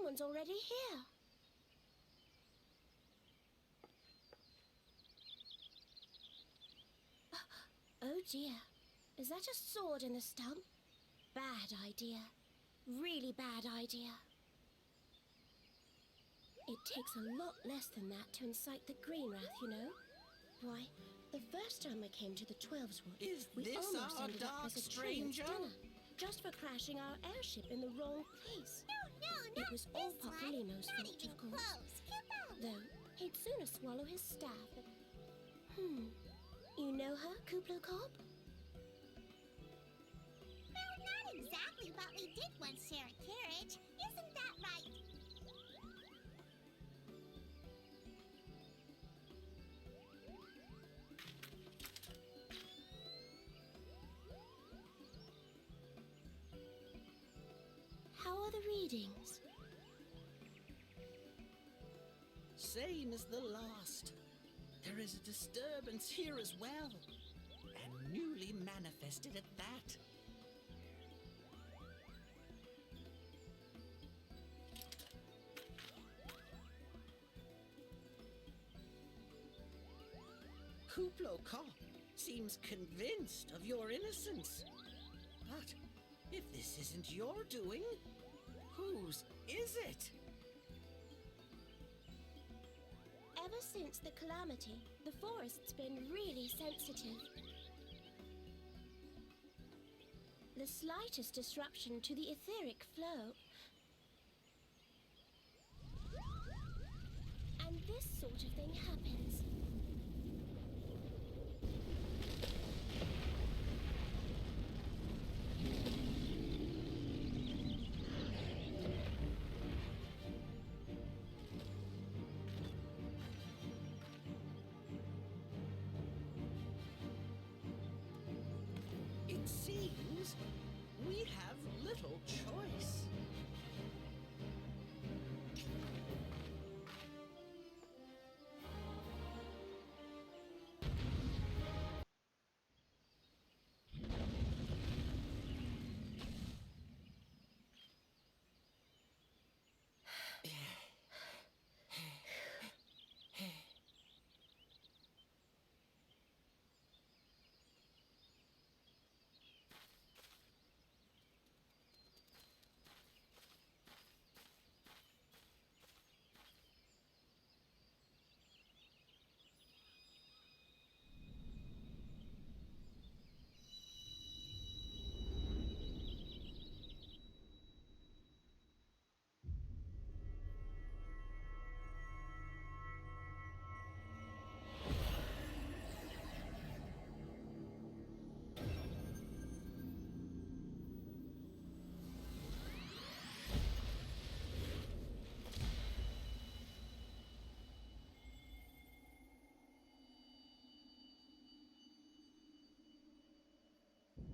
someone's already here. Oh dear. Is that a sword in the stump? Bad idea. Really bad idea. It takes a lot less than that to incite the green wrath, you know. Why, the first time I came to the Twelves Wood, we almost ended up as a train's dinner, just for crashing our airship in the wrong place. No, It was all Papolino's fault, of course. Though, he'd sooner swallow his staff. You know her, Kuplo Cop? Well, not exactly, but we did once share a carriage. Isn't that right? How are the readings? Same as the last. There is a disturbance here as well, and newly manifested at that. Kuplo Cop seems convinced of your innocence. But if this isn't your doing, whose is it? Ever since the calamity, the forest's been really sensitive. The slightest disruption to the etheric flow, and this sort of thing happens. It seems we have little choice.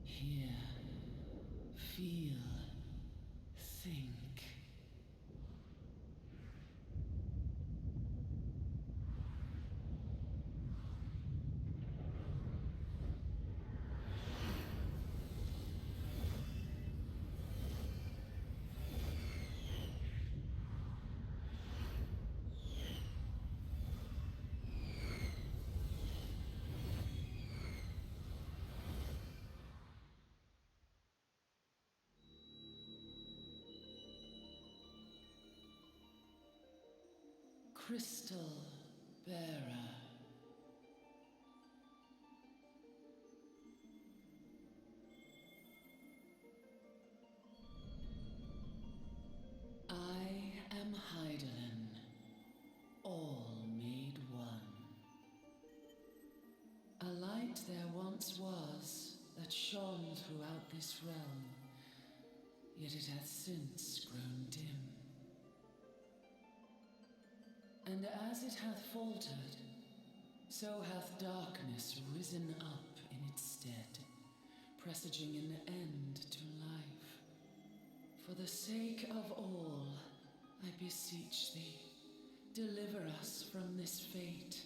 Hear, feel, think. Crystal Bearer. I am Heidelin, all made one. A light there once was that shone throughout this realm, yet it hath since grown dim. And as it hath faltered, so hath darkness risen up in its stead, presaging an end to life. For the sake of all, I beseech thee, deliver us from this fate.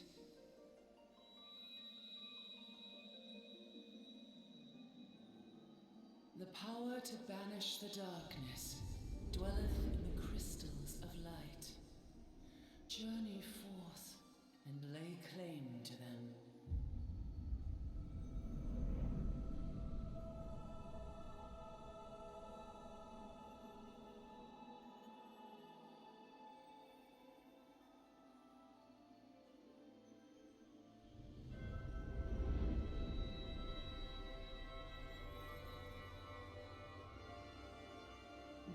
The power to banish the darkness dwelleth in the crystals journey forth and lay claim to them.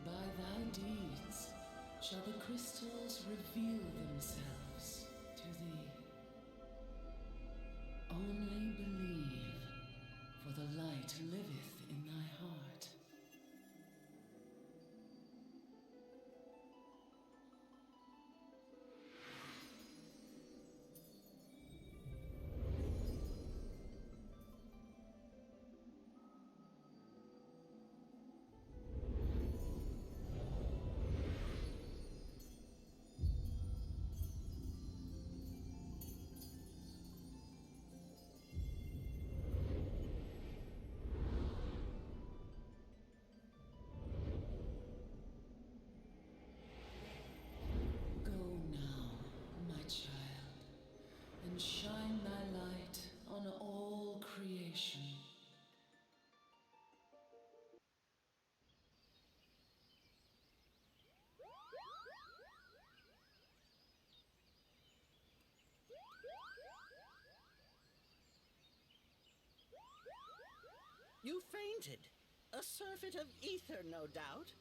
By thy deeds shall the crystals reveal themselves to thee. Only believe, for the light liveth in thy heart. Go now, my child, and shine thy light on all creation. You fainted. A surfeit of ether, no doubt.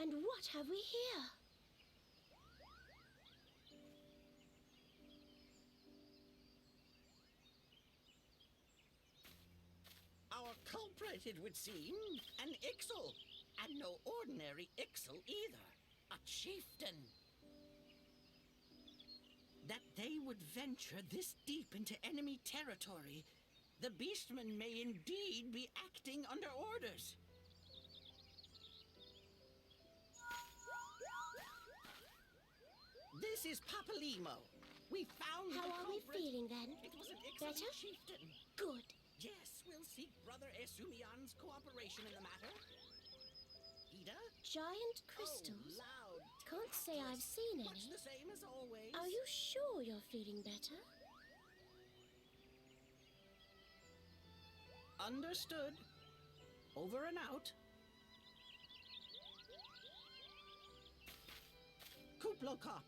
And what have we here? Our culprit, it would seem, an Ixal. And no ordinary Ixal either. A chieftain. That they would venture this deep into enemy territory, the beastmen may indeed be acting under orders. This is Papalimo. We found How the are we culprit. feeling then? It was an Ixal Better? chieftain. Good. Yes, we'll seek Brother Esumian's cooperation in the matter. Ida? Giant crystals? Oh, loud. Can't say I've seen Much any. the same as always. Are you sure you're feeling better? Understood. Over and out. Kuplokop,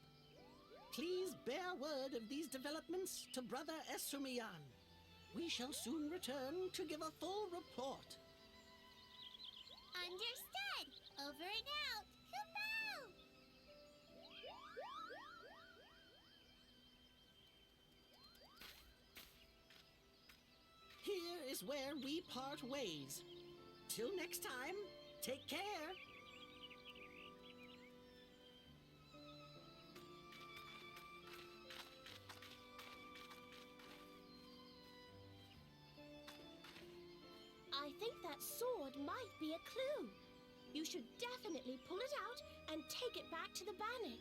please bear word of these developments to Brother Esumian. We shall soon return to give a full report. Understood. Over and out. Kupo! Here is where we part ways. Till next time, take care. I think that sword might be a clue. You should definitely pull it out and take it back to the Bannock.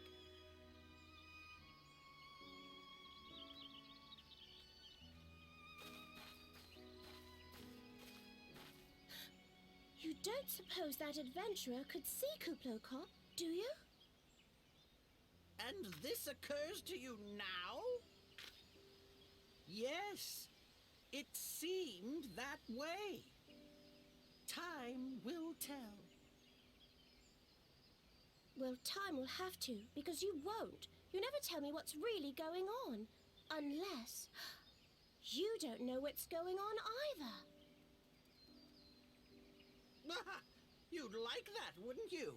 You don't suppose that adventurer could see Kuplokop, do you? And this occurs to you now? Yes, it seemed that way. Time will tell. Well, time will have to, because you won't. You never tell me what's really going on. Unless you don't know what's going on either. You'd like that, wouldn't you?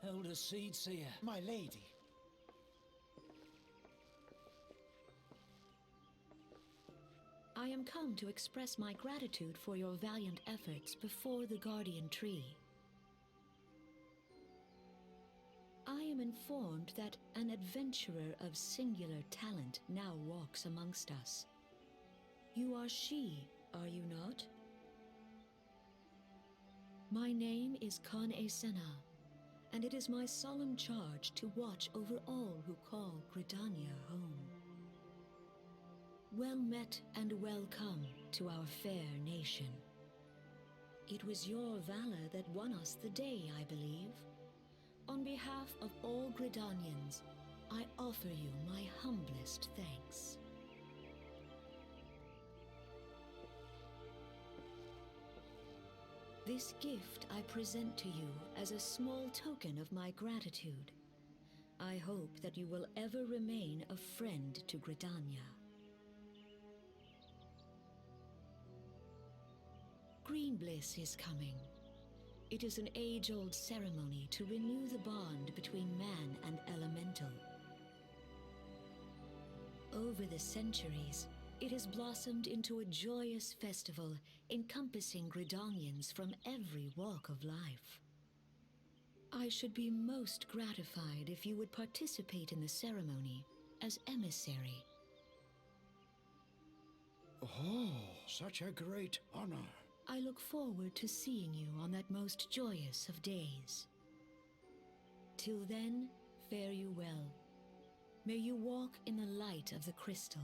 Elder Seedseer. My lady. I am come to express my gratitude for your valiant efforts before the Guardian Tree. I am informed that an adventurer of singular talent now walks amongst us. You are she, are you not? My name is Kan-e Senna, and it is my solemn charge to watch over all who call Gridania home. Well met and welcome to our fair nation. It was your valor that won us the day, I believe. On behalf of all Gridanians, I offer you my humblest thanks. This gift I present to you as a small token of my gratitude. I hope that you will ever remain a friend to Gridania. Green Bliss is coming. It is an age-old ceremony to renew the bond between man and elemental. Over the centuries, it has blossomed into a joyous festival encompassing Gridanians from every walk of life. I should be most gratified if you would participate in the ceremony as emissary. Oh, such a great honor. I look forward to seeing you on that most joyous of days. Till then, fare you well. May you walk in the light of the crystal.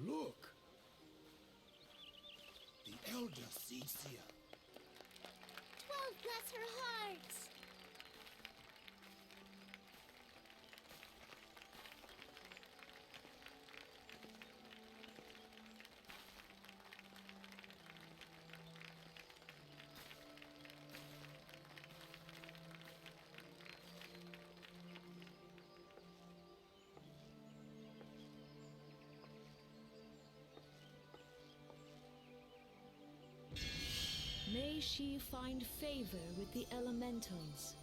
Look! The Elder Seedseer. 12 bless her hearts! May she find favor with the elementals.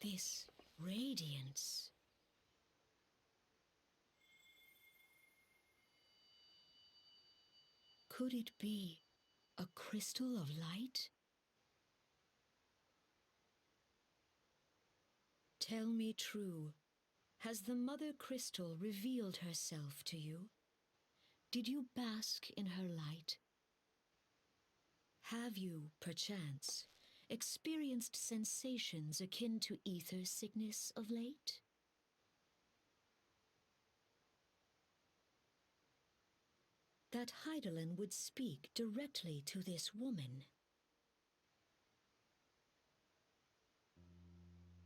This radiance. Could it be a crystal of light? Tell me true, has the Mother Crystal revealed herself to you? Did you bask in her light? Have you, perchance, experienced sensations akin to ether sickness of late? That Hydaelyn would speak directly to this woman.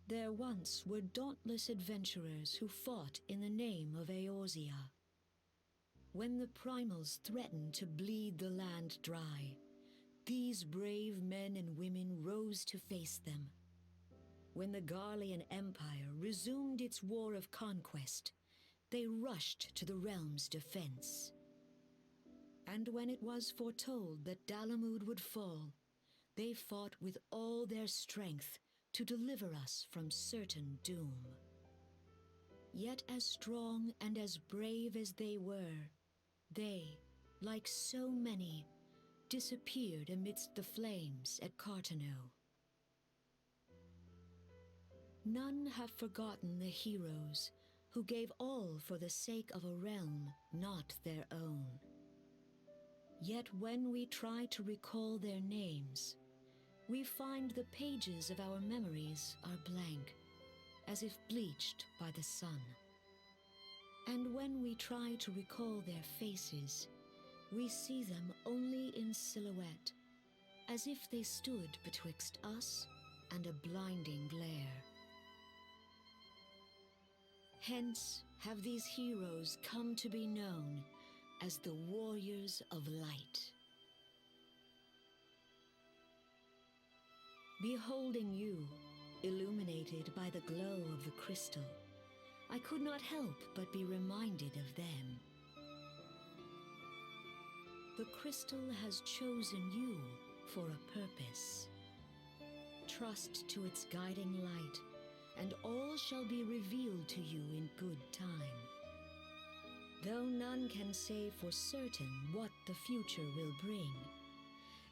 There once were dauntless adventurers who fought in the name of Eorzea. When the primals threatened to bleed the land dry, these brave men and women rose to face them. When the Garlean Empire resumed its war of conquest, they rushed to the realm's defense. And when it was foretold that Dalamud would fall, they fought with all their strength to deliver us from certain doom. Yet as strong and as brave as they were, they, like so many, disappeared amidst the flames at Carteneau. None have forgotten the heroes who gave all for the sake of a realm not their own. Yet when we try to recall their names, we find the pages of our memories are blank, as if bleached by the sun. And when we try to recall their faces, We see them only in silhouette, as if they stood betwixt us and a blinding glare. Hence have these heroes come to be known as the Warriors of Light. Beholding you, illuminated by the glow of the crystal, I could not help but be reminded of them. The crystal has chosen you for a purpose. Trust to its guiding light, and all shall be revealed to you in good time. Though none can say for certain what the future will bring,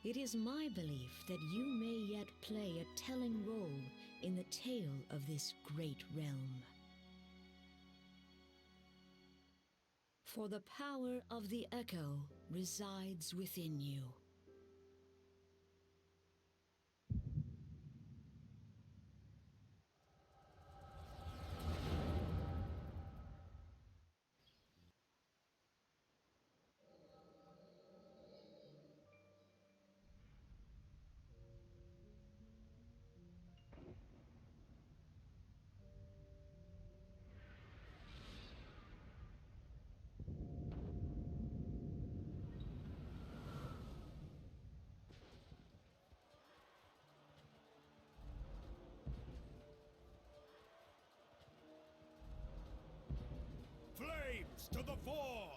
it is my belief that you may yet play a telling role in the tale of this great realm. For the power of the echo resides within you. Flames to the fore!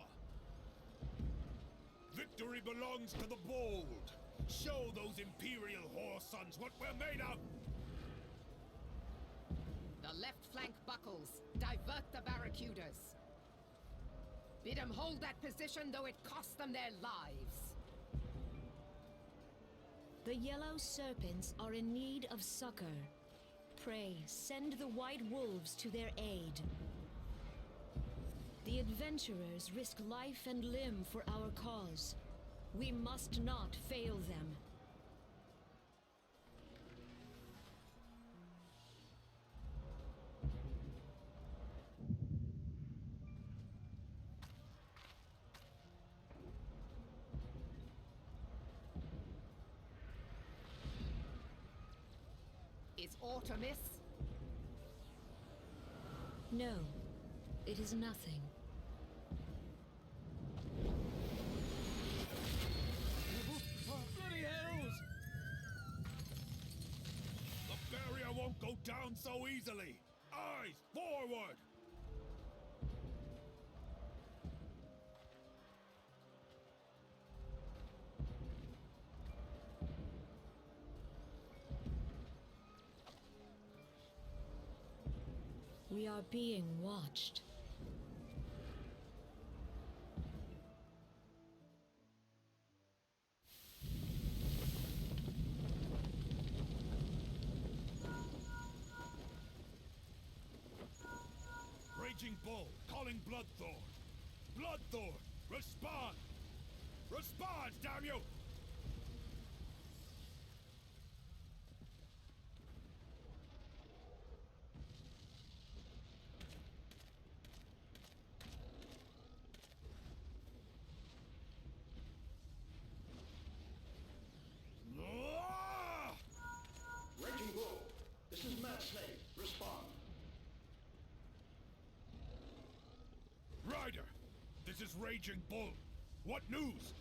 Victory belongs to the bold! Show those Imperial whore sons what we're made of! The left flank buckles. Divert the barracudas. Bid them hold that position, though it cost them their lives. The yellow serpents are in need of succor. Pray, send the white wolves to their aid. The adventurers risk life and limb for our cause. We must not fail them. Is aught amiss? No, it is nothing. Bloody hells! The barrier won't go down so easily! Eyes forward! We are being watched. Raging Bull, calling Bloodthorn! Bloodthorn, respond! Respond, damn you! Ah! Raging Bull, this is Mad Snake. Respond. Ryder, this is Raging Bull. What news?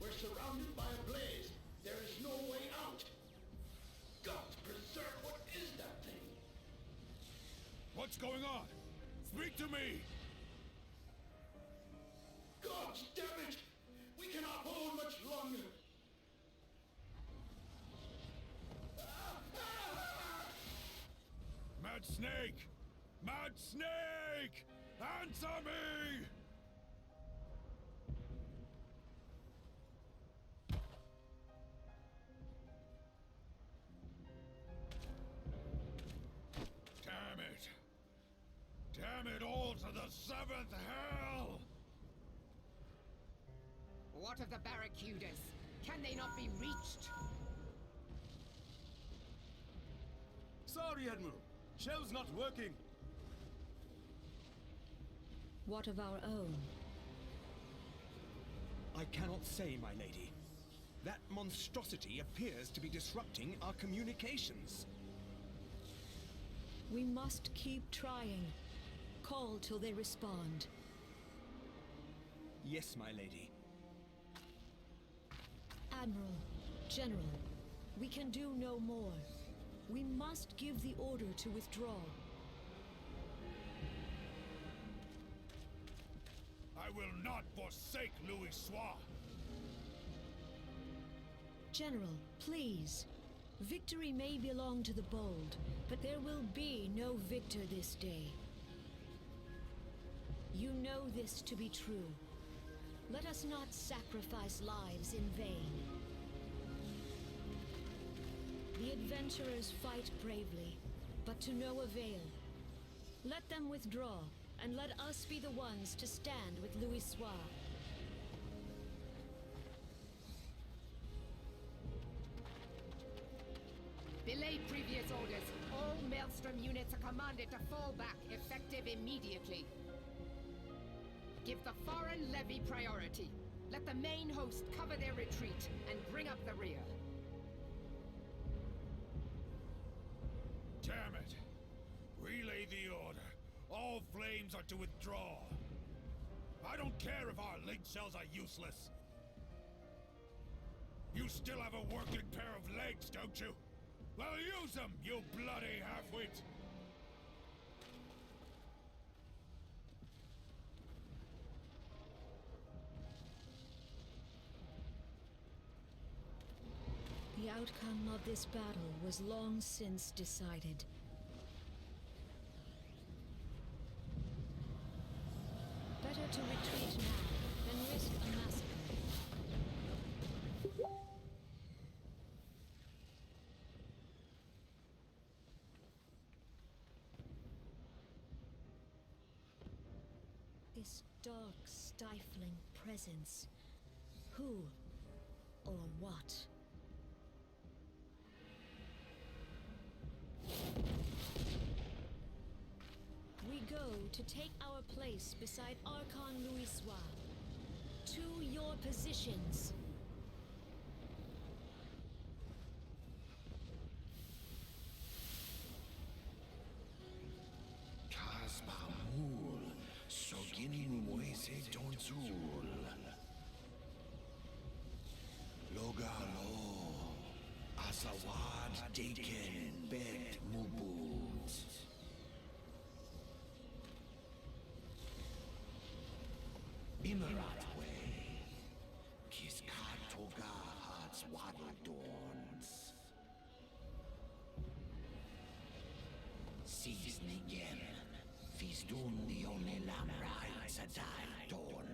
We're surrounded by a blaze. There is no way out. God preserve, what is that thing? What's going on? Speak to me! God damn it! We cannot hold much longer. Mad Snake! Mad Snake! Answer me! Damn it! Damn it all to the seventh hell! What of the barracudas? Can they not be reached? Sorry, Admiral. Shell's not working. What of our own? I cannot say, my lady. That monstrosity appears to be disrupting our communications. We must keep trying. Call till they respond. Yes, my lady. Admiral, General, we can do no more. We must give the order to withdraw. I will not forsake Louis Soir. General, please. Victory may belong to the bold, but there will be no victor this day. You know this to be true. Let us not sacrifice lives in vain. The adventurers fight bravely, but to no avail. Let them withdraw, and let us be the ones to stand with Louis Soir. Belay previous orders. All Maelstrom units are commanded to fall back, effective immediately. Give the foreign levy priority. Let the main host cover their retreat and bring up the rear. Damn it! Relay the order. All flames are to withdraw. I don't care if our link cells are useless. You still have a working pair of legs, don't you? Well, use them, you bloody half-wit! The outcome of this battle was long since decided. Better to retreat now than risk a massacre. This dark, stifling presence. Who or what? We go to take our place beside Archon Louis Soir. To your positions. Kaspamul, Soginin Moise Tonsul. Logalo, Asawad Daken Bet Mubut. Imeratwe, Kiskat Toga Hearts Wadadorns. Seasoning Fisdun the only Lamrai Sadai Dorn.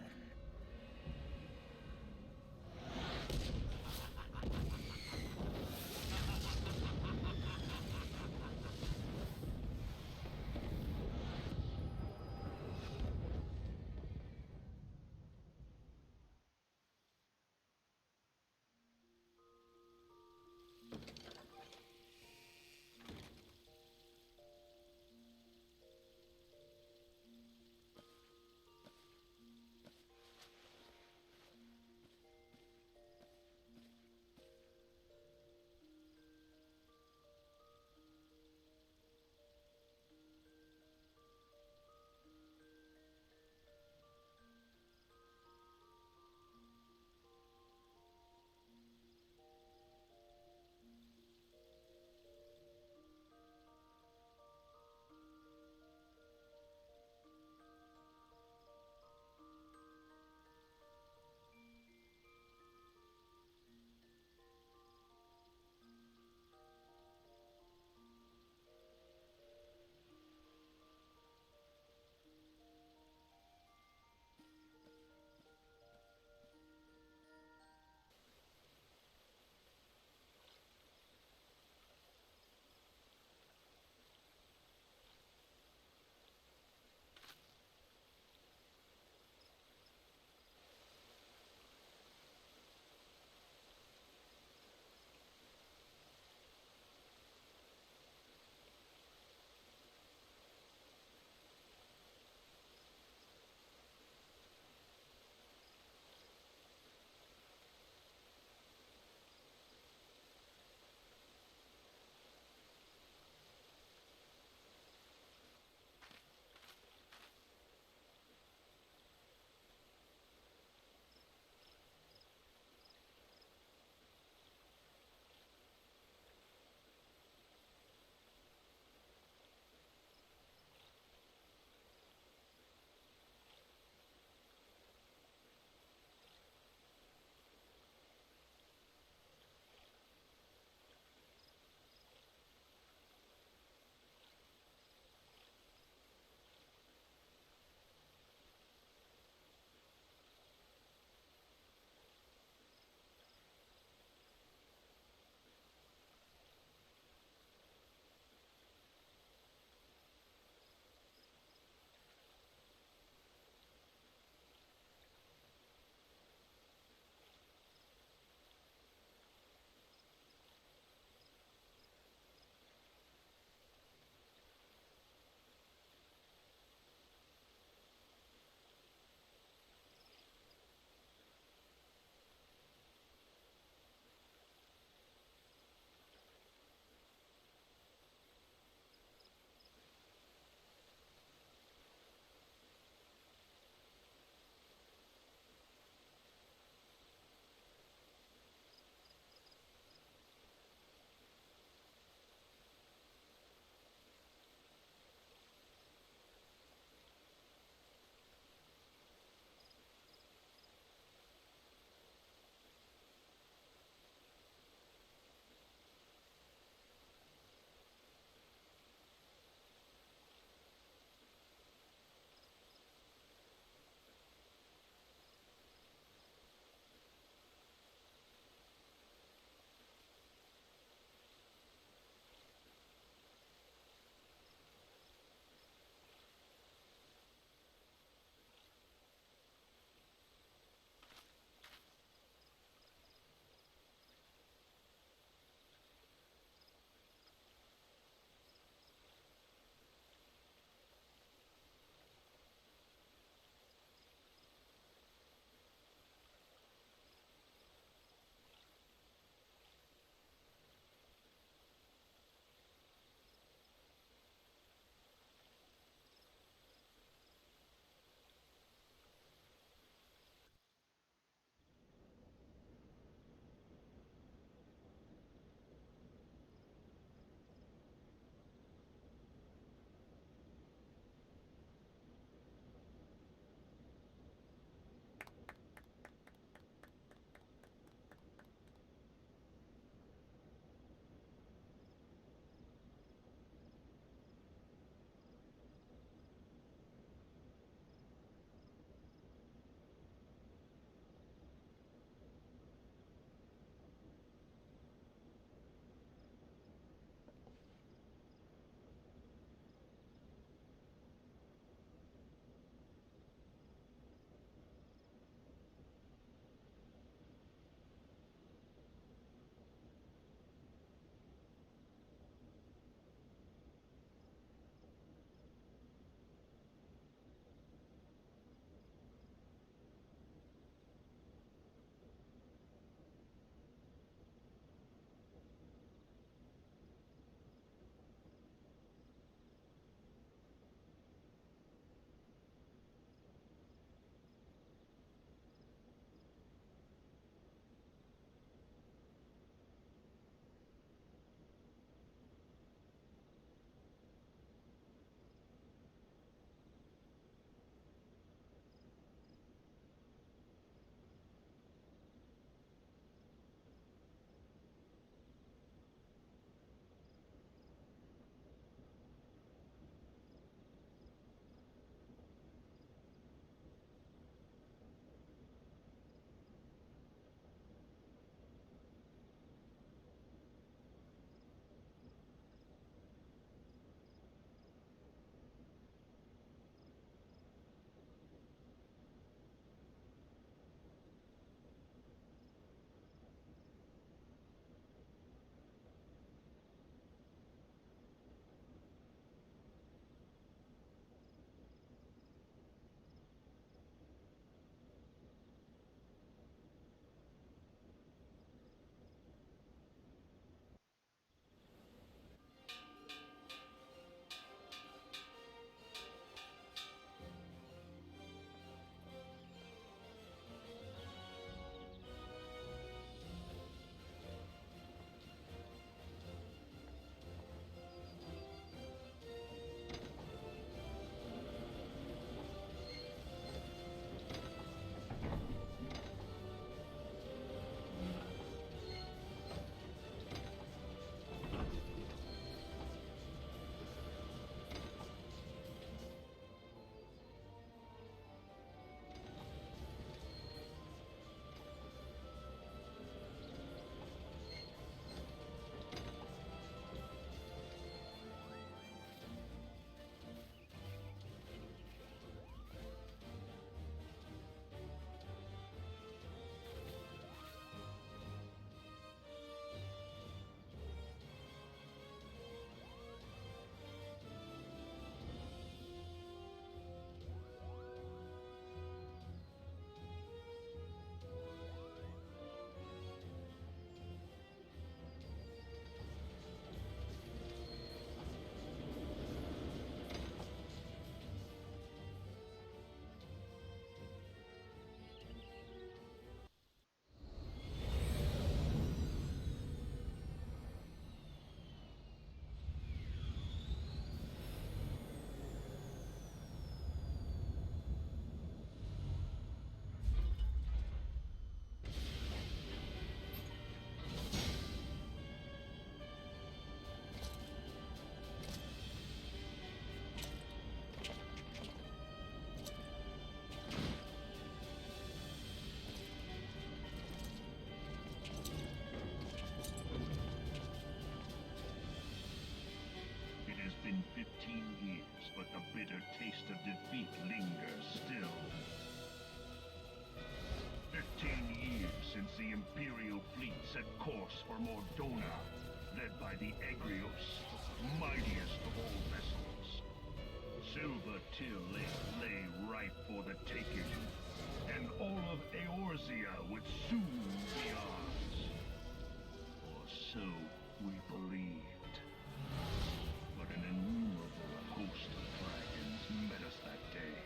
been 15 years, but the bitter taste of defeat lingers still. 15 years since the Imperial fleet set course for Mordona, led by the Egrios, mightiest of all vessels. Silver Till lay ripe for the taking, and all of Eorzea would soon be ours. Or so we believed. But an innumerable host of dragons met us that day,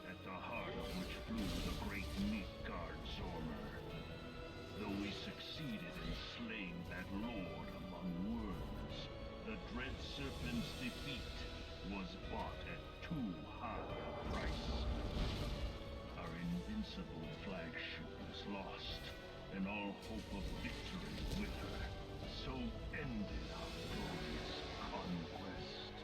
at the heart of which flew the great Midgard Zormer. Though we succeeded in slaying that lord among worms, the dread serpent's defeat was bought at too high a price. Our invincible flagship was lost, and all hope of victory with her. So ended our glorious conquest.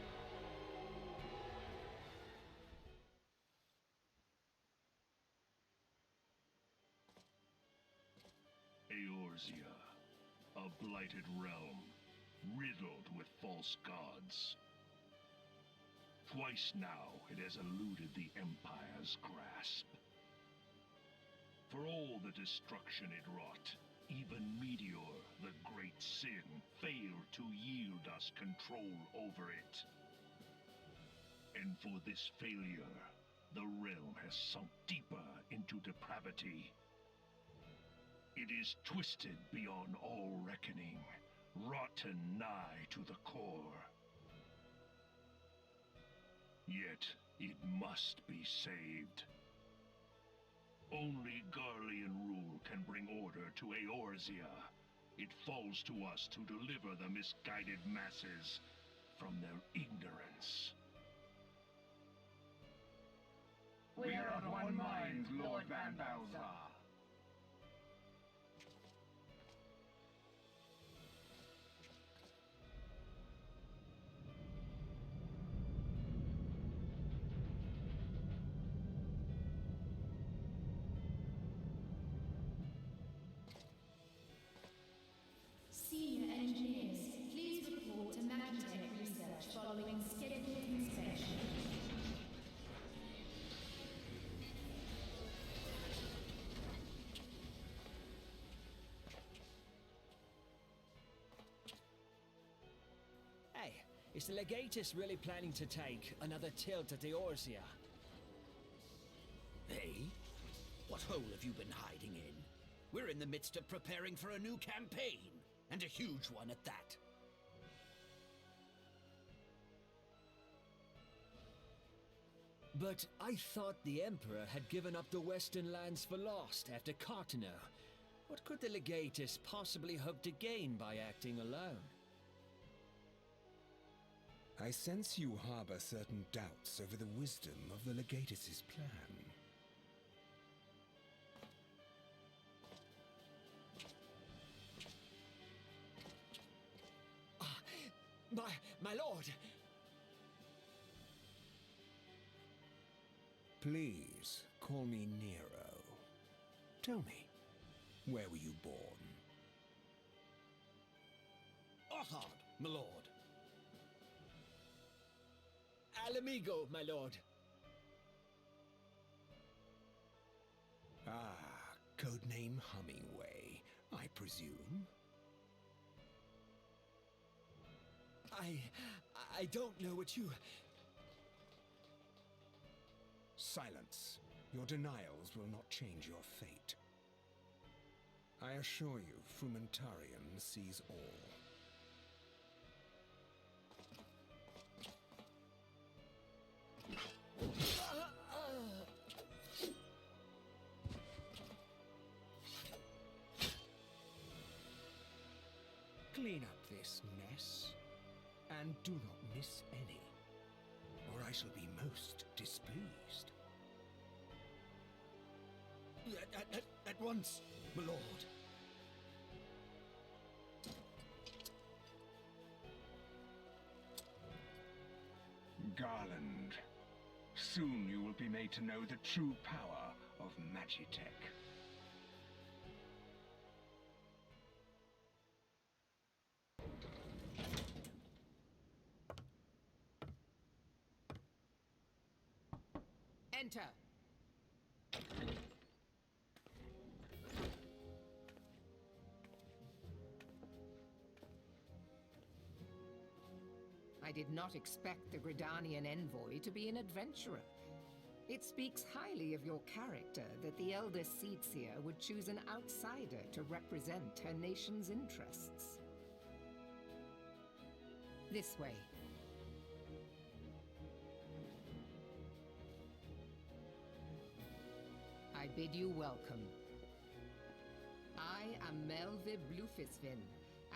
Eorzea, a blighted realm, riddled with false gods. Twice now it has eluded the Empire's grasp. For all the destruction it wrought, even Meteor, the great sin, failed to yield us control over it. And for this failure, the realm has sunk deeper into depravity. It is twisted beyond all reckoning, rotten nigh to the core. Yet, it must be saved. Only Garlean rule can bring order to Eorzea. It falls to us to deliver the misguided masses from their ignorance. We are of one mind, Lord Van Balzar. Senior engineers, please report to Magitech research following scheduled inspection. Hey, is the Legatus really planning to take another tilt at Eorzea? Hey? What hole have you been hiding in? We're in the midst of preparing for a new campaign, and a huge one at that. But I thought the Emperor had given up the Western lands for lost after Cartano. What could the Legatus possibly hope to gain by acting alone? I sense you harbor certain doubts over the wisdom of the Legatus's plan. My lord! Please, call me Nero. Tell me, where were you born? Othard, my lord. Alamigo, my lord. Ah, codename Hummingway, I presume? I don't know what you... Silence. Your denials will not change your fate. I assure you, Frumentarium sees all. Clean up this mess, and do not miss any, or I shall be most displeased. At once, my lord. Garland, soon you will be made to know the true power of Magitech. Enter. I did not expect the Gridanian envoy to be an adventurer. It speaks highly of your character that the Elder Seedseer would choose an outsider to represent her nation's interests. This way. I bid you welcome. I am Melve Blufisvin,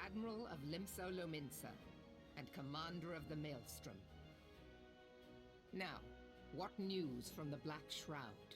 Admiral of Limso Lominsa, and Commander of the Maelstrom. Now, what news from the Black Shroud?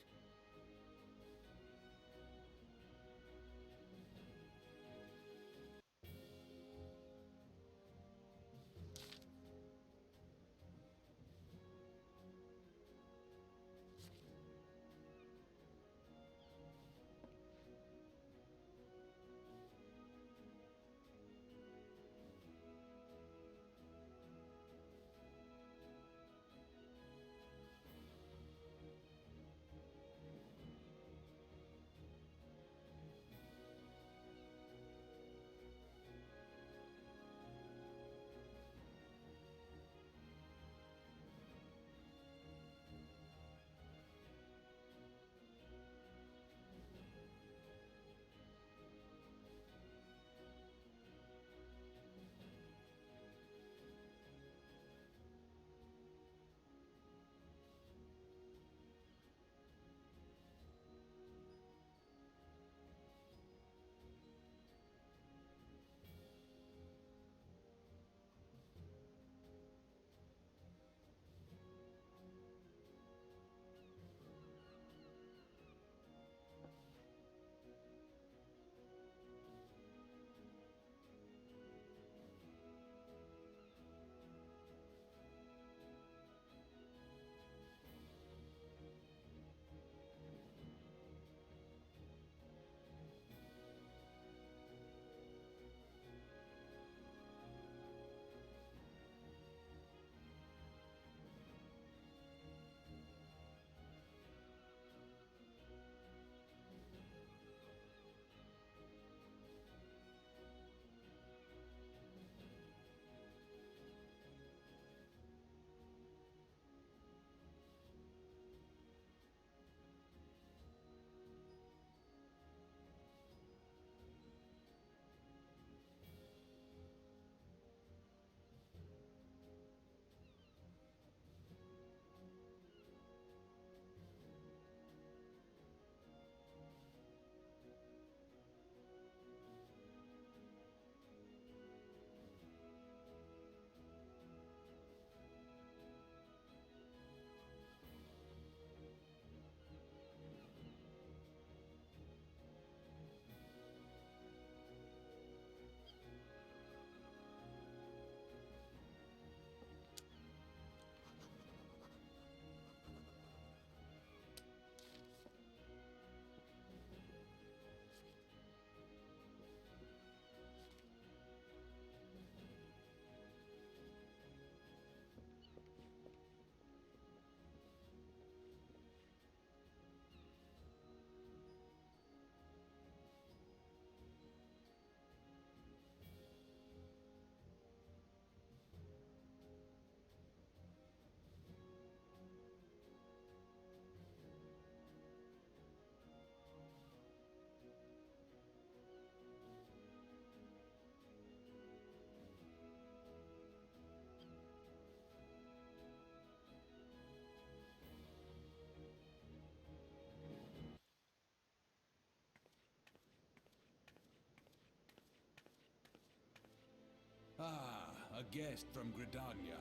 Ah, a guest from Gridania.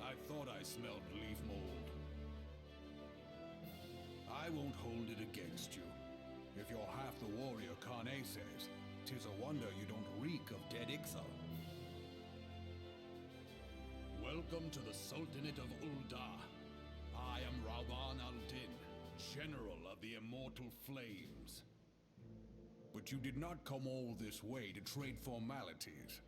I thought I smelled leaf mold. I won't hold it against you. If you're half the warrior Kane says, 'tis a wonder you don't reek of dead Ixal. Welcome to the Sultanate of Ul'dah. I am Rauban al-Din, General of the Immortal Flames. But you did not come all this way to trade formalities.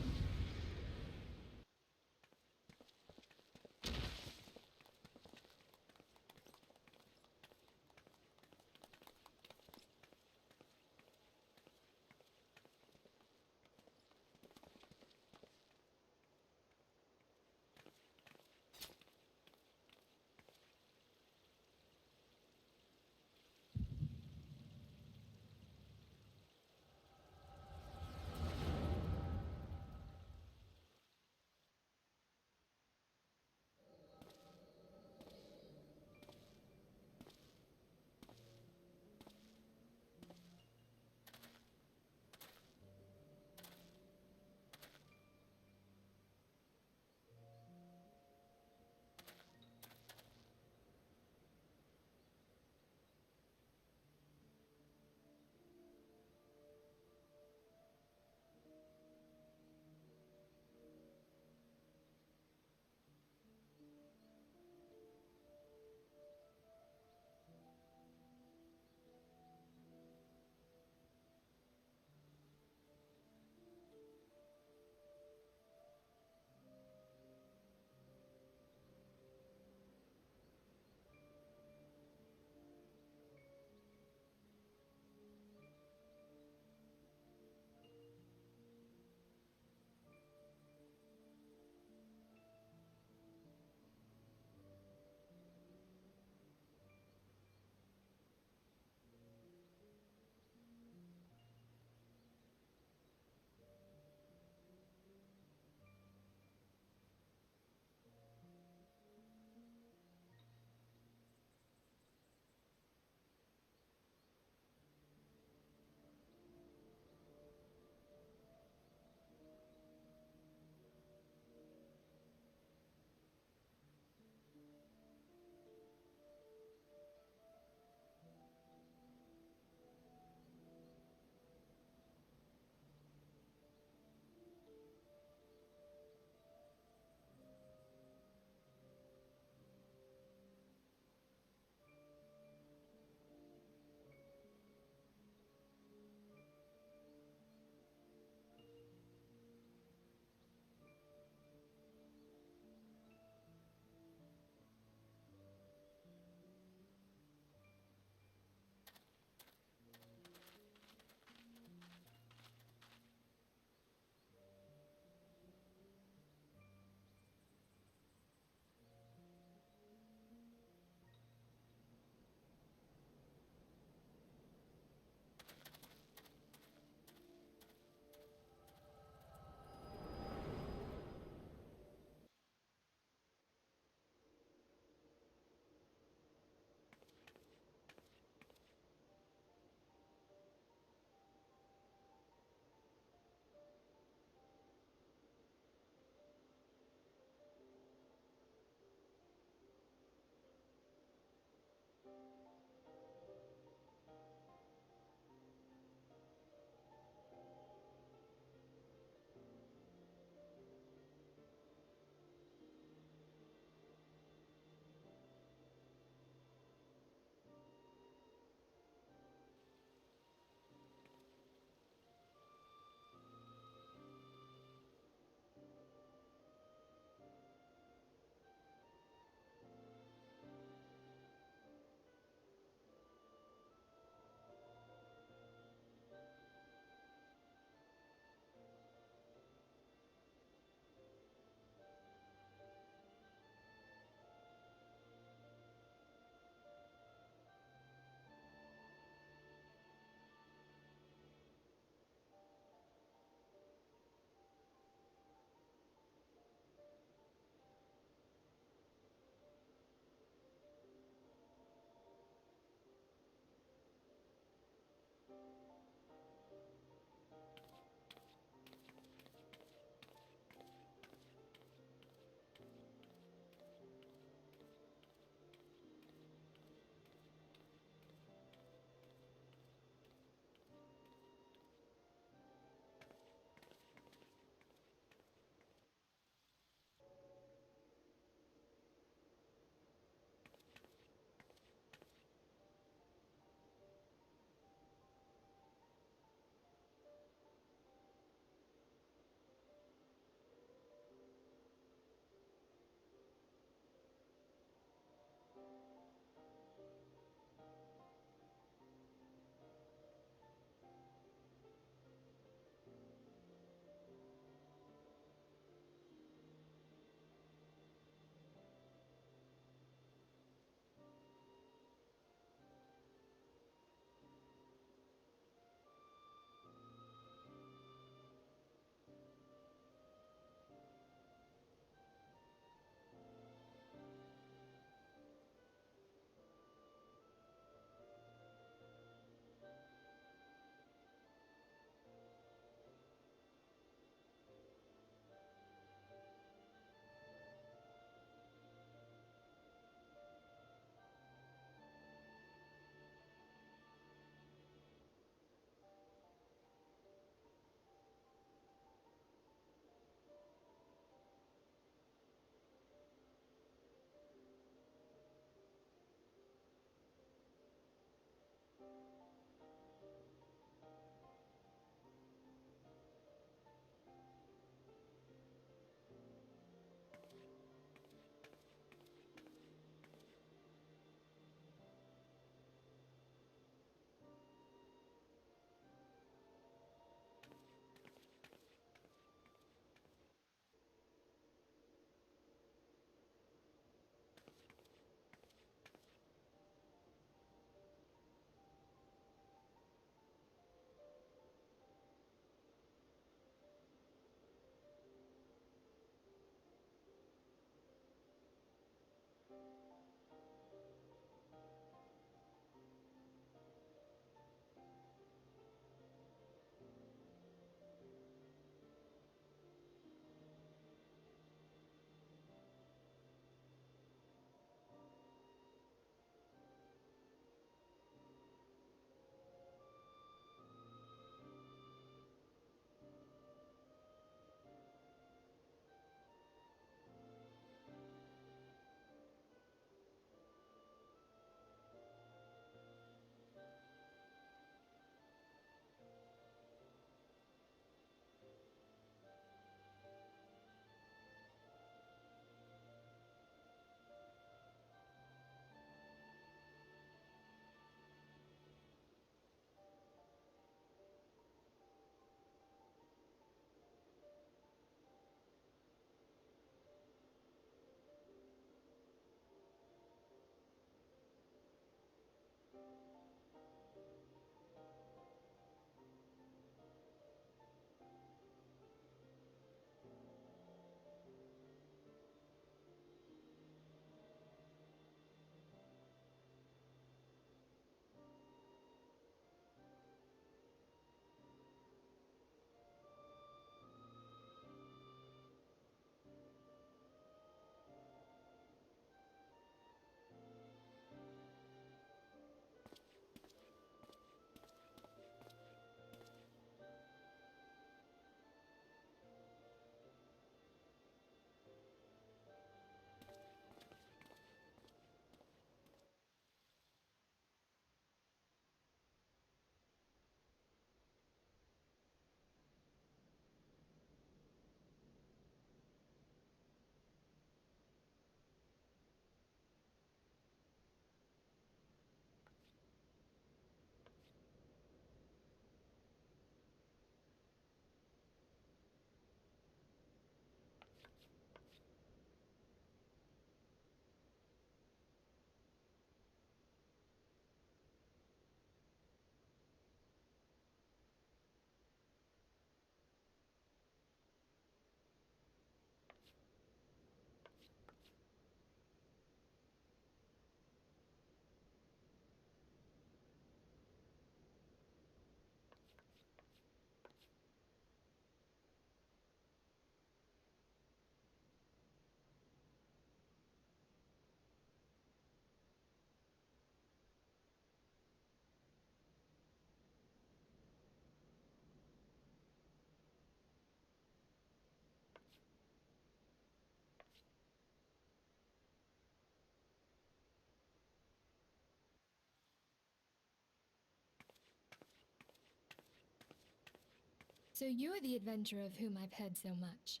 So you're the adventurer of whom I've heard so much.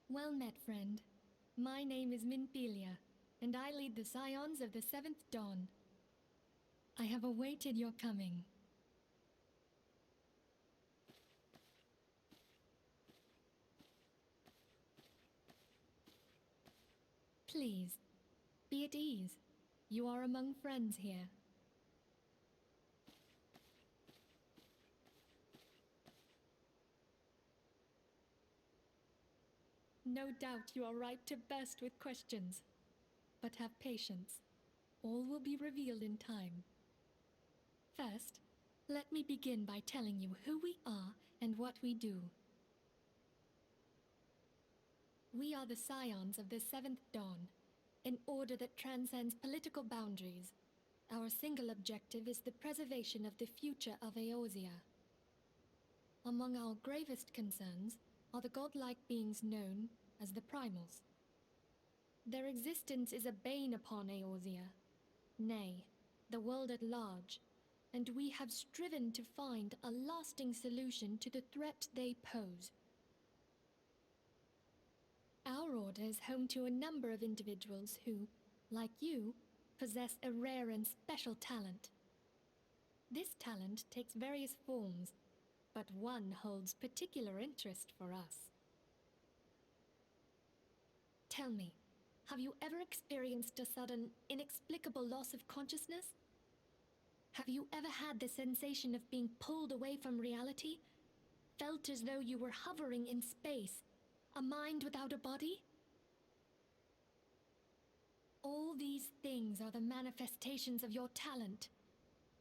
Well met, friend. My name is Minfilia, and I lead the Scions of the Seventh Dawn. I have awaited your coming. Please, be at ease. You are among friends here. No doubt you are ripe to burst with questions. But have patience. All will be revealed in time. First, let me begin by telling you who we are and what we do. We are the Scions of the Seventh Dawn, an order that transcends political boundaries. Our single objective is the preservation of the future of Eorzea. Among our gravest concerns are the godlike beings known as the Primals. Their existence is a bane upon Eorzea, nay, the world at large, and we have striven to find a lasting solution to the threat they pose. Our order is home to a number of individuals who, like you, possess a rare and special talent. This talent takes various forms, but one holds particular interest for us. Tell me, have you ever experienced a sudden, inexplicable loss of consciousness? Have you ever had the sensation of being pulled away from reality? Felt as though you were hovering in space, a mind without a body? All these things are the manifestations of your talent.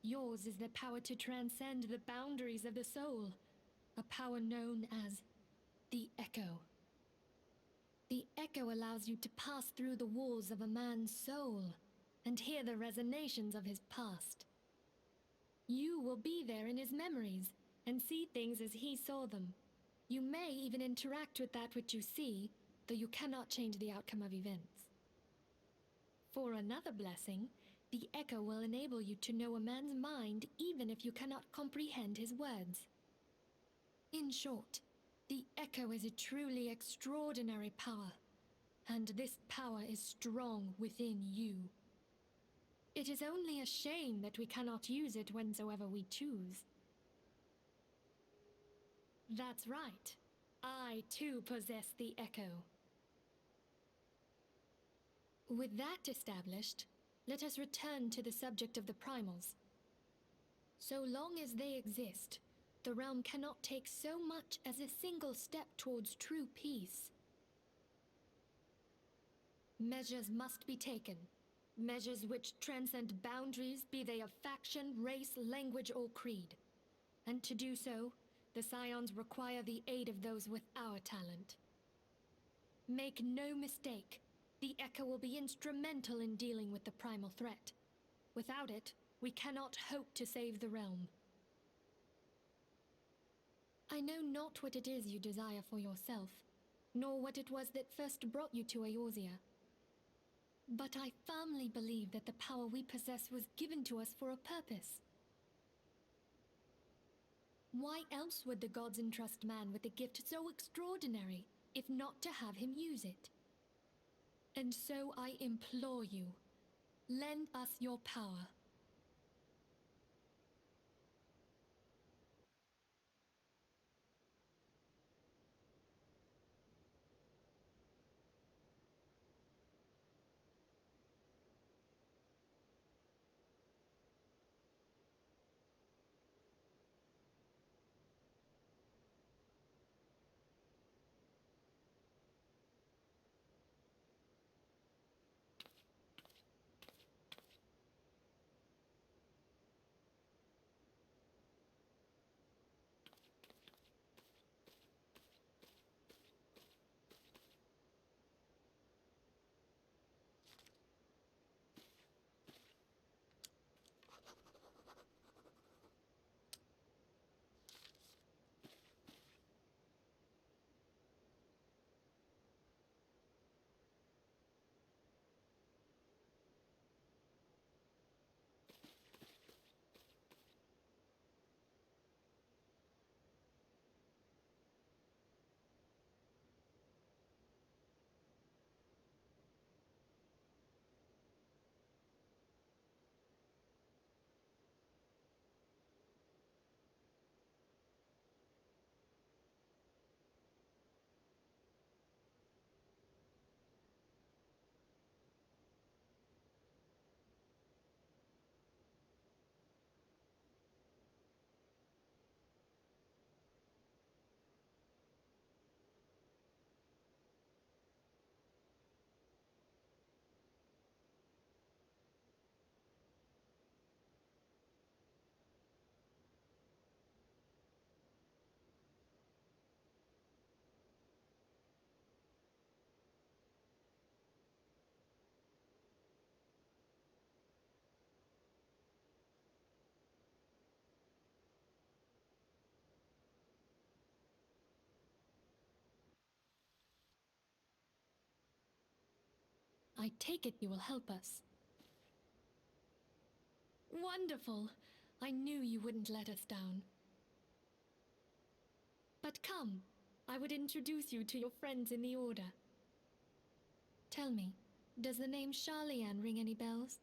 Yours is the power to transcend the boundaries of the soul, a power known as the Echo. The Echo allows you to pass through the walls of a man's soul and hear the resonations of his past. You will be there in his memories and see things as he saw them. You may even interact with that which you see, though you cannot change the outcome of events. For another blessing, the Echo will enable you to know a man's mind even if you cannot comprehend his words. In short, the Echo is a truly extraordinary power, and this power is strong within you. It is only a shame that we cannot use it whensoever we choose. That's right. I too possess the Echo. With that established, let us return to the subject of the Primals. So long as they exist, the realm cannot take so much as a single step towards true peace. Measures must be taken. Measures which transcend boundaries, be they of faction, race, language, or creed. And to do so, the Scions require the aid of those with our talent. Make no mistake, the Echo will be instrumental in dealing with the primal threat. Without it, we cannot hope to save the realm. I know not what it is you desire for yourself, nor what it was that first brought you to Eorzea. But I firmly believe that the power we possess was given to us for a purpose. Why else would the gods entrust man with a gift so extraordinary, if not to have him use it? And so I implore you, lend us your power. I take it you will help us. Wonderful! I knew you wouldn't let us down. But come, I would introduce you to your friends in the Order. Tell me, does the name Sharlayan ring any bells?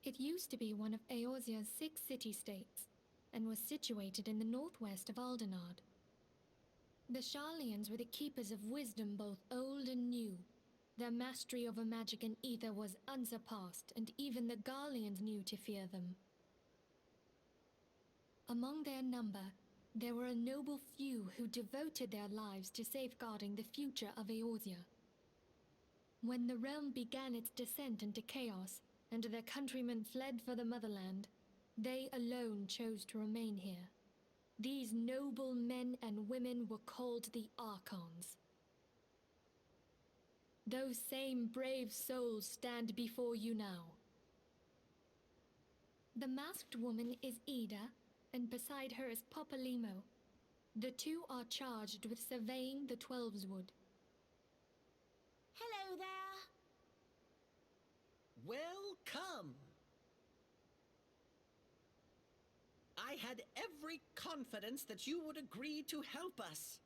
It used to be one of Eorzea's 6 city-states, and was situated in the northwest of Aldenard. The Sharlayans were the keepers of wisdom both old and new. Their mastery over magic and ether was unsurpassed, and even the Garleans knew to fear them. Among their number, there were a noble few who devoted their lives to safeguarding the future of Eorzea. When the realm began its descent into chaos, and their countrymen fled for the motherland, they alone chose to remain here. These noble men and women were called the Archons. Those same brave souls stand before you now. The masked woman is Ida, and beside her is Popolimo. The two are charged with surveying the Twelveswood. Hello there! Welcome! I had every confidence that you would agree to help us.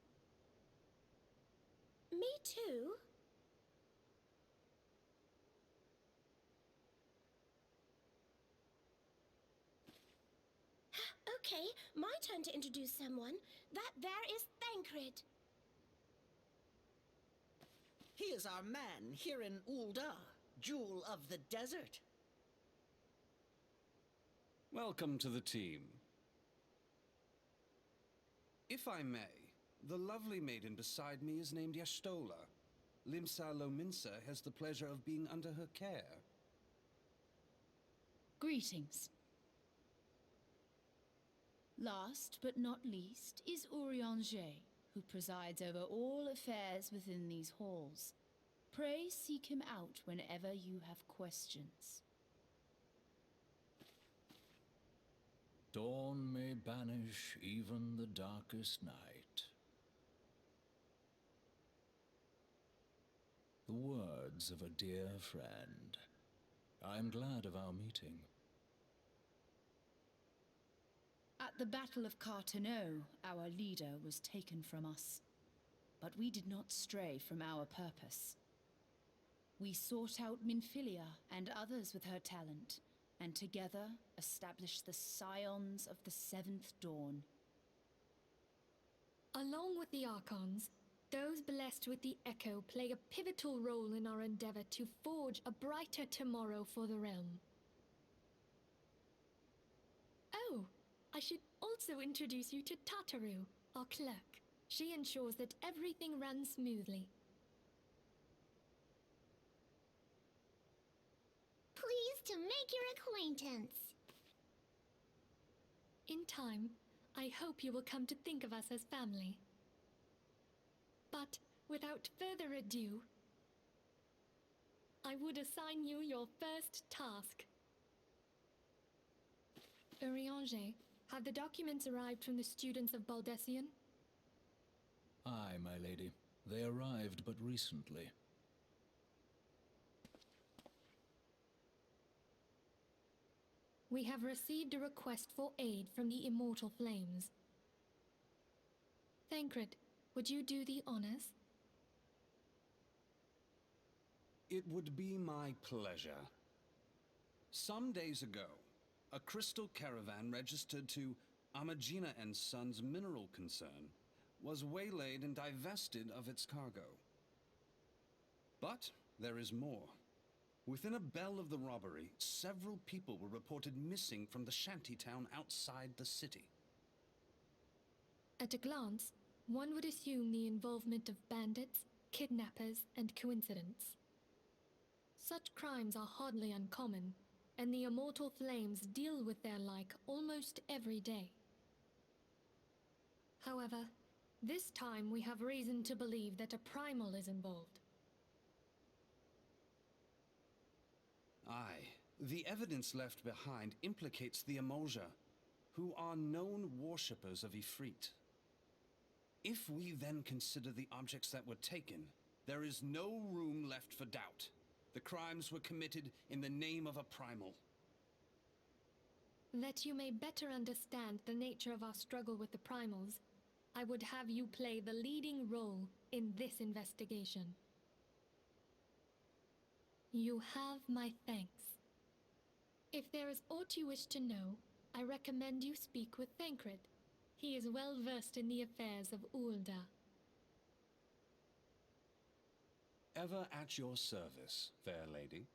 Me too? Okay, my turn to introduce someone. That there is Thancred. He is our man here in Ul'dah, Jewel of the Desert. Welcome to the team. If I may, the lovely maiden beside me is named Y'shtola. Limsa Lominsa has the pleasure of being under her care. Greetings. Last but not least is Urianger, who presides over all affairs within these halls. Pray seek him out whenever you have questions. Dawn may banish even the darkest night. The words of a dear friend. I am glad of our meeting. At the Battle of Carteneau, our leader was taken from us. But we did not stray from our purpose. We sought out Minfilia and others with her talent, and together established the Scions of the Seventh Dawn. Along with the Archons, those blessed with the Echo play a pivotal role in our endeavor to forge a brighter tomorrow for the realm. Oh, I should also introduce you to Tataru, our clerk. She ensures that everything runs smoothly. Pleased to make your acquaintance. In time, I hope you will come to think of us as family. But without further ado, I would assign you your first task. Urianger, have the documents arrived from the students of Baldessian? Aye, my lady. They arrived but recently. We have received a request for aid from the Immortal Flames. Thancred, would you do the honors? It would be my pleasure. Some days ago, a crystal caravan registered to Amagina & Sons mineral concern was waylaid and divested of its cargo. But there is more. Within a bell of the robbery, several people were reported missing from the shantytown outside the city. At a glance, one would assume the involvement of bandits, kidnappers, and coincidence. Such crimes are hardly uncommon, and the Immortal Flames deal with their like almost every day. However, this time we have reason to believe that a primal is involved. Aye, the evidence left behind implicates the Emolja, who are known worshippers of Ifrit. If we then consider the objects that were taken, there is no room left for doubt. The crimes were committed in the name of a primal. That you may better understand the nature of our struggle with the primals, I would have you play the leading role in this investigation. You have my thanks. If there is aught you wish to know, I recommend you speak with Thancred. He is well versed in the affairs of Ulda. Ever at your service, fair lady.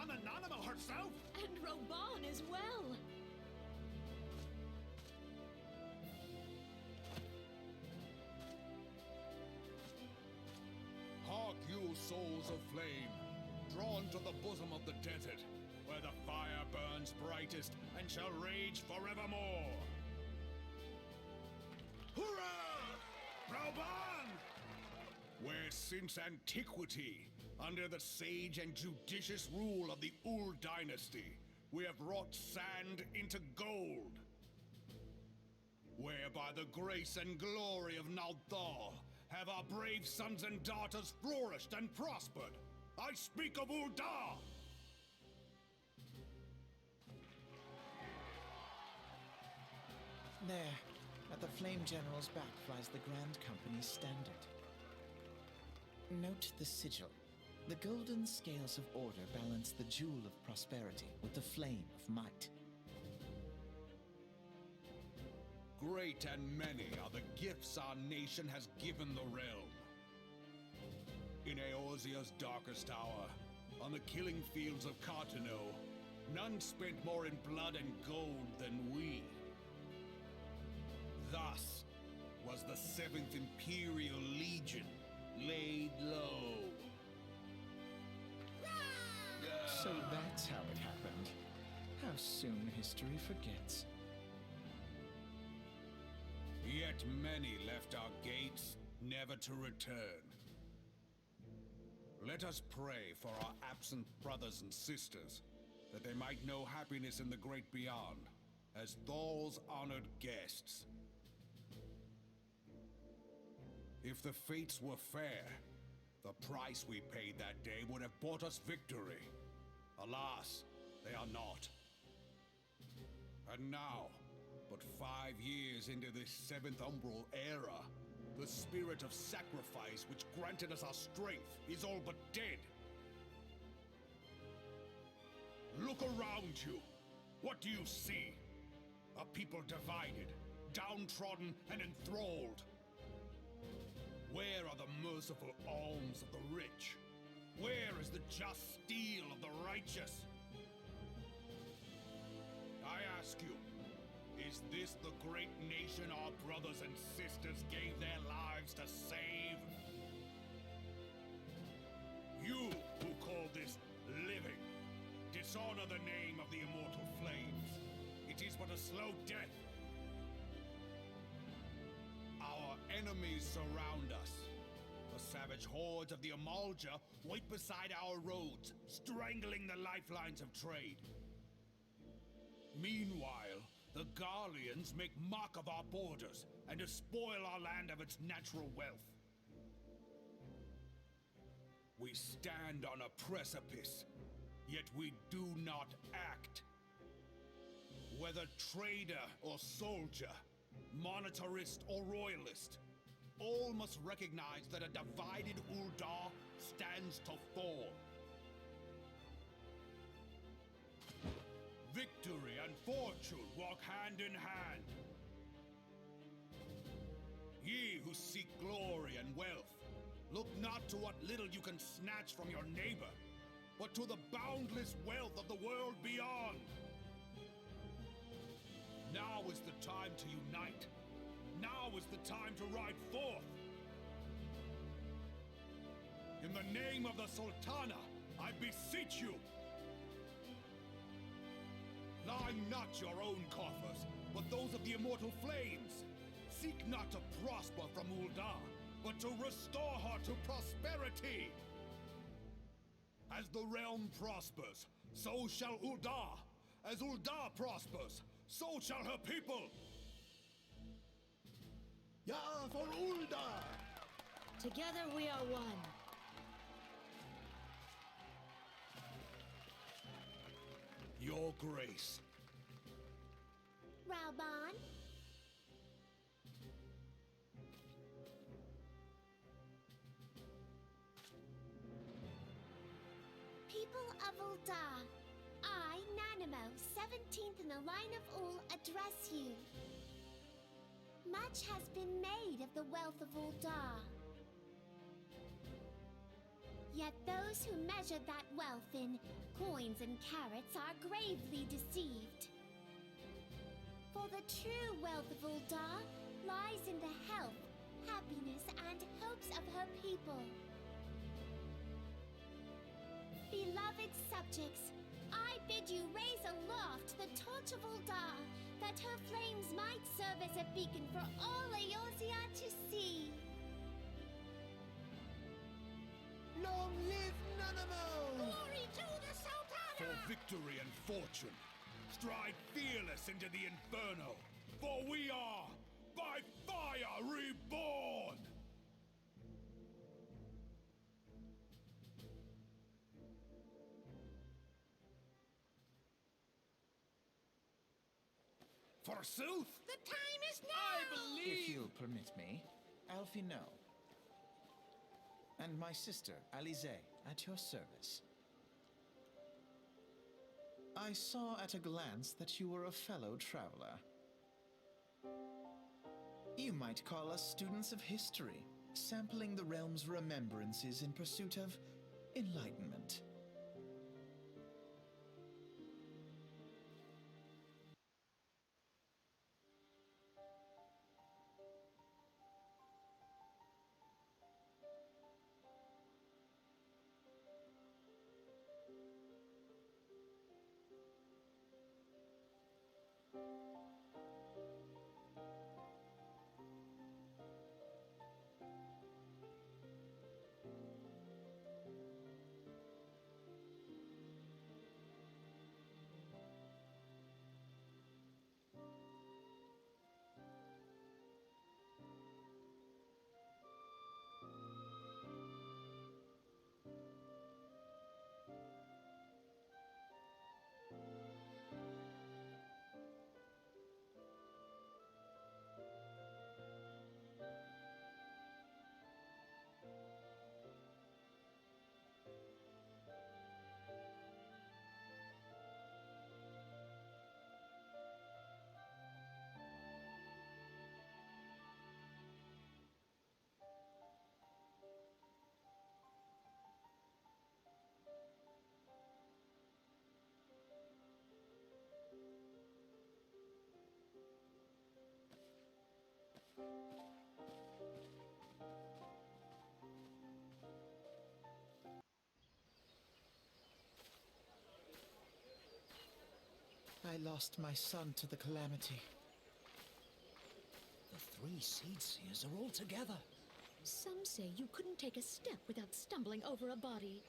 I'm an animal herself! And Roban as well! Hark you, souls of flame, drawn to the bosom of the desert, where the fire burns brightest and shall rage forevermore. Hurrah! Rauban! Where since antiquity, under the sage and judicious rule of the Ul dynasty, we have wrought sand into gold. Where by the grace and glory of Nalthal have our brave sons and daughters flourished and prospered. I speak of Ul'dah! There, at the Flame General's back flies the Grand Company's standard. Note the sigil. The golden scales of order balance the jewel of prosperity with the flame of might. Great and many are the gifts our nation has given the realm. In Eorzea's darkest hour, on the killing fields of Cartano, none spent more in blood and gold than we. Thus was the 7th Imperial Legion laid low. So that's how it happened. How soon history forgets. Yet many left our gates, never to return. Let us pray for our absent brothers and sisters, that they might know happiness in the great beyond, as Thal's honored guests. If the fates were fair, the price we paid that day would have bought us victory. Alas, they are not. And now, but 5 years into this 7th Umbral era, the spirit of sacrifice which granted us our strength is all but dead. Look around you. What do you see? A people divided, downtrodden, and enthralled. Where are the merciful alms of the rich? Where is the just steel of the righteous? I ask you, is this the great nation our brothers and sisters gave their lives to save? You who call this living, dishonor the name of the immortal flames. It is but a slow death. Our enemies surround us. The savage hordes of the Amalja wait beside our roads, strangling the lifelines of trade. Meanwhile, the Garleans make mock of our borders and despoil our land of its natural wealth. We stand on a precipice, yet we do not act. Whether trader or soldier, monetarist or royalist, all must recognize that a divided Ul'dah stands to fall. Victory and fortune walk hand in hand. Ye who seek glory and wealth, look not to what little you can snatch from your neighbor, but to the boundless wealth of the world beyond. Now is the time to unite. Now is the time to ride forth. In the name of the Sultana, I beseech you. Line not your own coffers, but those of the immortal flames. Seek not to prosper from Ul'dah, but to restore her to prosperity. As the realm prospers, so shall Ul'dah. As Ul'dah prospers, so shall her people. Yeah, for Ul'dah! Together we are one. Your grace. Rauban? People of Ul'dah, I, Nanimo, 17th in the line of Ul, address you. Much has been made of the wealth of Ul'dah. Yet those who measure that wealth in coins and carats are gravely deceived. For the true wealth of Uldar lies in the health, happiness, and hopes of her people. Beloved subjects, I bid you raise aloft the torch of Uldar, that her flames might serve as a beacon for all Eorzea to see. Long live Nanamo! Glory to the Sultana! For victory and fortune, stride fearless into the Inferno, for we are by fire reborn! Forsooth! The time is now! I believe... If you'll permit me, Alfie no. And my sister, Alize, at your service. I saw at a glance that you were a fellow traveler. You might call us students of history, sampling the realm's remembrances in pursuit of enlightenment. I lost my son to the calamity. The three Seedseers are all together. Some say you couldn't take a step without stumbling over a body.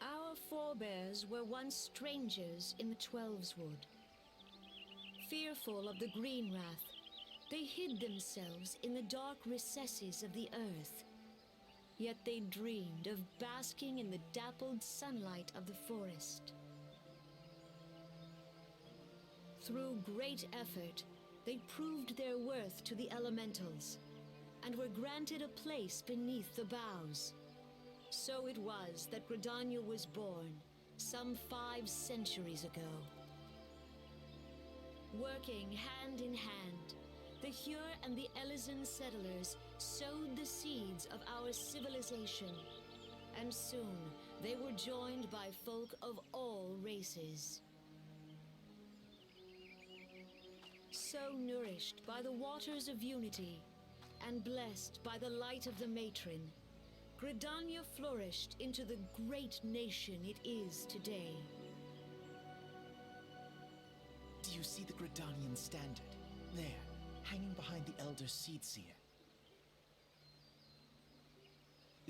Our forebears were once strangers in the Twelveswood. Fearful of the Green Wrath, they hid themselves in the dark recesses of the earth. Yet they dreamed of basking in the dappled sunlight of the forest. Through great effort, they proved their worth to the elementals, and were granted a place beneath the boughs. So it was that Gridania was born, some 5 centuries ago. Working hand in hand, the Hyur and the Elysian settlers sowed the seeds of our civilization, and soon they were joined by folk of all races. So nourished by the waters of unity, and blessed by the light of the matron, Gridania flourished into the great nation it is today. Do you see the Gridanian standard? There, hanging behind the Elder Seedseer.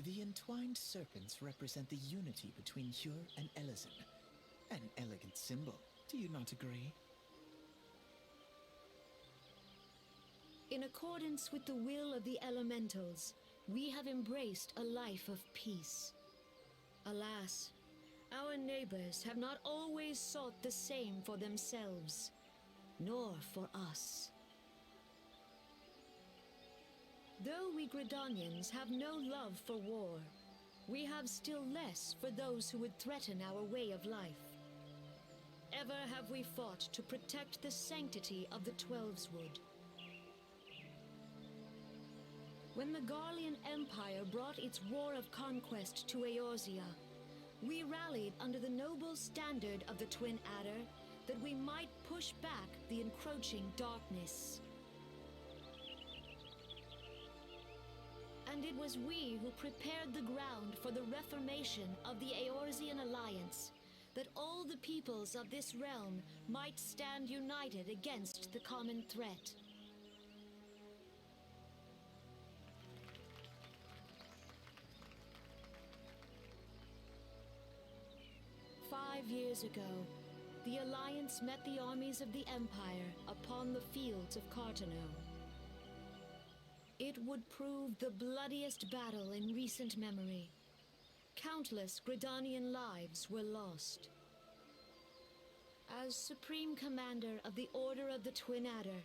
The entwined serpents represent the unity between Hyur and Elysian. An elegant symbol, do you not agree? In accordance with the will of the elementals, we have embraced a life of peace. Alas, our neighbors have not always sought the same for themselves, nor for us. Though we Gridanians have no love for war, we have still less for those who would threaten our way of life. Ever have we fought to protect the sanctity of the Twelveswood. When the Garlean Empire brought its war of conquest to Eorzea, we rallied under the noble standard of the Twin Adder that we might push back the encroaching darkness. And it was we who prepared the ground for the reformation of the Eorzean Alliance, that all the peoples of this realm might stand united against the common threat. "5 years ago, the Alliance met the armies of the Empire upon the fields of Cartano. It would prove the bloodiest battle in recent memory. Countless Gridanian lives were lost. As Supreme Commander of the Order of the Twin Adder,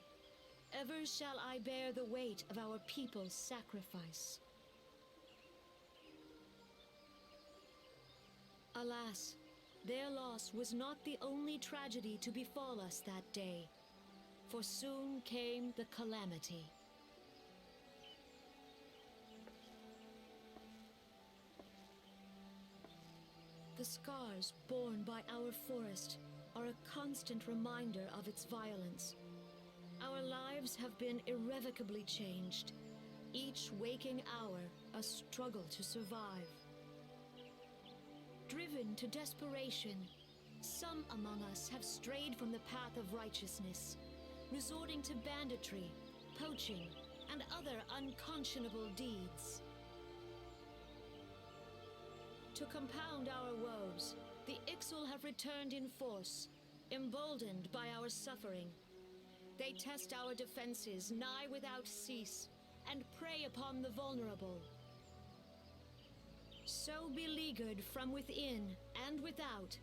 ever shall I bear the weight of our people's sacrifice. Alas, their loss was not the only tragedy to befall us that day, for soon came the calamity. The scars borne by our forest are a constant reminder of its violence. Our lives have been irrevocably changed, each waking hour a struggle to survive. Driven to desperation, some among us have strayed from the path of righteousness, resorting to banditry, poaching, and other unconscionable deeds. To compound our woes, the Ixal have returned in force, emboldened by our suffering. They test our defenses nigh without cease, and prey upon the vulnerable. So beleaguered from within and without,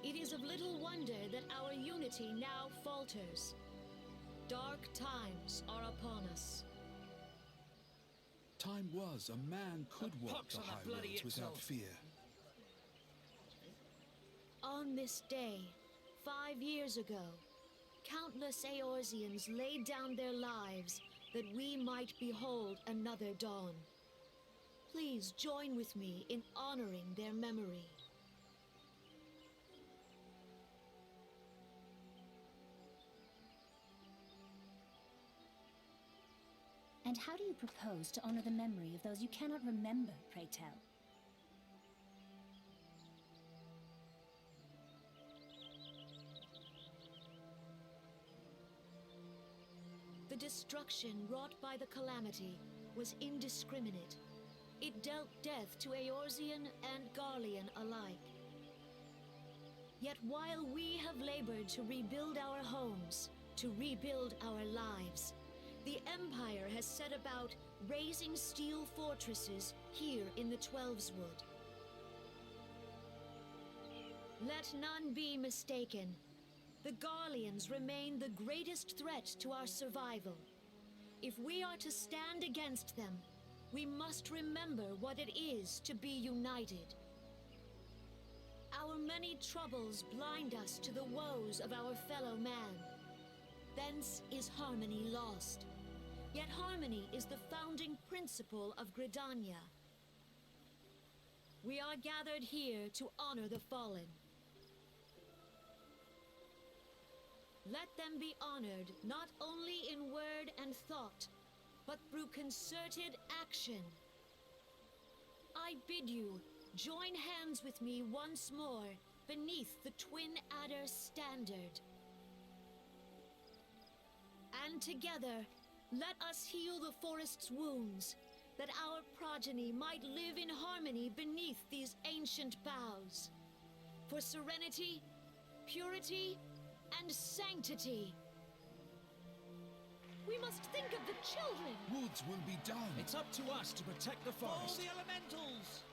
it is of little wonder that our unity now falters. Dark times are upon us. Time was a man could walk the high roads without fear. On this day, 5 years ago, countless Eorzeans laid down their lives that we might behold another dawn. Please join with me in honoring their memory. And how do you propose to honor the memory of those you cannot remember, pray tell? The destruction wrought by the calamity was indiscriminate. It dealt death to Eorzean and Garlean alike. Yet while we have labored to rebuild our homes, to rebuild our lives, the Empire has set about raising steel fortresses here in the Twelveswood. Let none be mistaken. The Garleans remain the greatest threat to our survival. If we are to stand against them, we must remember what it is to be united. Our many troubles blind us to the woes of our fellow man. Thence is harmony lost. Yet harmony is the founding principle of Gridania. We are gathered here to honor the fallen. Let them be honored not only in word and thought, but through concerted action. I bid you join hands with me once more beneath the Twin Adder's standard. And together, let us heal the forest's wounds, that our progeny might live in harmony beneath these ancient boughs. For serenity, purity, and sanctity. We must think of the children! Woods will be done. It's up to us to protect the forest. All the elementals!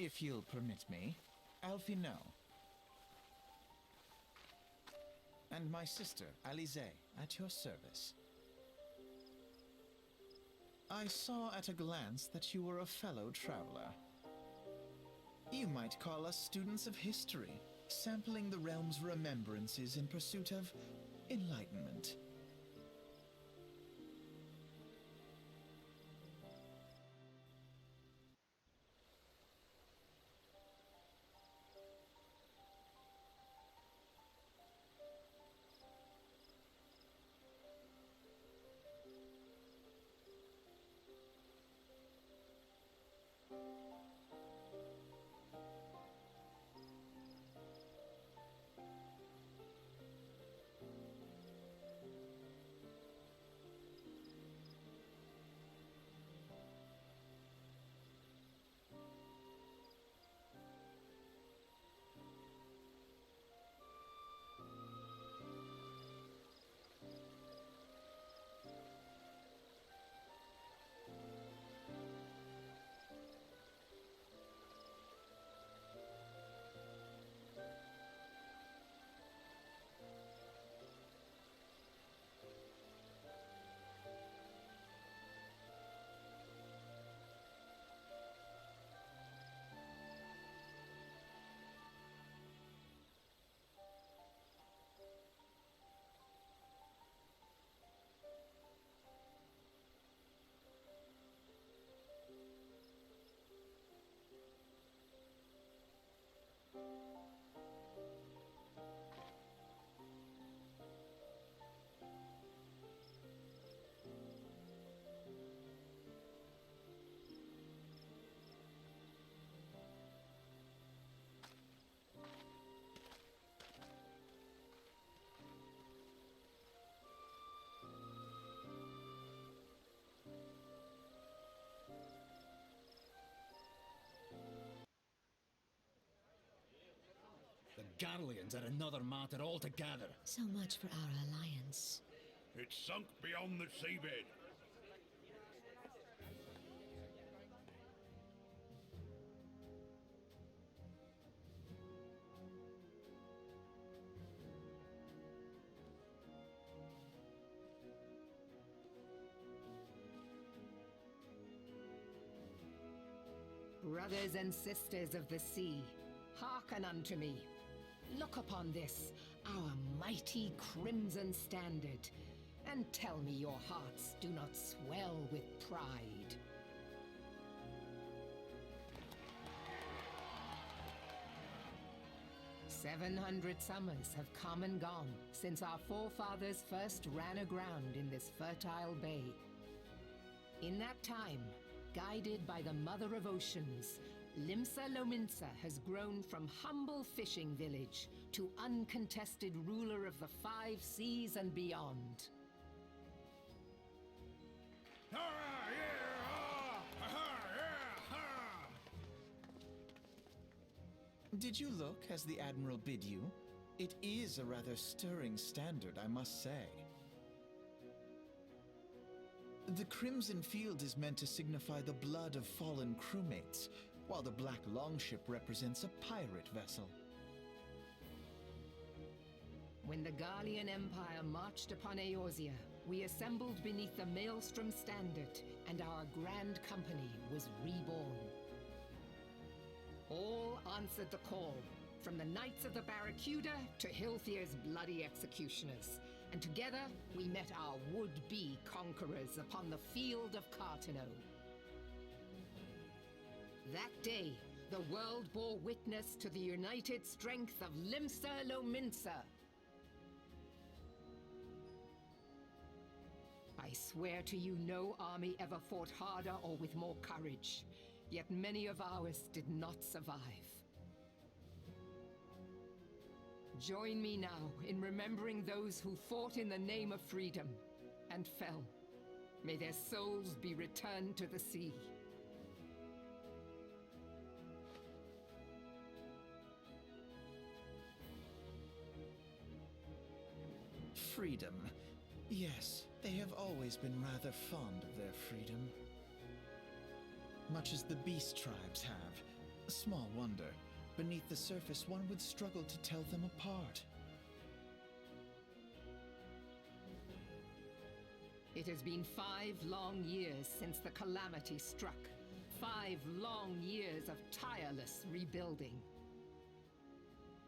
If you'll permit me, Alphino. And my sister, Alize, at your service. I saw at a glance that you were a fellow traveler. You might call us students of history, sampling the realm's remembrances in pursuit of enlightenment. The Garleans are another matter altogether. So much for our alliance. It's sunk beyond the seabed. Brothers and sisters of the sea, hearken unto me. Look upon this, our mighty crimson standard, and tell me your hearts do not swell with pride. "700 summers have come and gone since our forefathers first ran aground in this fertile bay. In that time, guided by the Mother of Oceans, Limsa Lominsa has grown from humble fishing village to uncontested ruler of the 5 seas and beyond. Did you look as the Admiral bid you? It is a rather stirring standard, I must say. The Crimson Field is meant to signify the blood of fallen crewmates, while the Black Longship represents a pirate vessel. When the Garlean Empire marched upon Eorzea, we assembled beneath the Maelstrom Standard, and our grand company was reborn. All answered the call, from the Knights of the Barracuda to Hilthier's bloody executioners, and together we met our would-be conquerors upon the field of Cartano. That day, the world bore witness to the united strength of Limsa Lominsa. I swear to you, no army ever fought harder or with more courage, yet many of ours did not survive. Join me now in remembering those who fought in the name of freedom and fell. May their souls be returned to the sea. Freedom. Yes, they have always been rather fond of their freedom. Much as the beast tribes have. Small wonder. Beneath the surface, one would struggle to tell them apart. It has been 5 long years since the calamity struck. 5 long years of tireless rebuilding.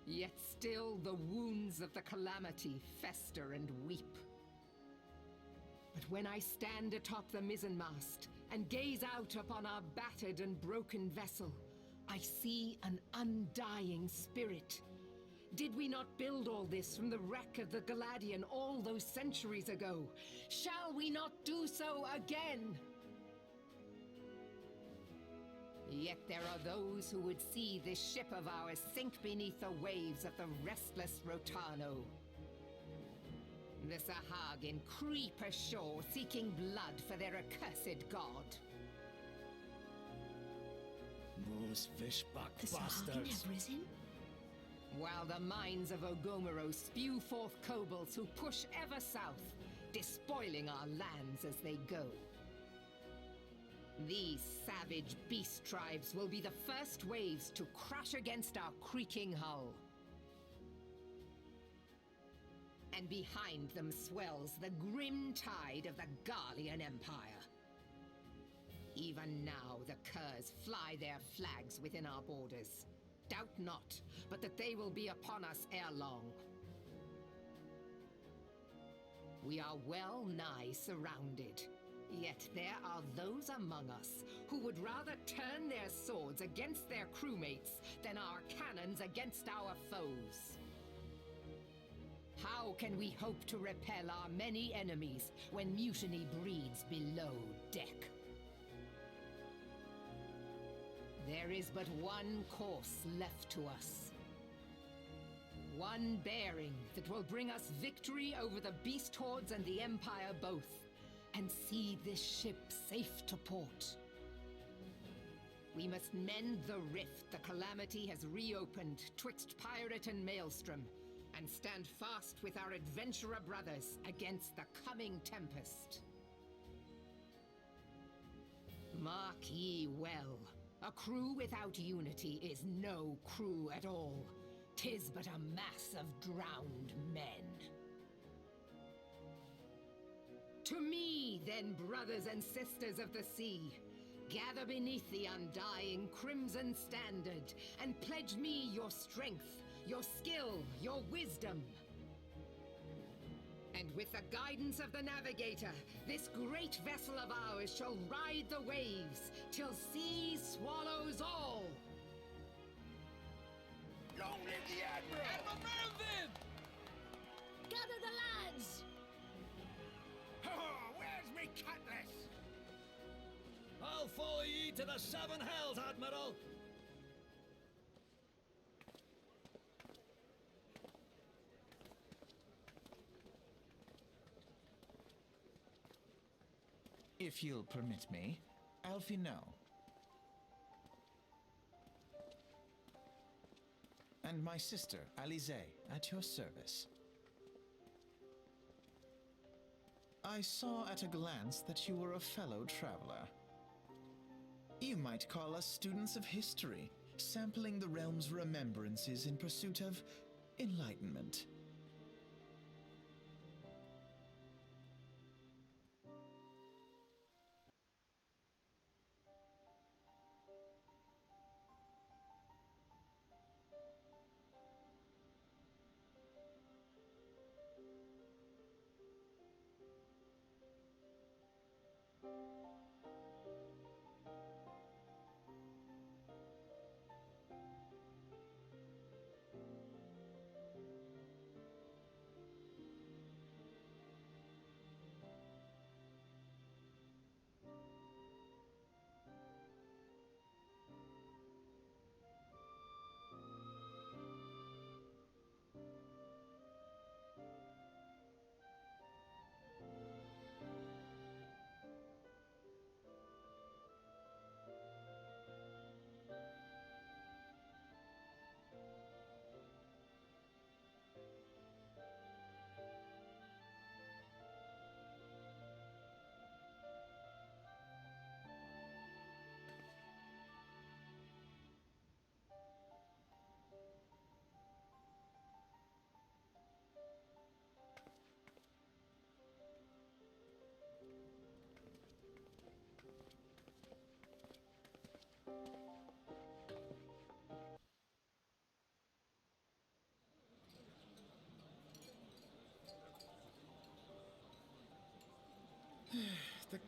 Yet still the wounds of the calamity fester and weep. But when I stand atop the mizzenmast and gaze out upon our battered and broken vessel, I see an undying spirit. Did we not build all this from the wreck of the Galadian all those centuries ago? Shall we not do so again? Yet there are those who would see this ship of ours sink beneath the waves of the restless Rotano. The Sahagin creep ashore seeking blood for their accursed god. Those fishbuck The Sahagin have risen? While the mines of Ogomoro spew forth kobolds who push ever south, despoiling our lands as they go. These savage beast tribes will be the first waves to crash against our creaking hull. And behind them swells the grim tide of the Garlean Empire. Even now the curs fly their flags within our borders. Doubt not, but that they will be upon us ere long. We are well nigh surrounded. Yet there are those among us who would rather turn their swords against their crewmates than our cannons against our foes. How can we hope to repel our many enemies when mutiny breeds below deck? There is but one course left to us. One bearing that will bring us victory over the beast hordes and the Empire both, and see this ship safe to port. We must mend the rift the calamity has reopened twixt pirate and maelstrom, and stand fast with our adventurer brothers against the coming tempest. Mark ye well, a crew without unity is no crew at all. 'Tis but a mass of drowned men. To me, then, brothers and sisters of the sea, gather beneath the undying crimson standard, and pledge me your strength, your skill, your wisdom. And with the guidance of the navigator, this great vessel of ours shall ride the waves, till sea swallows all. Long live the Admiral! Admiral Mervyn! Gather the lads! Where's me cutlass? I'll follow ye to the 7 hells, Admiral! If you'll permit me, Alfie no. And my sister, Alize, at your service. I saw at a glance that you were a fellow traveler. You might call us students of history, sampling the realm's remembrances in pursuit of enlightenment.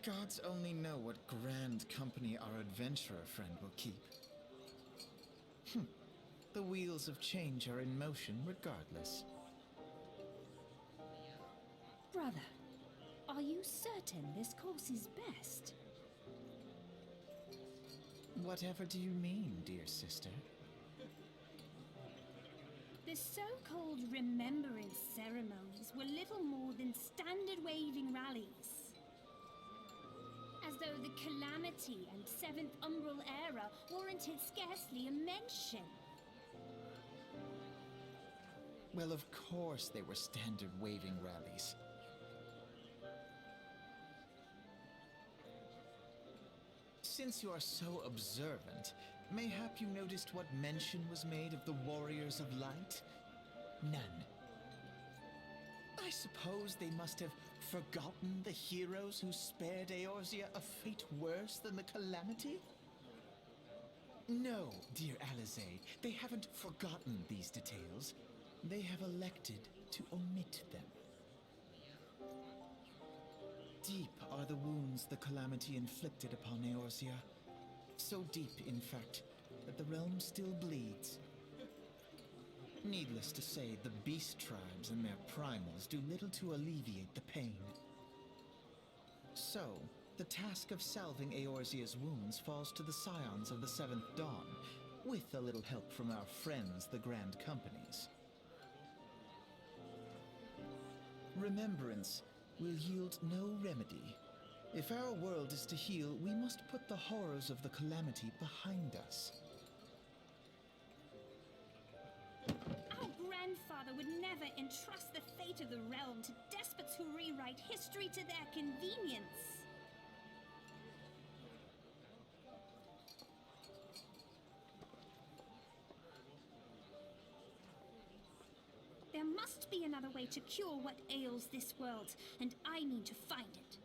Gods only know what grand company our adventurer friend will keep. The wheels of change are in motion regardless. Brother, are you certain this course is best? Whatever do you mean, dear sister? The so-called remembrance ceremonies were little more than standard waving rallies. As though the Calamity and 7th Umbral era warranted scarcely a mention. Well, of course they were standard waving rallies. Since you are so observant, mayhap you noticed what mention was made of the Warriors of Light? None. I suppose they must have forgotten the heroes who spared Eorzea a fate worse than the Calamity? No, dear Alizé, they haven't forgotten these details. They have elected to omit them. Deep are the wounds the Calamity inflicted upon Eorzea. So deep, in fact, that the realm still bleeds. Needless to say, the beast tribes and their primals do little to alleviate the pain. So, the task of salving Eorzea's wounds falls to the scions of the 7th Dawn, with a little help from our friends, the Grand Companies. Remembrance will yield no remedy. If our world is to heal, we must put the horrors of the Calamity behind us. Our grandfather would never entrust the fate of the realm to despots who rewrite history to their convenience. There must be another way to cure what ails this world, and I mean to find it.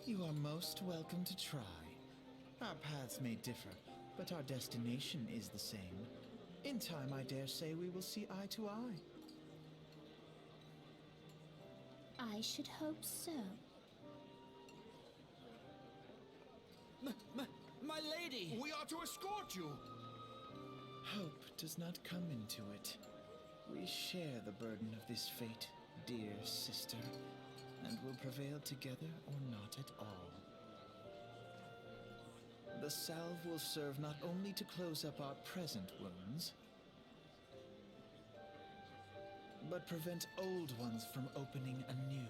You are most welcome to try. Our paths may differ, but our destination is the same. In time, I dare say we will see eye to eye. I should hope so. My lady! We are to escort you! Hope does not come into it. We share the burden of this fate, dear sister, and will prevail together or not at all. The salve will serve not only to close up our present wounds, but prevent old ones from opening anew.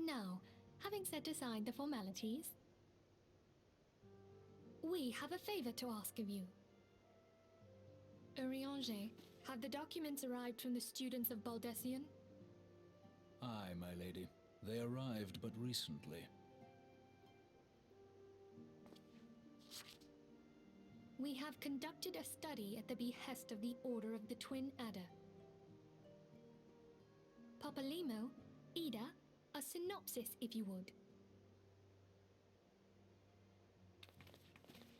Now, having set aside the formalities, we have a favor to ask of you. Urianger, have the documents arrived from the students of Baldessian? Aye, my lady. They arrived but recently. We have conducted a study at the behest of the Order of the Twin Adder. Papalimo, Ida, a synopsis if you would.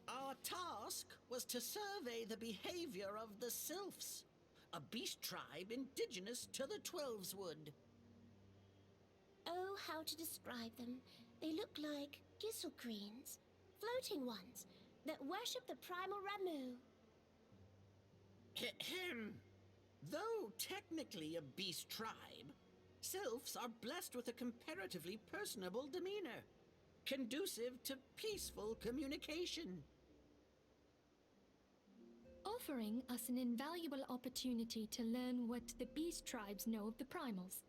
Our task was to survey the behavior of the Sylphs, a beast tribe indigenous to the Twelveswood. Oh, how to describe them. They look like Gisselgreens, floating ones, that worship the primal Ramu. Ahem. Though technically a beast tribe, Sylphs are blessed with a comparatively personable demeanor, conducive to peaceful communication. Offering us an invaluable opportunity to learn what the beast tribes know of the primals.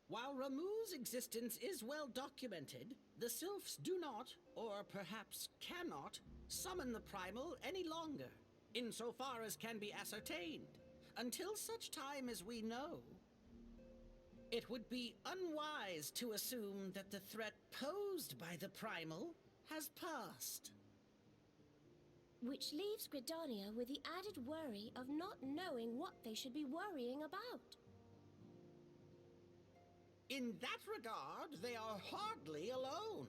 While Ramu's existence is well documented, the Sylphs do not, or perhaps cannot, summon the primal any longer, insofar as can be ascertained, until such time as we know. It would be unwise to assume that the threat posed by the primal has passed. Which leaves Gridania with the added worry of not knowing what they should be worrying about. In that regard, they are hardly alone.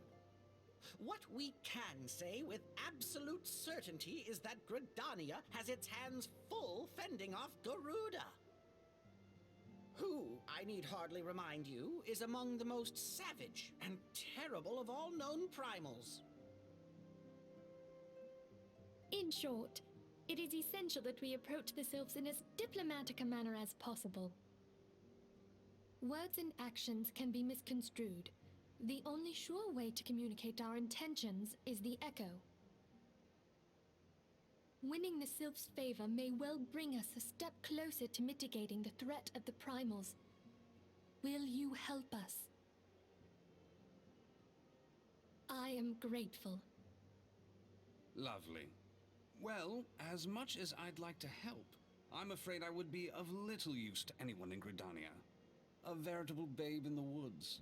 What we can say with absolute certainty is that Gridania has its hands full fending off Garuda, who, I need hardly remind you, is among the most savage and terrible of all known primals. In short, it is essential that we approach the Sylphs in as diplomatic a manner as possible. Words and actions can be misconstrued. The only sure way to communicate our intentions is the echo. Winning the Sylphs' favor may well bring us a step closer to mitigating the threat of the primals. Will you help us? I am grateful. Lovely. Well, as much as I'd like to help, I'm afraid I would be of little use to anyone in Gridania. A veritable babe in the woods.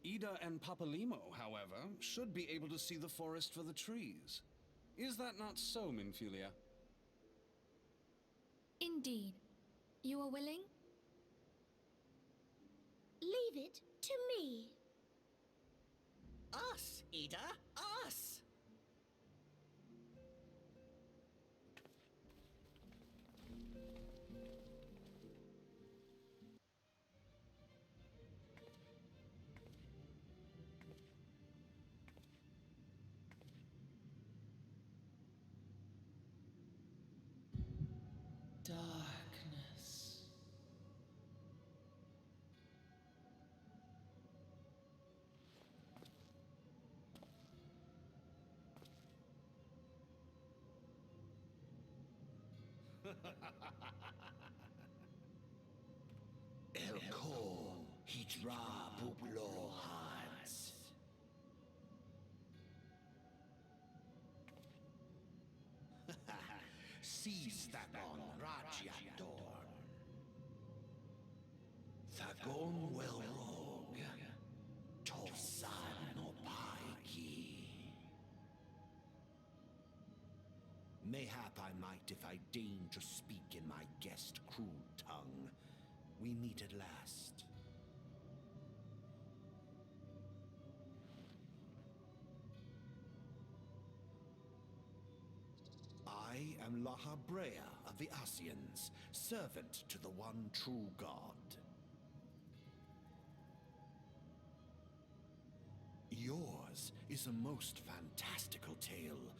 Ida and Papalimo, however, should be able to see the forest for the trees. Is that not so, Minfilia? Indeed. You are willing? Leave it to me. Us, Ida, us! Darkness. Elko Hijra Bublo Hans. Seize Thagon Rajiadorn. Thagon well rogue. Tosan no Paiki. Mayhap I might if I deign to speak in my guest crude tongue. We meet at last. I am Lahabrea of the Asians, servant to the one true God. Yours is a most fantastical tale,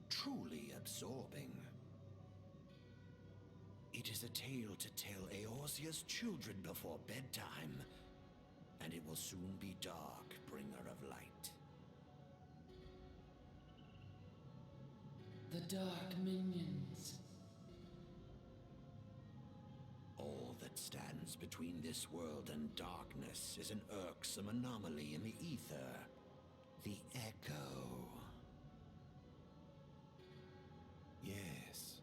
truly absorbing. It is a tale to tell Eorzea's children before bedtime, and it will soon be dark, bringer of light. The dark minions. All the stands between this world and darkness is an irksome anomaly in the ether. The Echo. Yes,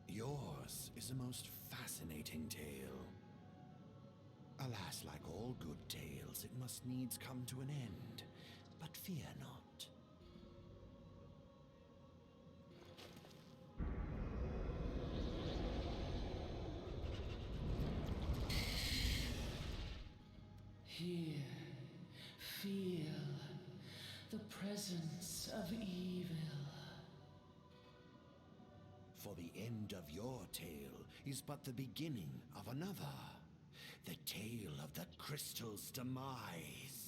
yours is a most fascinating tale. Alas, like all good tales, it must needs come to an end. But fear not. Here, feel the presence of evil. For the end of your tale is but the beginning of another. The tale of the crystal's demise.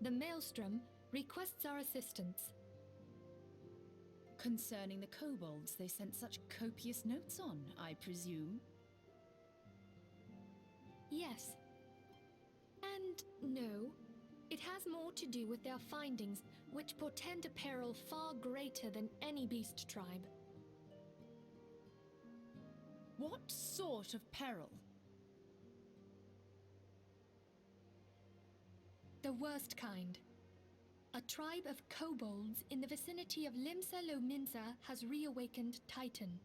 the Maelstrom requests our assistance. Concerning the kobolds they sent such copious notes on, I presume? Yes. And no. It has more to do with their findings, which portend a peril far greater than any beast tribe. What sort of peril? The worst kind. A tribe of kobolds in the vicinity of Limsa Lominsa has reawakened Titan.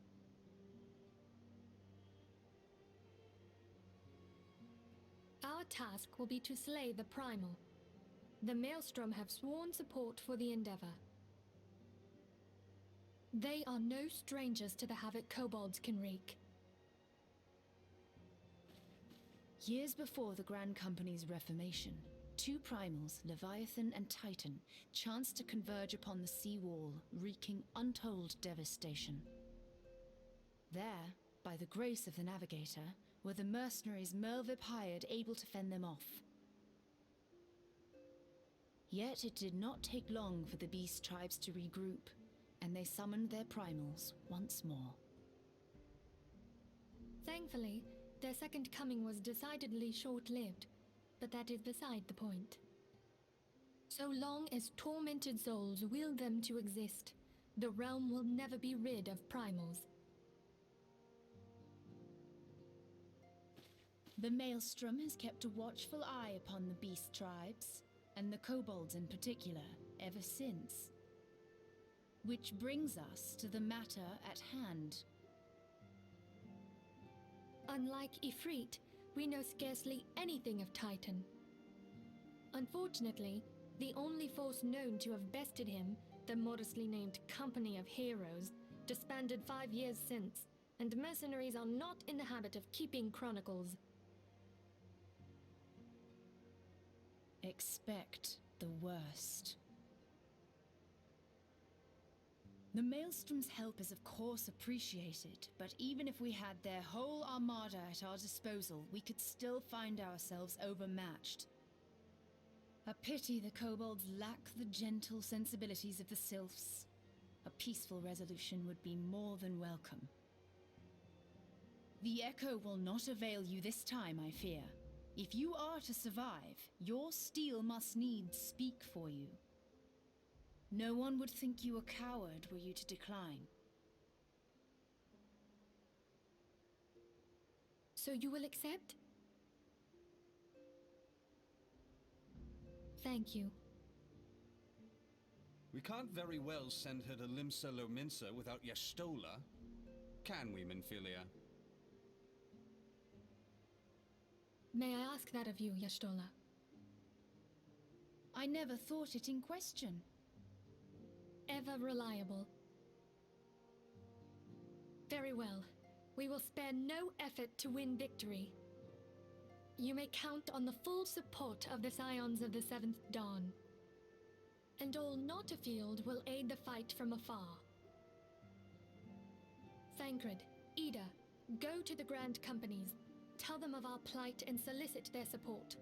Our task will be to slay the Primal. The Maelstrom have sworn support for the endeavor. They are no strangers to the havoc kobolds can wreak. Years before the Grand Company's reformation, two primals, Leviathan and Titan, chanced to converge upon the sea wall, wreaking untold devastation. There, by the grace of the Navigator, were the mercenaries Mervip hired able to fend them off. Yet it did not take long for the beast tribes to regroup, and they summoned their primals once more. Thankfully, their second coming was decidedly short-lived, but that is beside the point. So long as tormented souls will them to exist, the realm will never be rid of primals. The Maelstrom has kept a watchful eye upon the beast tribes, and the kobolds in particular, ever since. Which brings us to the matter at hand. Unlike Ifrit, we know scarcely anything of Titan. Unfortunately, the only force known to have bested him, the modestly named Company of Heroes, disbanded 5 years since, and mercenaries are not in the habit of keeping chronicles. Expect the worst. The Maelstrom's help is of course appreciated, but even if we had their whole armada at our disposal, we could still find ourselves overmatched. A pity the kobolds lack the gentle sensibilities of the sylphs. A peaceful resolution would be more than welcome. The echo will not avail you this time, I fear. If you are to survive, your steel must needs speak for you. No one would think you a coward were you to decline. So you will accept? Thank you. We can't very well send her to Limsa Lominsa without Y'shtola, can we, Minfilia? May I ask that of you, Y'shtola? I never thought it in question. Ever reliable. Very well. We will spare no effort to win victory. You may count on the full support of the Scions of the Seventh Dawn. And all not afield will aid the fight from afar. Thancred, Ida, go to the Grand Companies. Tell them of our plight and solicit their support.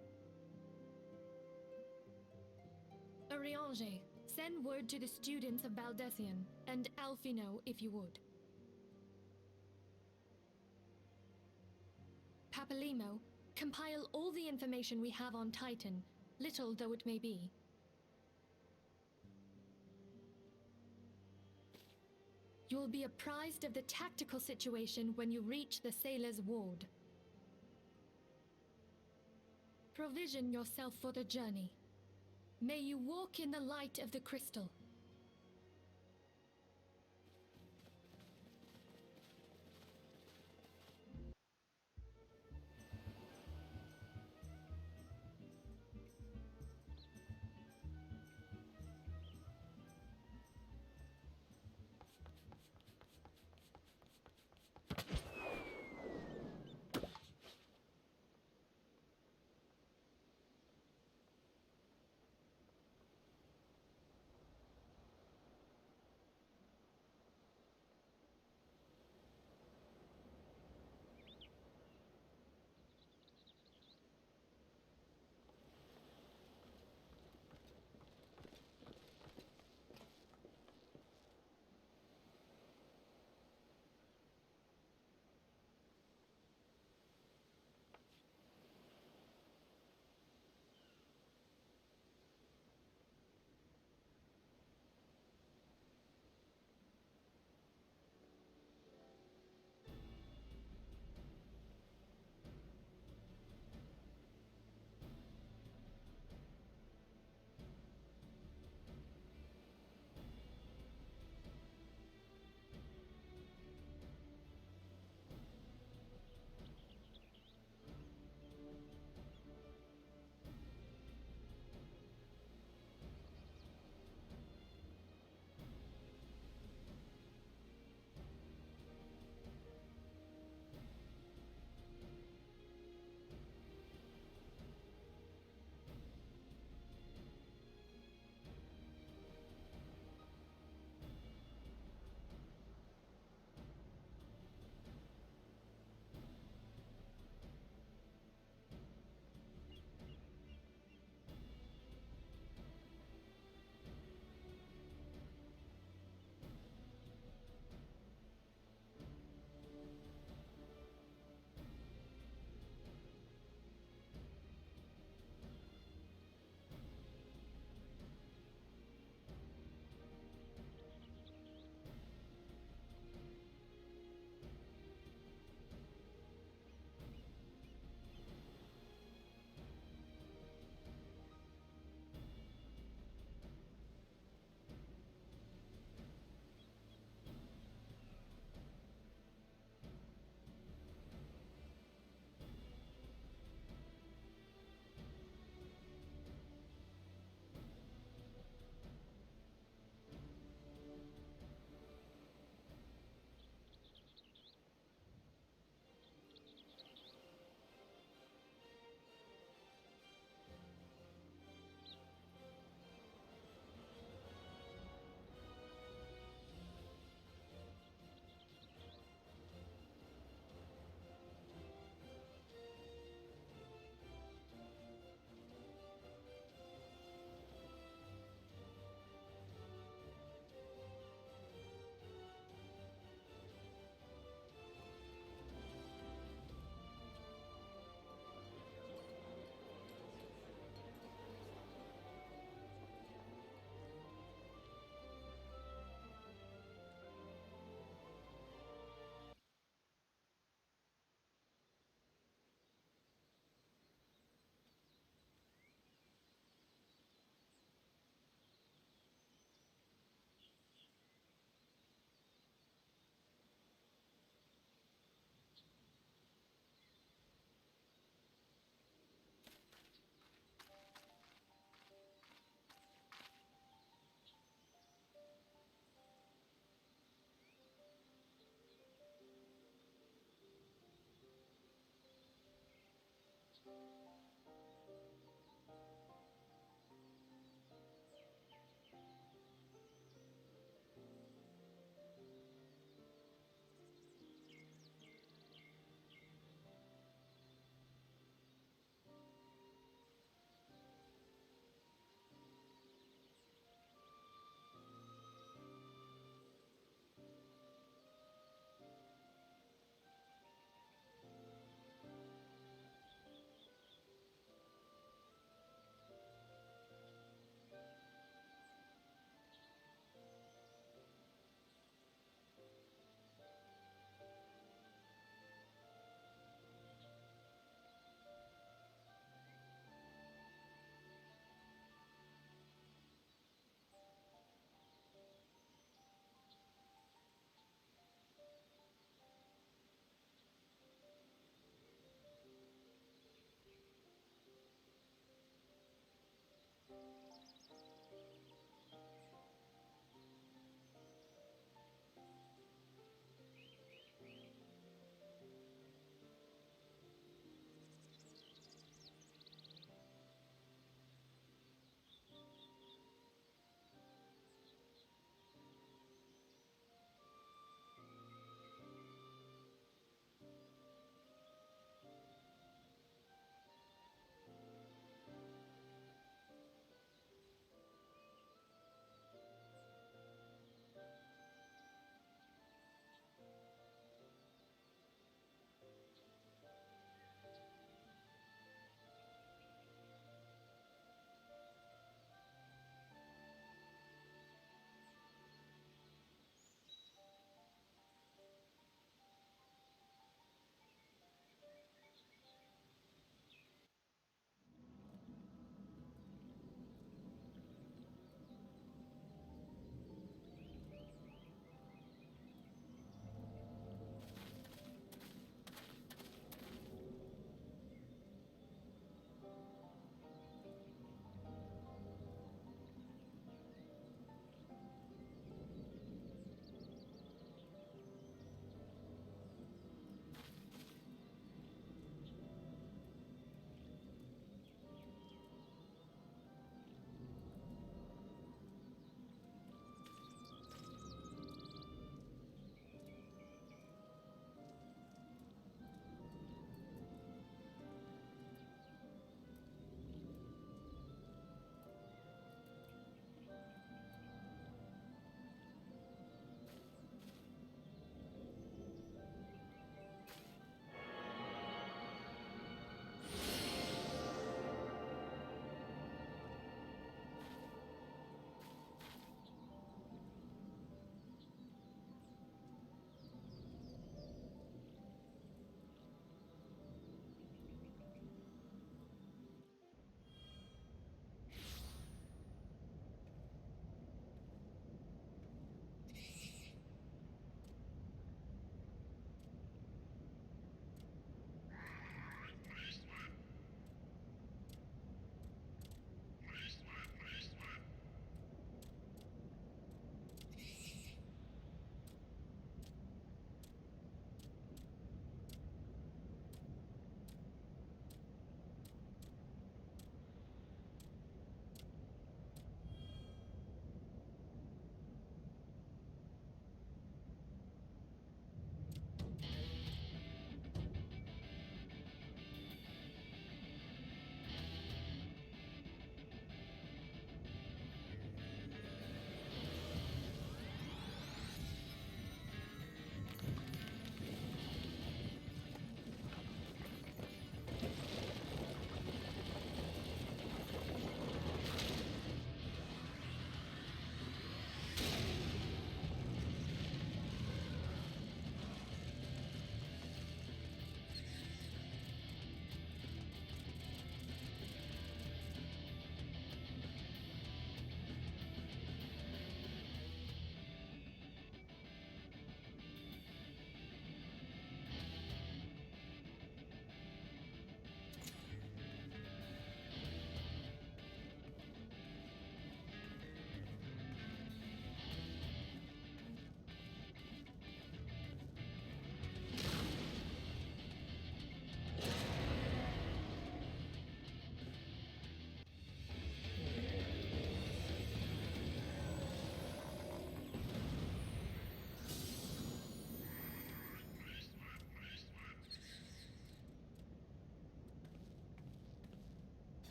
Urianger, send word to the students of Baldessian, and Alfino if you would. Papalimo, compile all the information we have on Titan, little though it may be. You'll be apprised of the tactical situation when you reach the Sailor's Ward. Provision yourself for the journey. May you walk in the light of the crystal.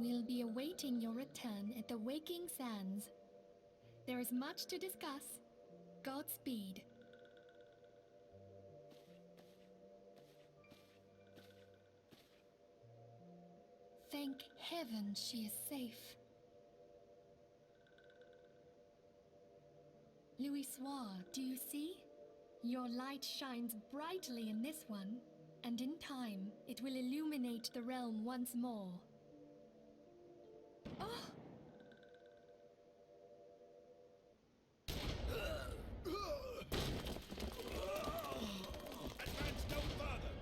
We'll be awaiting your return at the Waking Sands. There is much to discuss. Godspeed. Thank heaven she is safe. Louisoire, do you see? Your light shines brightly in this one, and in time, it will illuminate the realm once more. Oh! Advance no further!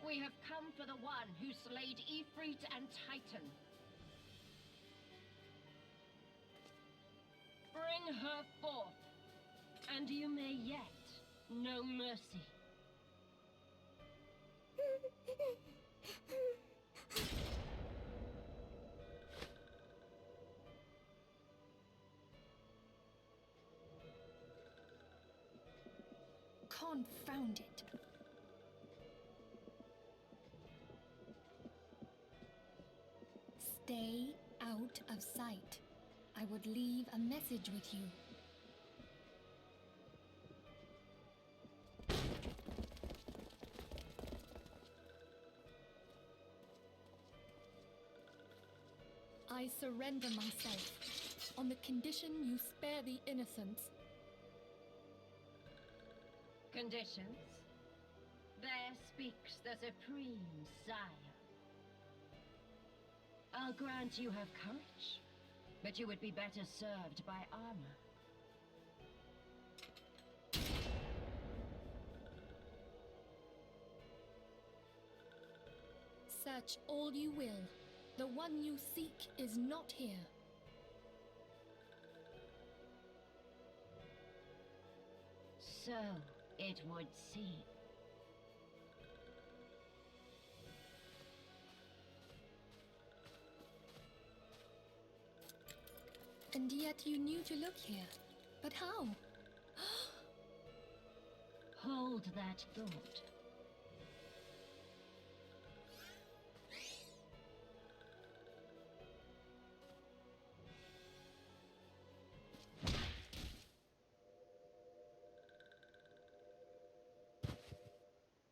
We have come for the one who slayed Ifrit and Titan. Bring her forth, and you may yet know mercy. Confound it. Stay out of sight. I would leave a message with you. I surrender myself, on the condition you spare the innocents. Conditions? There speaks the Supreme Sire. I'll grant you have courage, but you would be better served by armor. Search all you will. The one you seek is not here. So it would seem. And yet you knew to look here. But how? Hold that thought.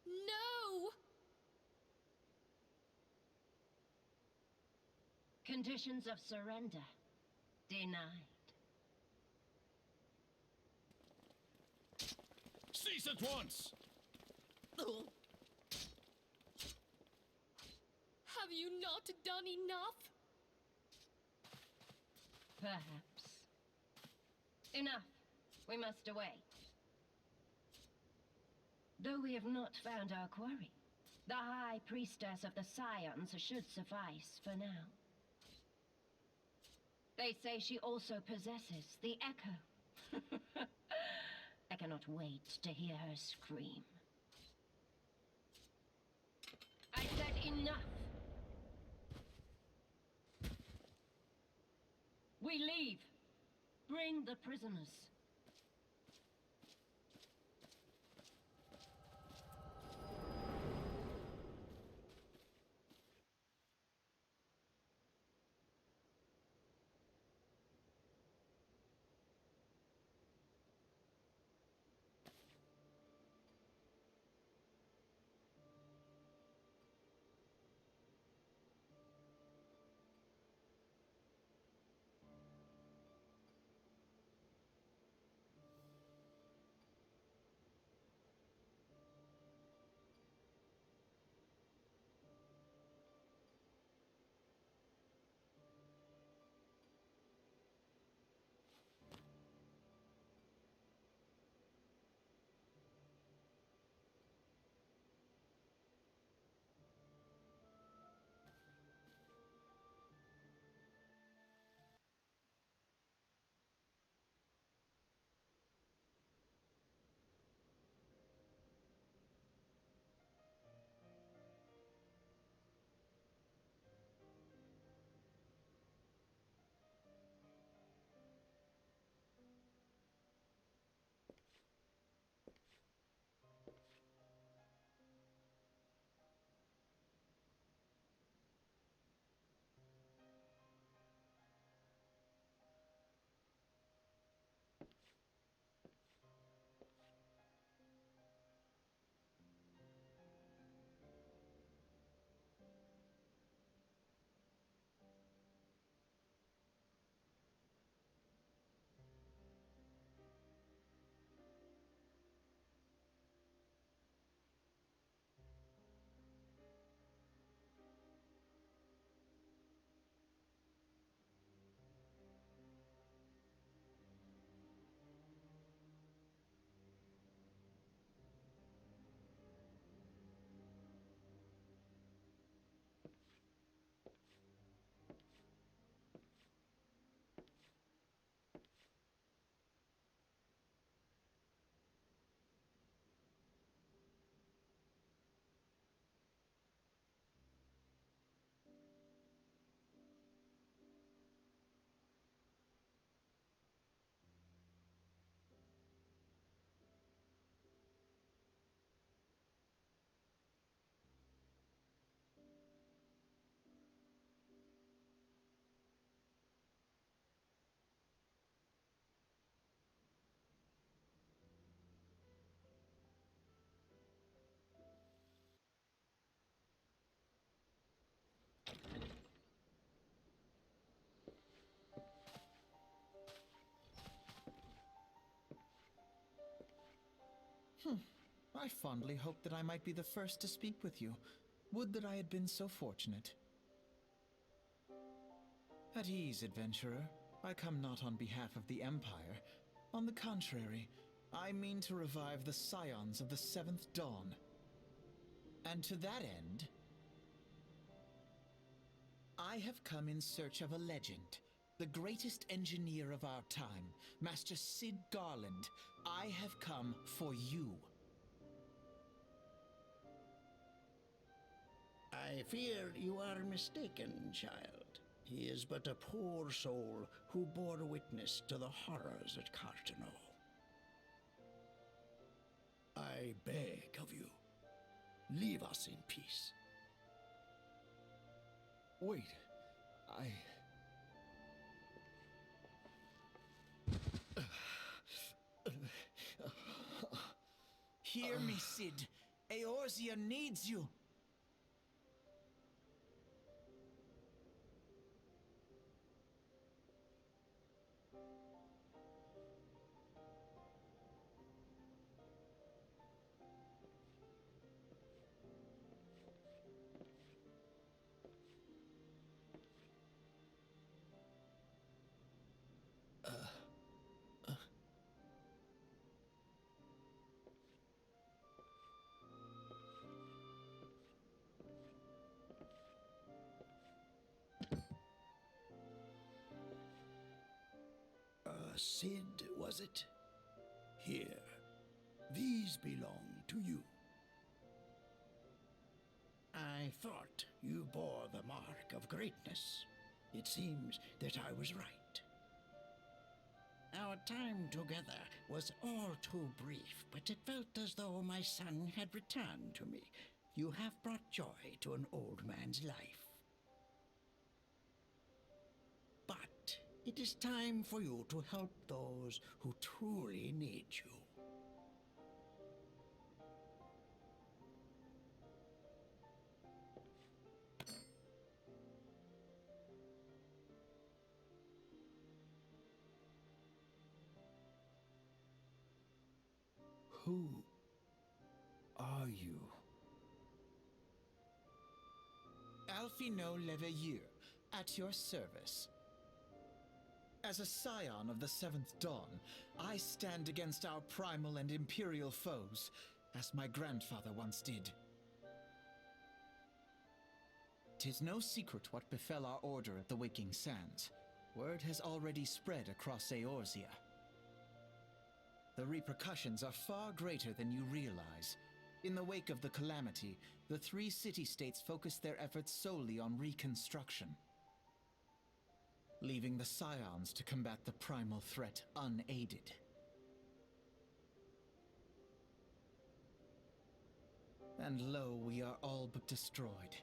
No! Conditions of surrender. Denied. Cease at once! Have you not done enough? Perhaps. Enough. We must away. Though we have not found our quarry, the High Priestess of the Scions should suffice for now. They say she also possesses the Echo. I cannot wait to hear her scream. I said enough! We leave! Bring the prisoners. I fondly hoped that I might be the first to speak with you. Would that I had been so fortunate. At ease, adventurer. I come not on behalf of the Empire. On the contrary, I mean to revive the scions of the Seventh Dawn. And to that end, I have come in search of a legend. The greatest engineer of our time, Master Cid Garland. I have come for you. I fear you are mistaken, child. He is but a poor soul who bore witness to the horrors at Cartano. I beg of you, leave us in peace. Wait, Hear me, Cid. Eorzea needs you. Cid, was it? Here, these belong to you. I thought you bore the mark of greatness. It seems that I was right. Our time together was all too brief, but it felt as though my son had returned to me. You have brought joy to an old man's life. But it is time for you to help those who truly need you. Who are you? Alphino Leveilleur, at your service. As a scion of the Seventh Dawn, I stand against our primal and imperial foes, as my grandfather once did. 'Tis no secret what befell our order at the Waking Sands. Word has already spread across Eorzea. The repercussions are far greater than you realize. In the wake of the calamity, the three city-states focused their efforts solely on reconstruction, leaving the scions to combat the primal threat unaided. And lo, we are all but destroyed.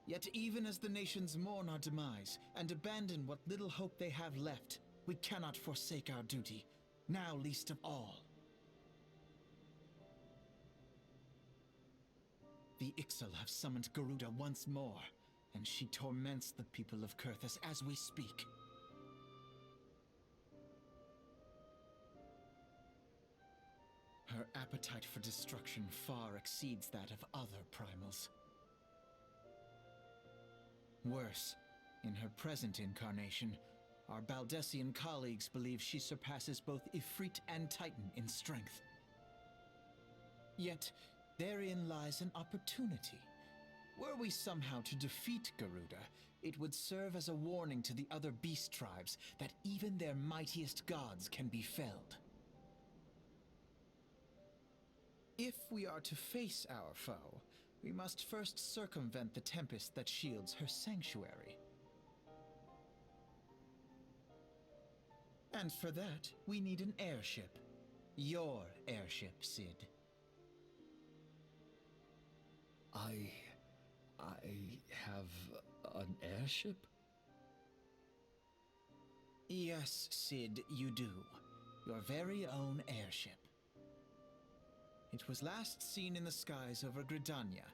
Yet even as the nations mourn our demise and abandon what little hope they have left, we cannot forsake our duty, now least of all. The Ixal have summoned Garuda once more, and she torments the people of Kurthus as we speak. Her appetite for destruction far exceeds that of other primals. Worse, in her present incarnation, our Baldessian colleagues believe she surpasses both Ifrit and Titan in strength. Yet, therein lies an opportunity. Were we somehow to defeat Garuda, it would serve as a warning to the other beast tribes that even their mightiest gods can be felled. If we are to face our foe, we must first circumvent the tempest that shields her sanctuary. And for that, we need an airship. Your airship, Cid. I have an airship? Yes, Cid, you do. Your very own airship. It was last seen in the skies over Gridania,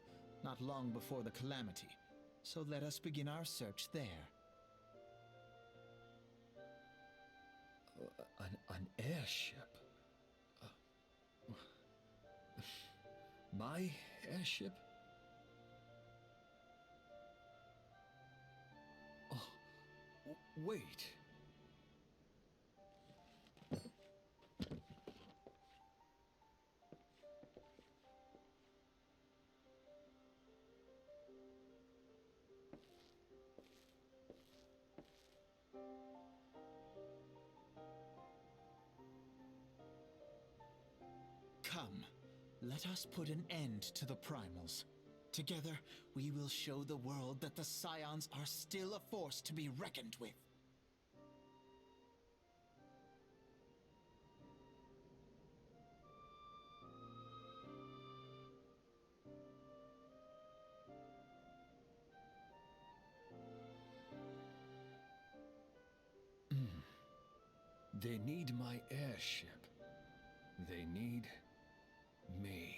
not long before the calamity, so let us begin our search there. An airship? My airship? Oh, wait. Come, let us put an end to the primals. Together, we will show the world that the Scions are still a force to be reckoned with. They need my airship. They need me.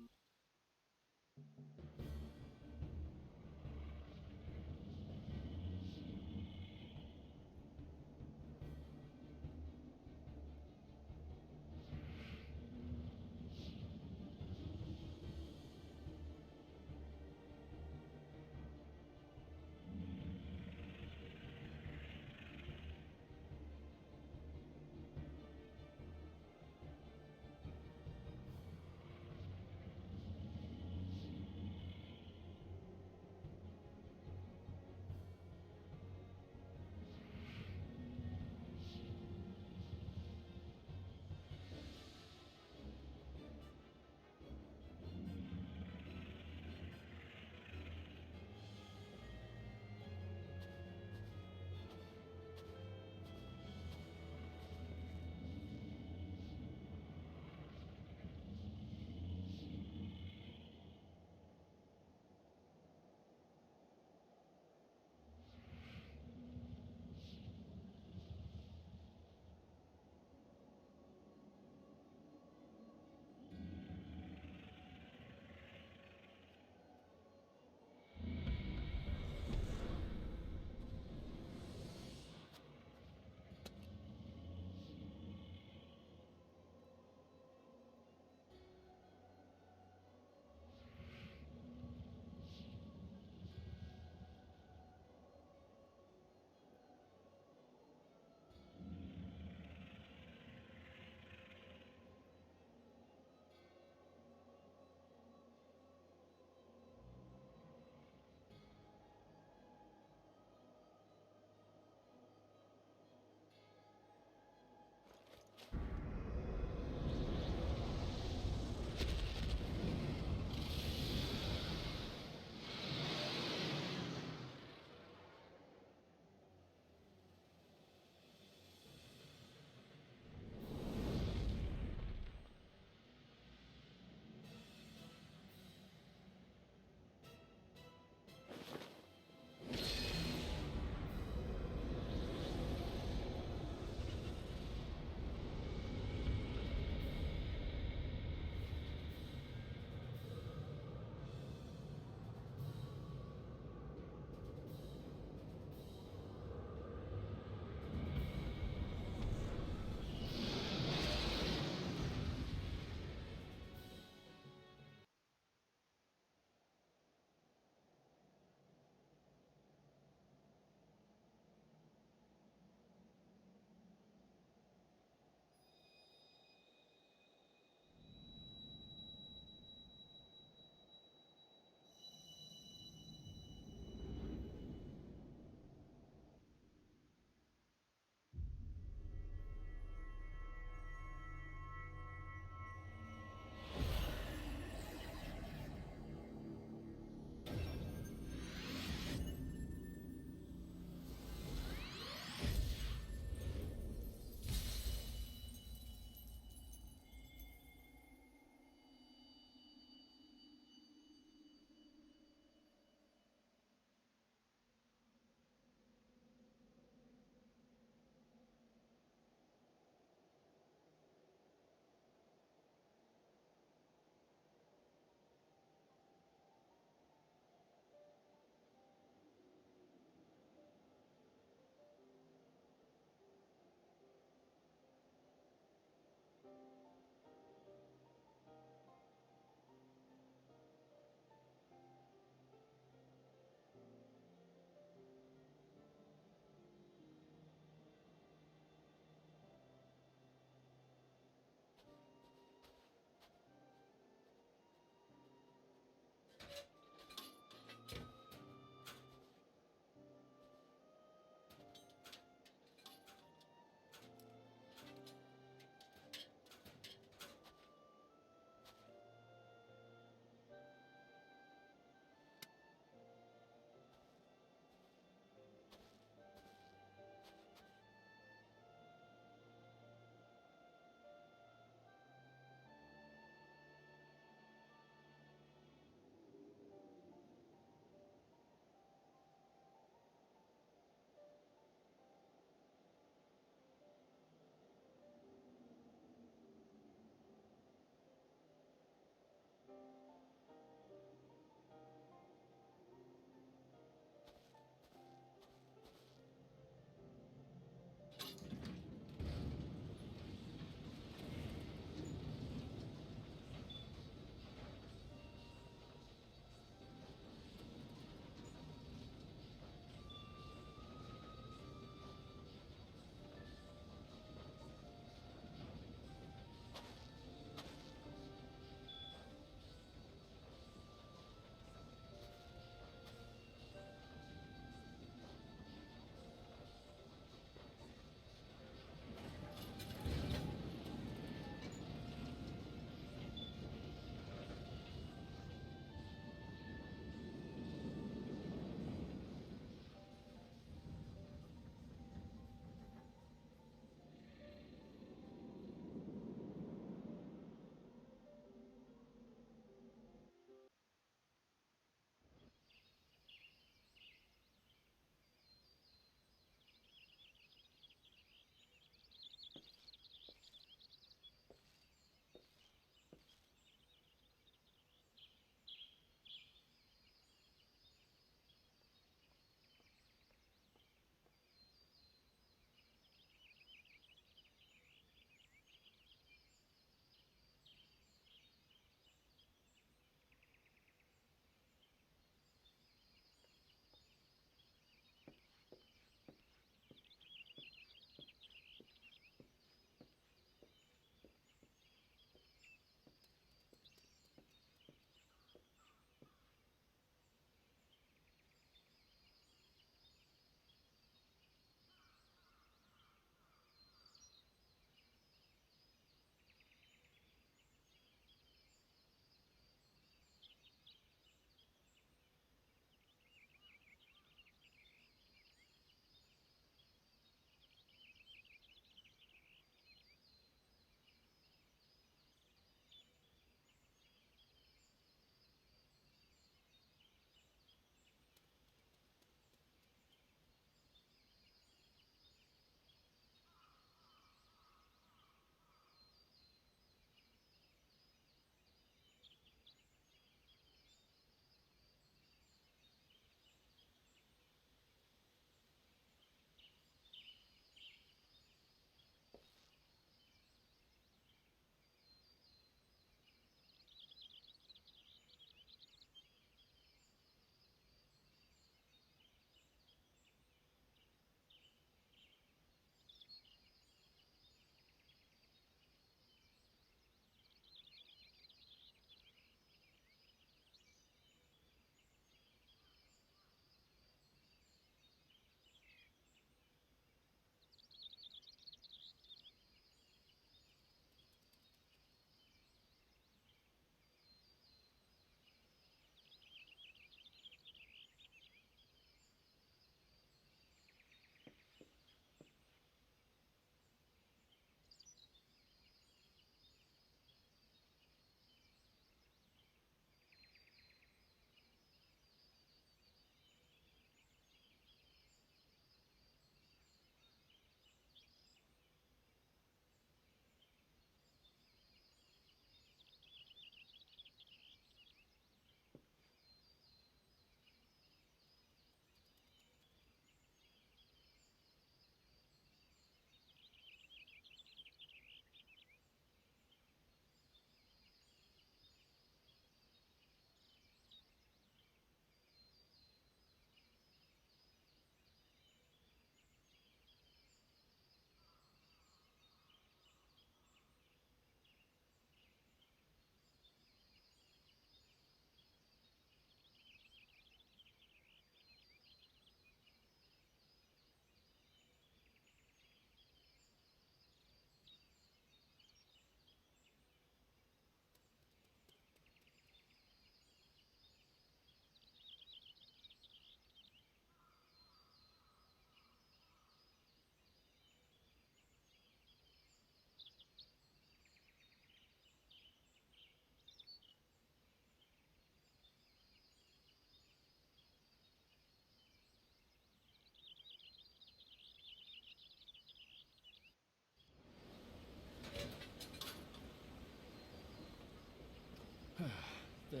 There.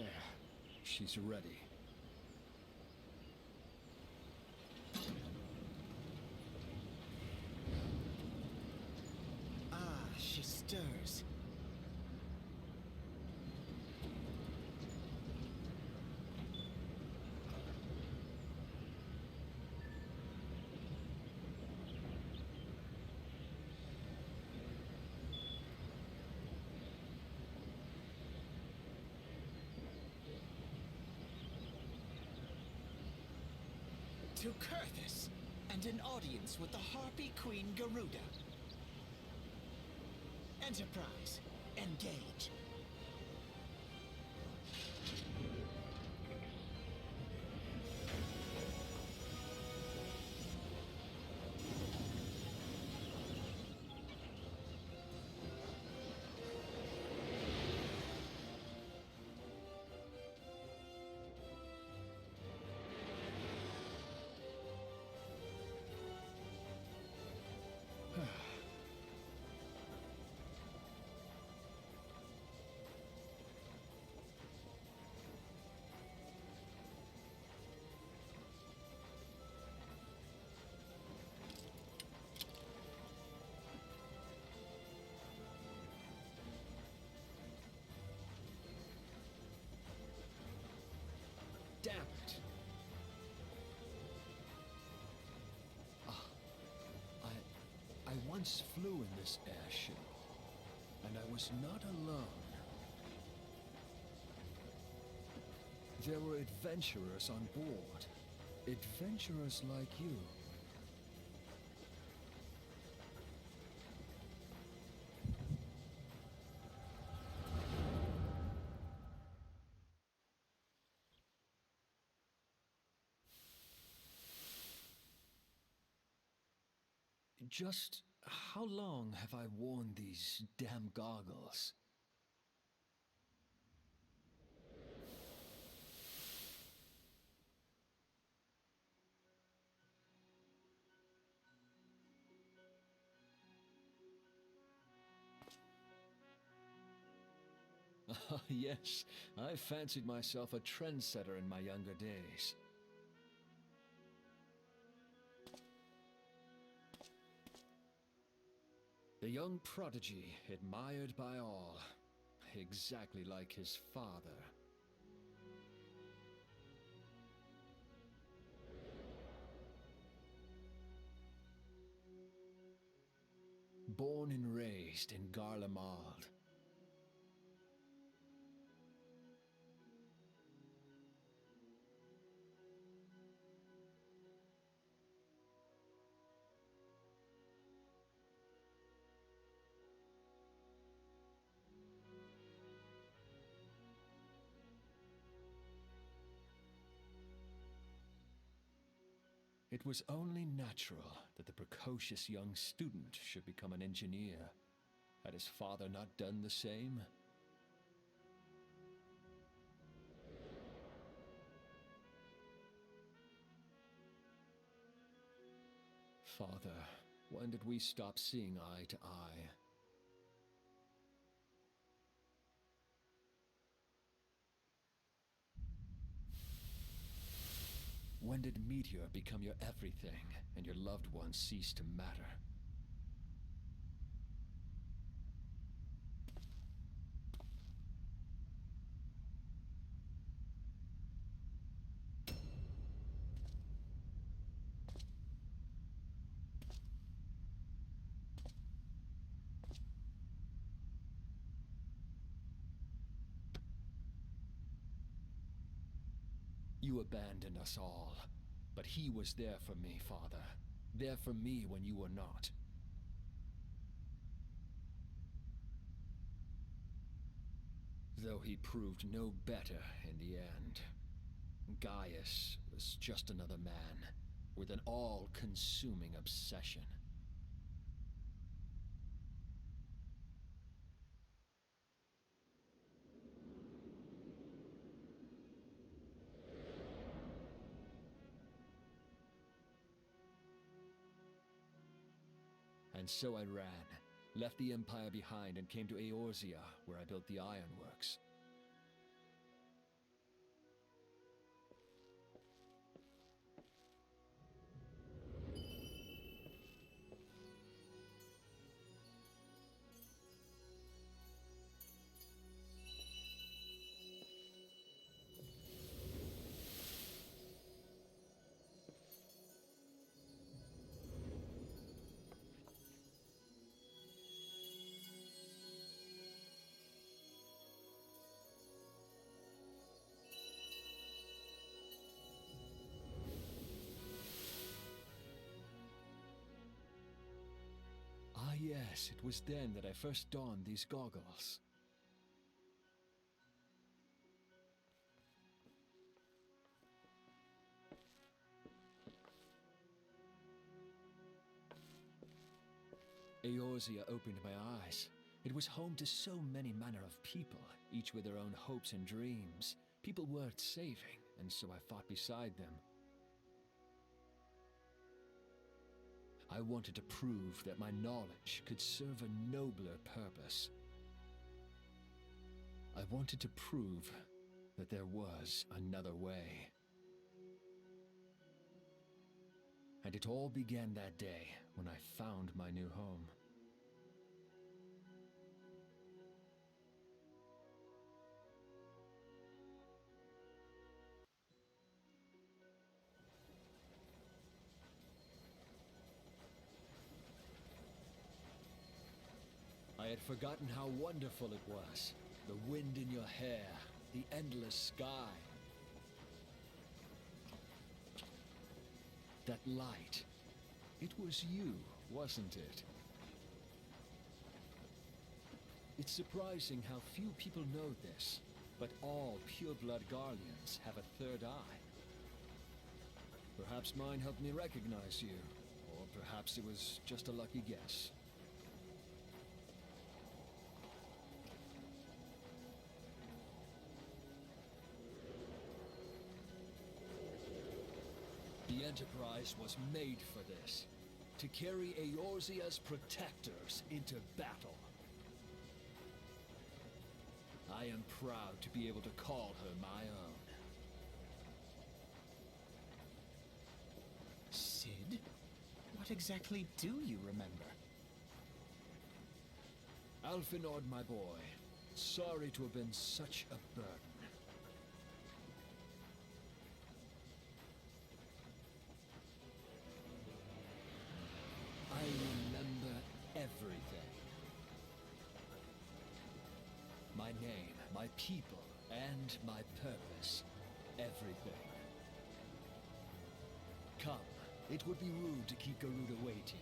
She's ready. Ah, she stirs. To Kurthus, and an audience with the Harpy Queen Garuda. Enterprise, engage. Damn it! I once flew in this airship, and I was not alone. There were adventurers on board. Adventurers like you. Just how long have I worn these damn goggles? Yes, I fancied myself a trendsetter in my younger days. The young prodigy, admired by all, exactly like his father. Born and raised in Garlemald. It was only natural that the precocious young student should become an engineer. Had his father not done the same? Father, when did we stop seeing eye to eye? When did Meteor become your everything, and your loved ones cease to matter? You abandoned us all, but he was there for me, Father. There for me when you were not. Though he proved no better in the end. Gaius was just another man, with an all-consuming obsession. And so I ran, left the Empire behind and came to Eorzea, where I built the ironworks. Yes, it was then that I first donned these goggles. Eorzea opened my eyes. It was home to so many manner of people, each with their own hopes and dreams. People worth saving, and so I fought beside them. I wanted to prove that my knowledge could serve a nobler purpose. I wanted to prove that there was another way. And it all began that day when I found my new home. I had forgotten how wonderful it was. The wind in your hair, the endless sky. That light. It was you, wasn't it? It's surprising how few people know this, but all pureblood Garleans have a third eye. Perhaps mine helped me recognize you, or perhaps it was just a lucky guess. The Enterprise was made for this, to carry Eorzea's protectors into battle. I am proud to be able to call her my own. Sid? What exactly do you remember? Alfinord, my boy. Sorry to have been such a burden. I remember everything. My name, my people, and my purpose. Everything. Come, it would be rude to keep Garuda waiting.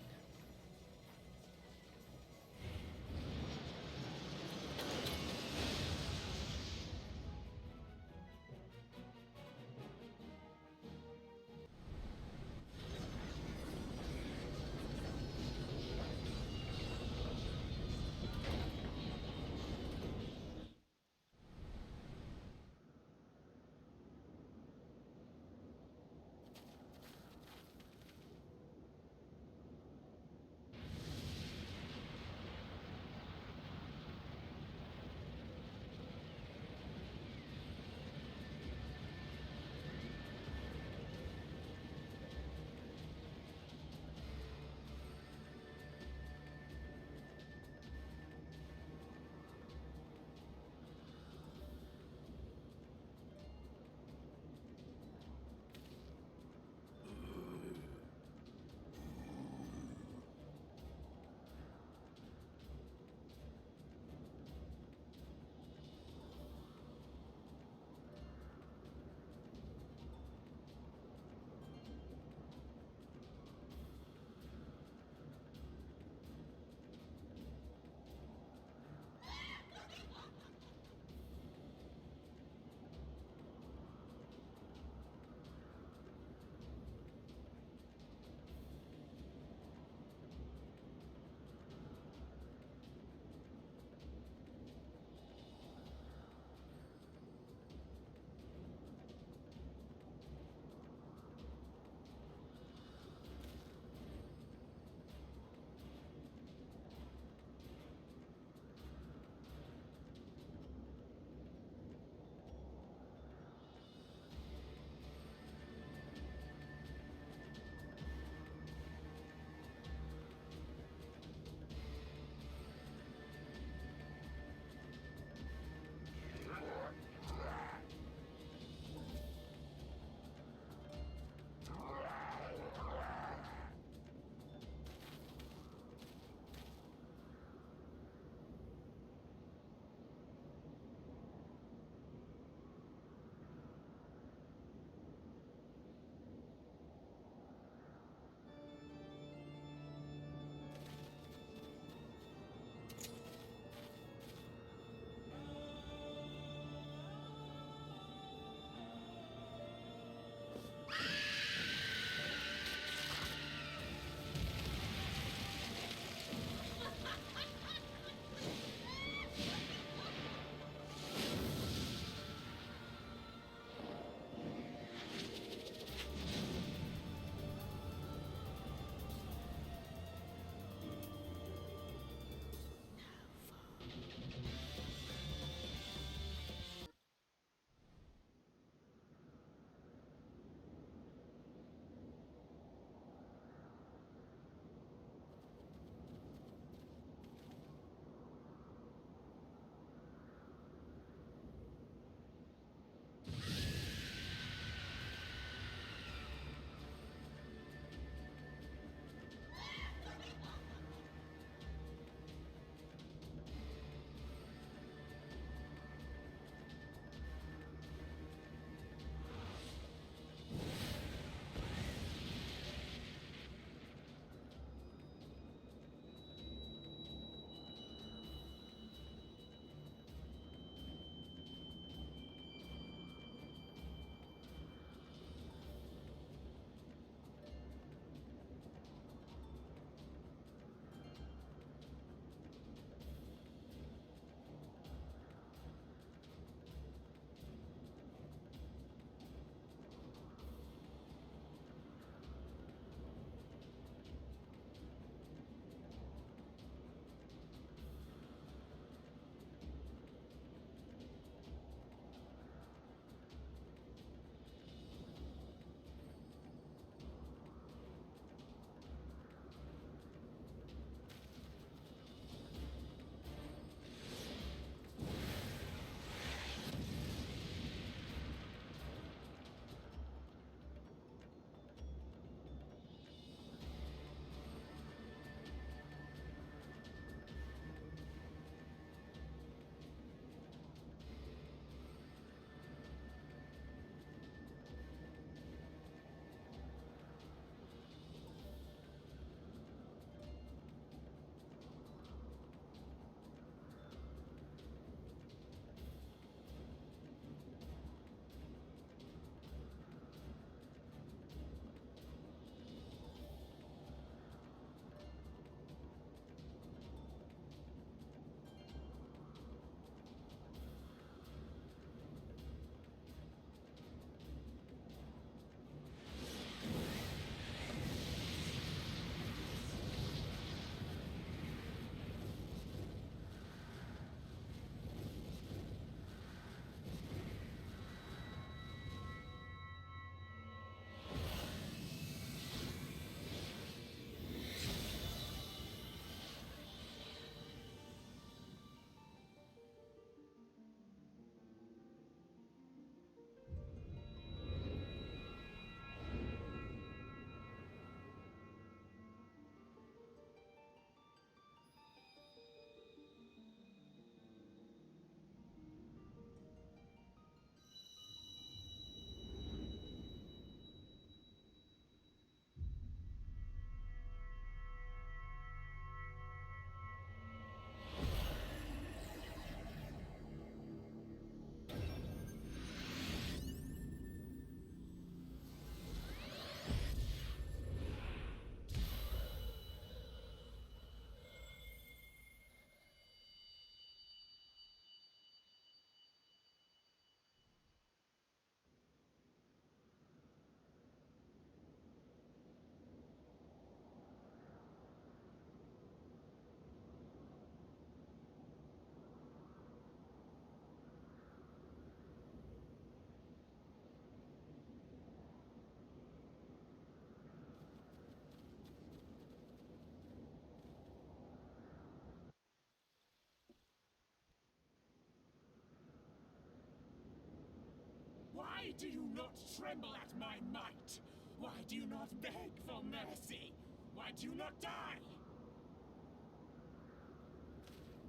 Why do you not tremble at my might? Why do you not beg for mercy? Why do you not die?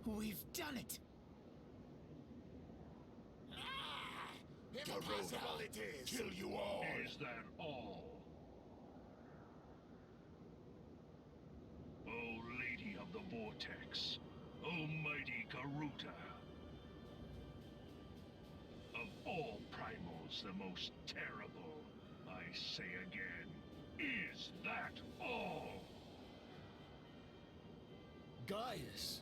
We've done it! Impossible it is! Kill you all! Is that all? O Lady of the Vortex, O mighty Garuda. Of all primals, the most terrible, I say again, is that all? Gaius!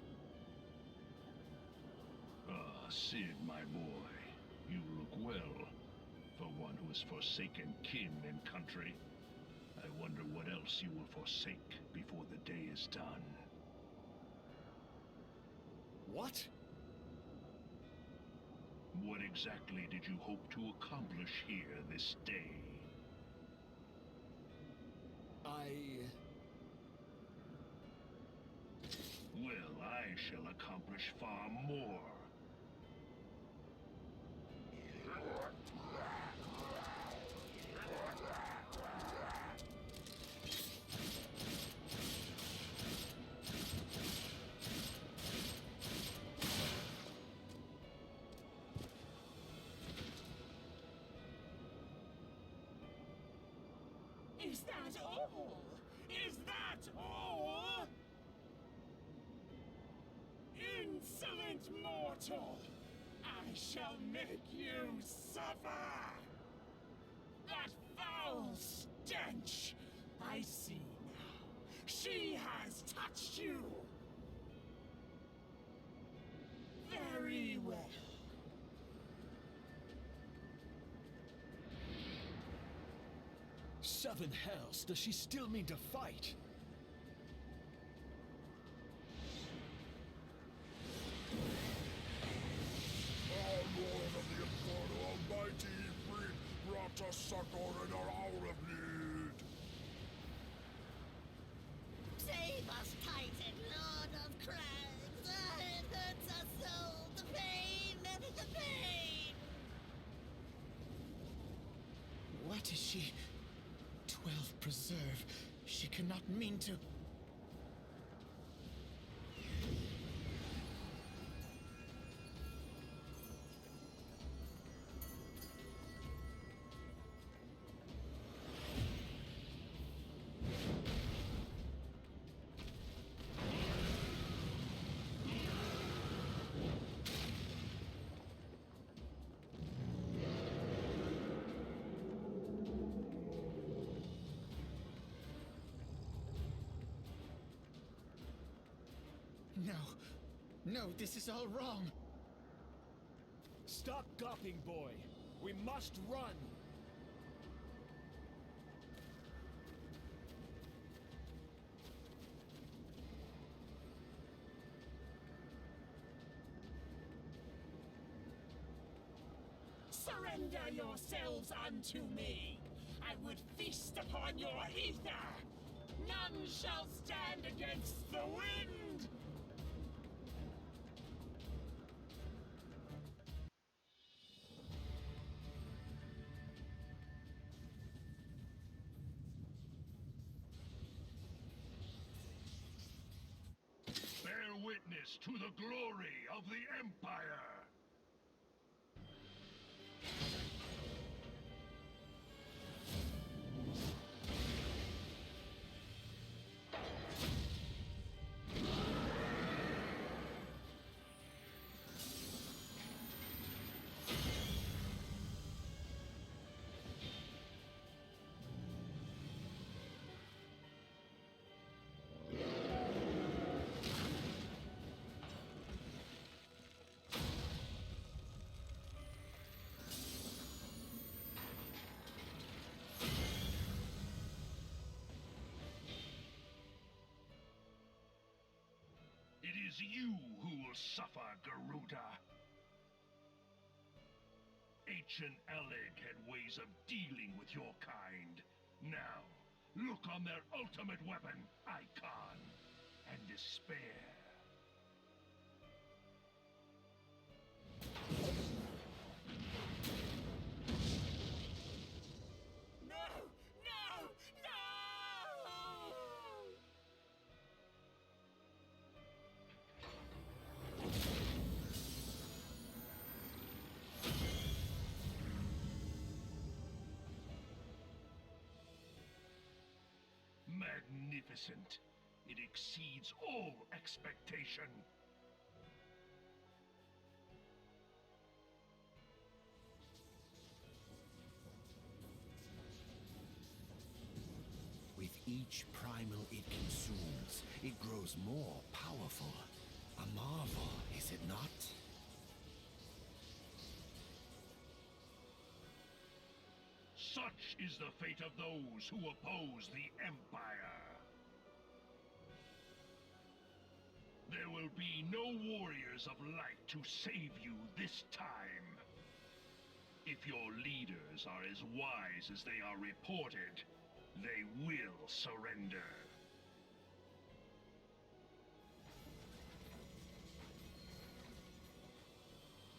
Ah, Sid, my boy, you look well. For one who has forsaken kin and country, I wonder what else you will forsake before the day is done. What? What exactly did you hope to accomplish here this day? Well, I shall accomplish far more. Is that all? Is that all? Insolent mortal! I shall make you suffer! That foul stench! I see now. She has touched you! Very well. Seven hells, does she still mean to fight? Our Lord of the Inferno Almighty, brought us succor in our hour of need. Save us, Titan, Lord of Crags! It hurts us so! The pain! The pain! What is she? 12 preserve. She cannot mean to... No, this is all wrong. Stop gawping, boy. We must run. Surrender yourselves unto me. I would feast upon your ether. None shall stand against the wind. Bear witness to the glory of the Empire! It is you who will suffer, Garuda. Ancient Alleg had ways of dealing with your kind. Now, look on their ultimate weapon, Icon, and despair. magnificent. It exceeds all expectation. With each primal it consumes, it grows more powerful. A marvel, is it not? Such is the fate of those who oppose the Empire. There will be no warriors of light to save you this time. If your leaders are as wise as they are reported, they will surrender.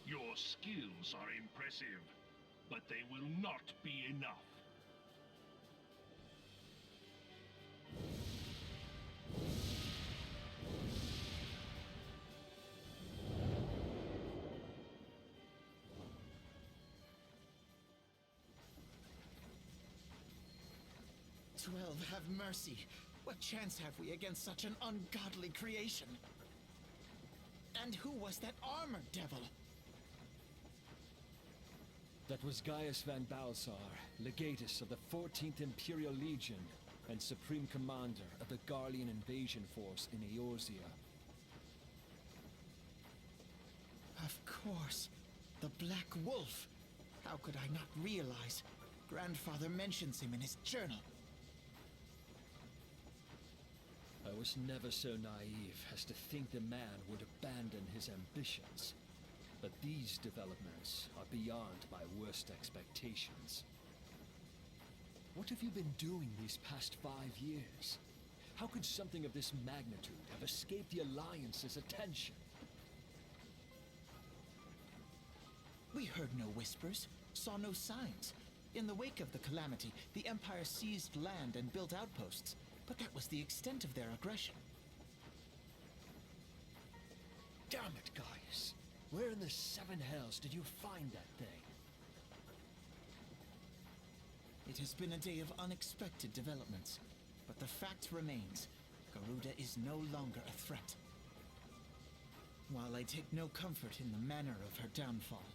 Your skills are impressive, but they will not be enough. 12, have mercy. What chance have we against such an ungodly creation? And who was that armored devil? That was Gaius van Balsar, legatus of the 14th Imperial Legion and Supreme Commander of the Garlean invasion force in Eorzea. Of course. The Black Wolf. How could I not realize? Grandfather mentions him in his journal. I was never so naive as to think the man would abandon his ambitions. But these developments are beyond my worst expectations. What have you been doing these past 5 years? How could something of this magnitude have escaped the Alliance's attention? We heard no whispers, saw no signs. In the wake of the calamity, the Empire seized land and built outposts, but that was the extent of their aggression. Damn it, Gaius! Where in the seven hells did you find that thing? It has been a day of unexpected developments, but the fact remains, Garuda is no longer a threat. While I take no comfort in the manner of her downfall,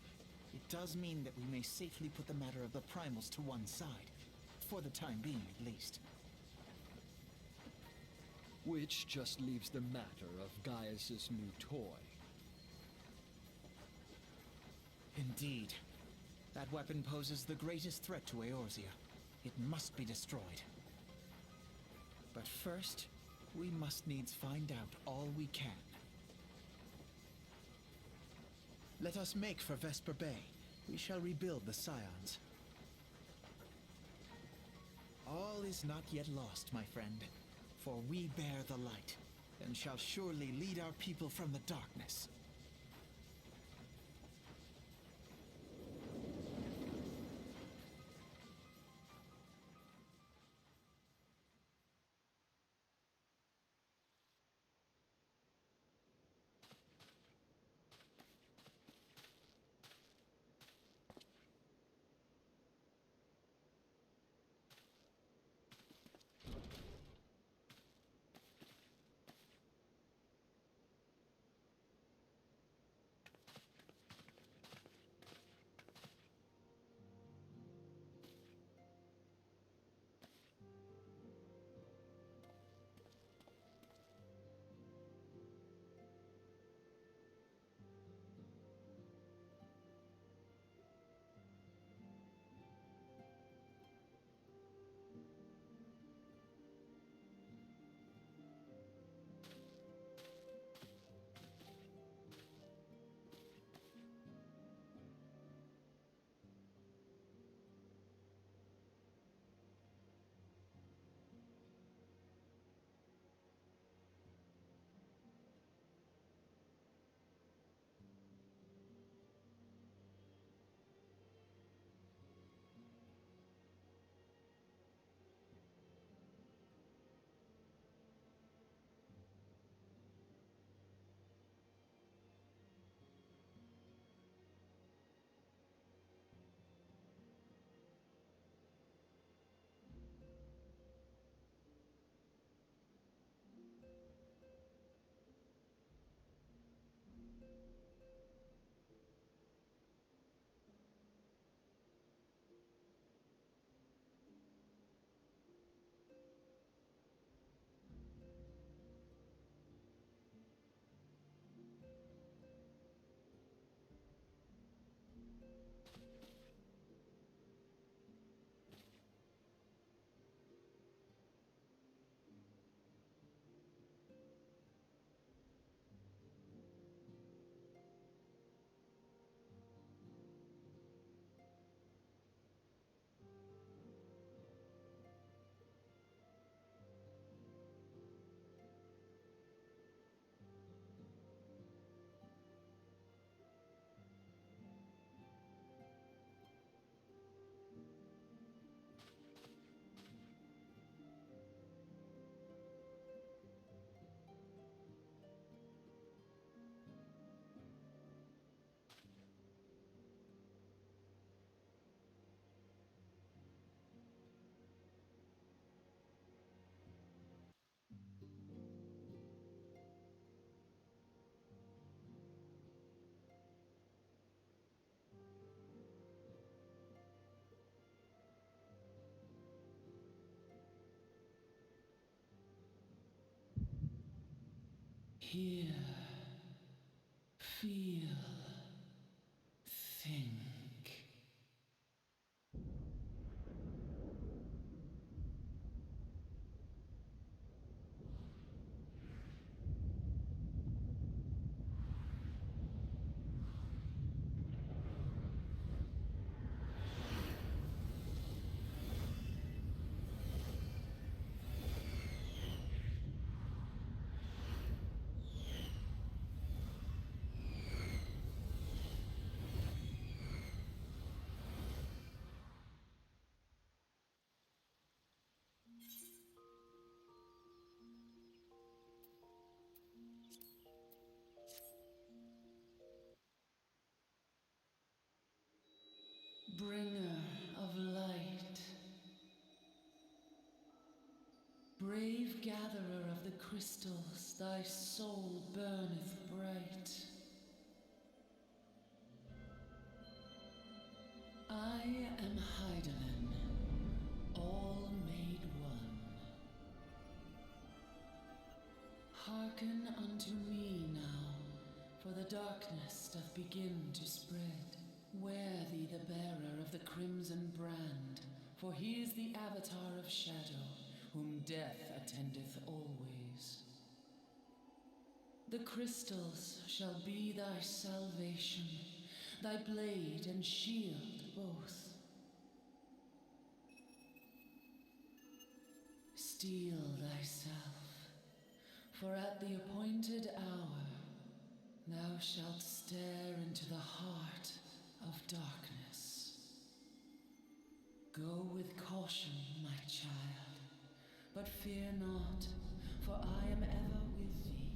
it does mean that we may safely put the matter of the primals to one side, for the time being at least. Which just leaves the matter of Gaius's new toy. Indeed. That weapon poses the greatest threat to Eorzea. It must be destroyed. But first, we must needs find out all we can. Let us make for Vesper Bay. We shall rebuild the Scions. All is not yet lost, my friend, for we bear the light, and shall surely lead our people from the darkness. Hear, feel, think. Bringer of light, brave gatherer of the crystals, thy soul burneth bright. I am Hydaelyn, all made one. Hearken unto me now, for the darkness doth begin to spread. Wear thee the bearer of the crimson brand, for he is the avatar of shadow, whom death attendeth always. The crystals shall be thy salvation, thy blade and shield both. Steel thyself, for at the appointed hour thou shalt stare into the heart of darkness. Go with caution, my child, but fear not, for I am ever with thee.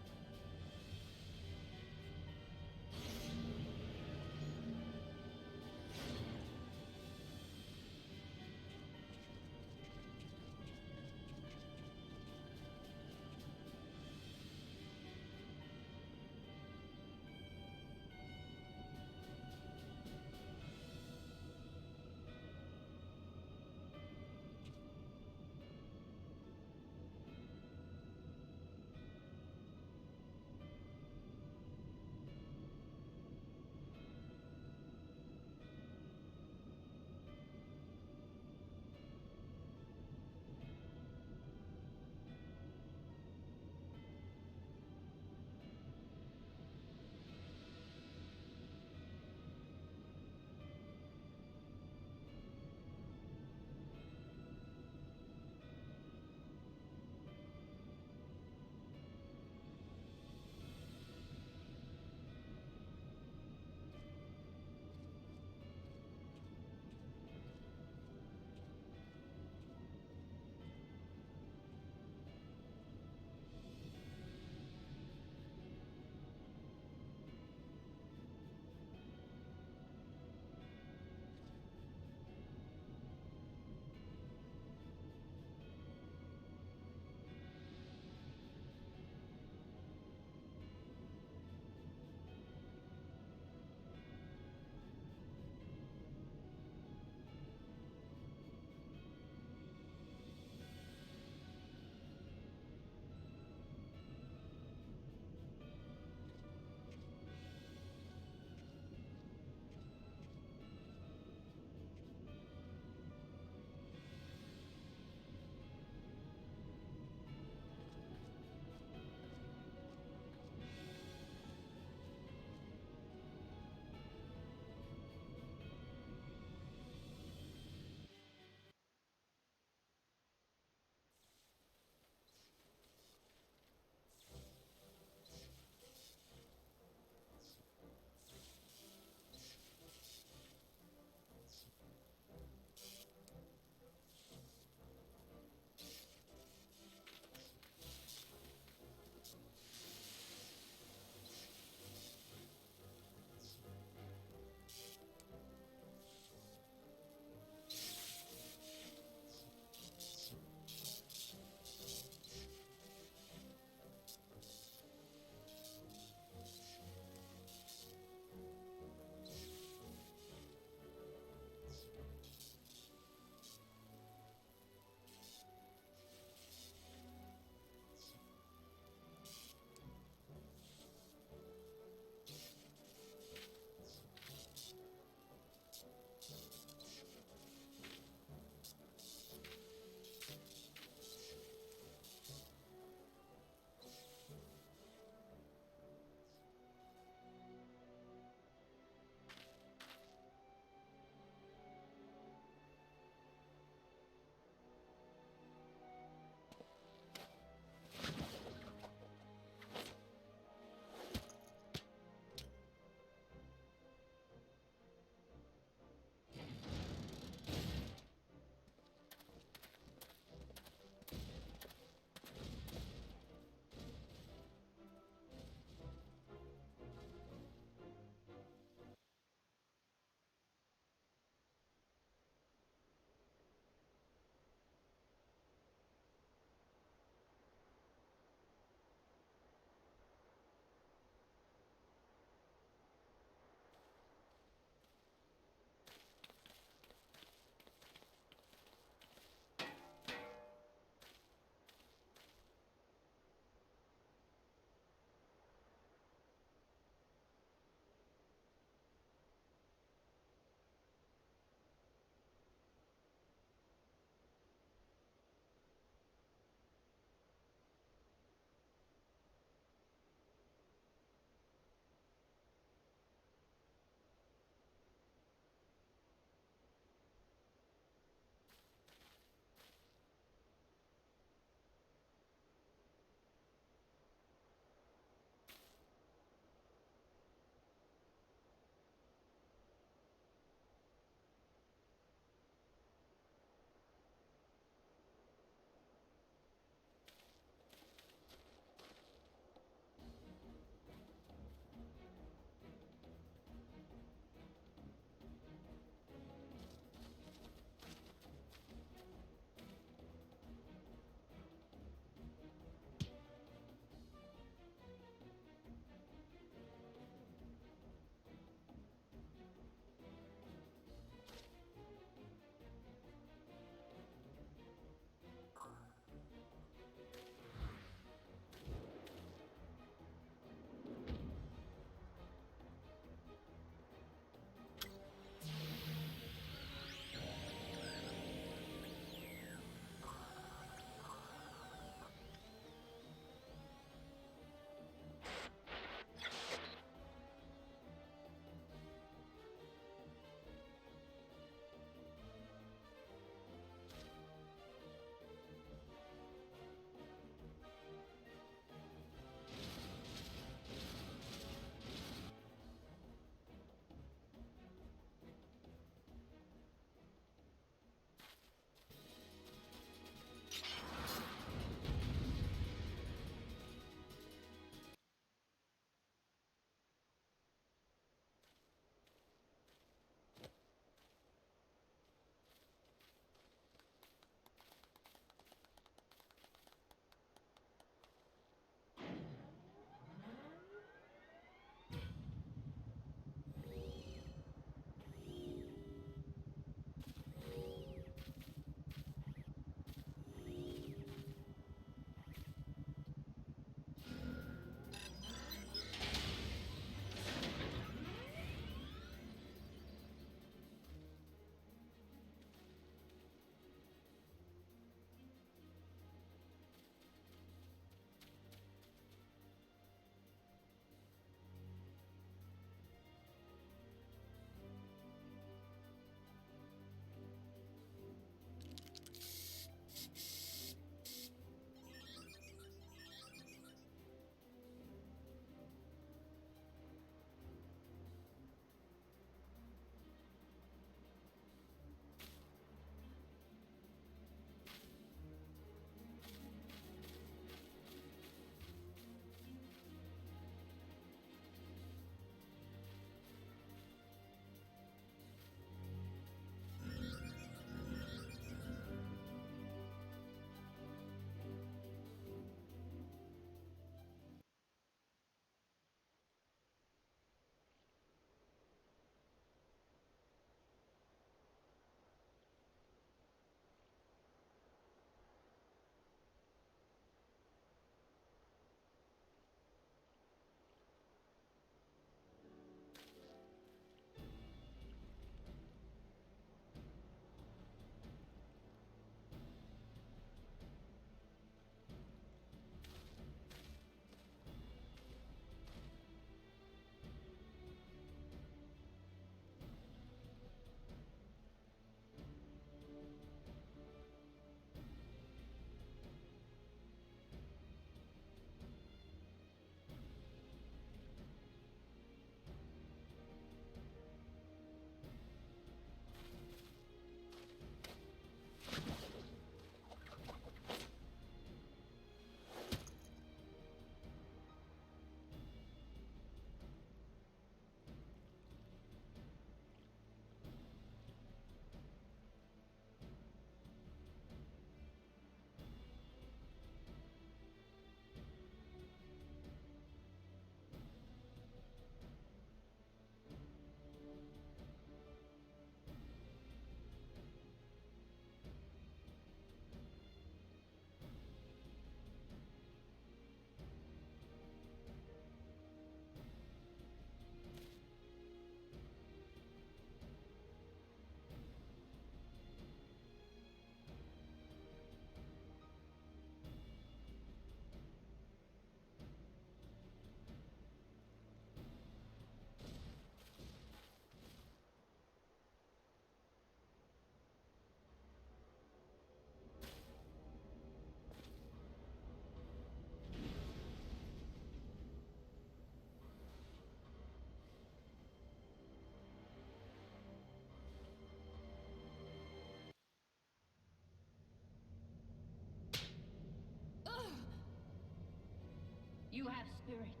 You have spirit.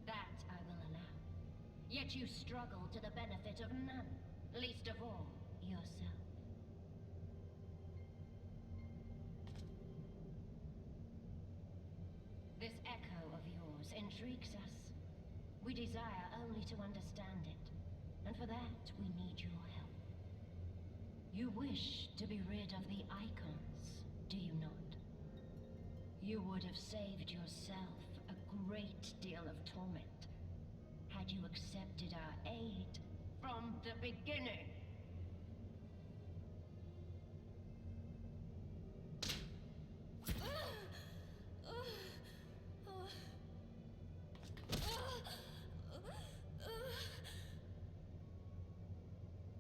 That I will allow. Yet you struggle to the benefit of none, least of all, yourself. This echo of yours intrigues us. We desire only to understand it, and for that we need your help. You wish to be rid of the icons, do you not? You would have saved yourself a great deal of torment had you accepted our aid from the beginning.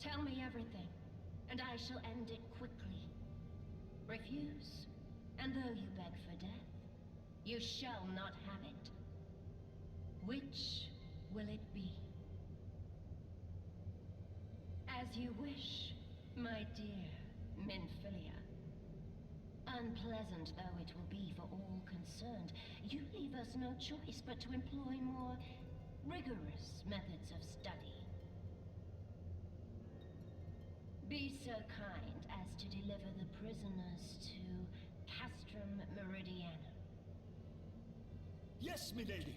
Tell me everything, and I shall end it quickly. Refuse, and though you beg for death, you shall not have it. Which will it be? As you wish, my dear Minfilia. Unpleasant though it will be for all concerned, you leave us no choice but to employ more rigorous methods of study. Be so kind as to deliver the prisoners to Castrum Meridianum. Yes, milady.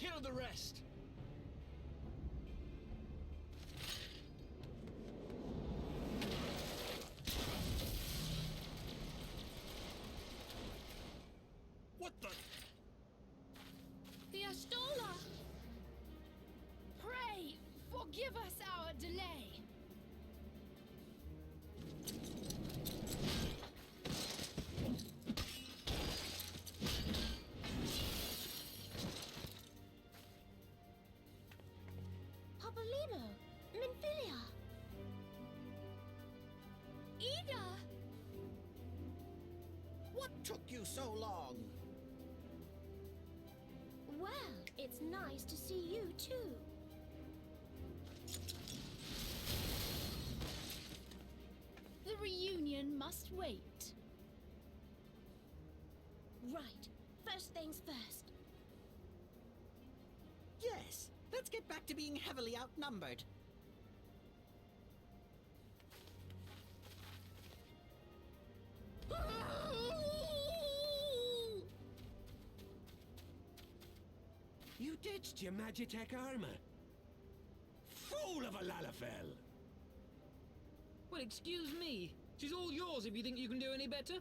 kill the rest! What the? The Astola! Pray, forgive us our delay. Popolimo! Minfilia! Ida! What took you so long? Well, it's nice to see you too. The reunion must wait. Right. First things first. Yes, let's get back to being heavily outnumbered. You ditched your Magitech armor. Fool of a Lalafell! Well, excuse me. She's all yours if you think you can do any better.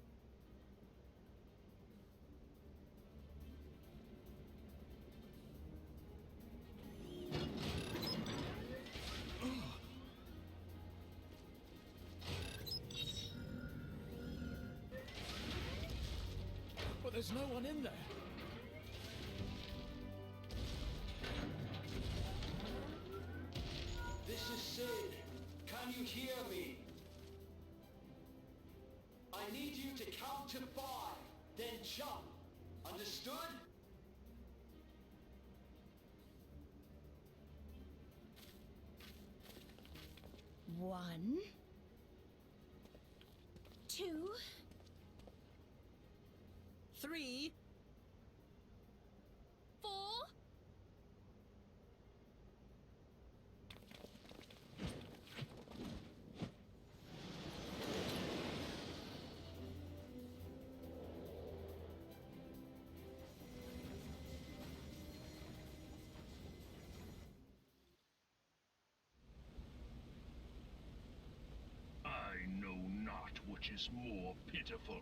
But there's no one in there. This is Sid. Can you hear me? I need you to count to 5, then jump. Understood? One. 2. 3. 4. I know not which is more pitiful,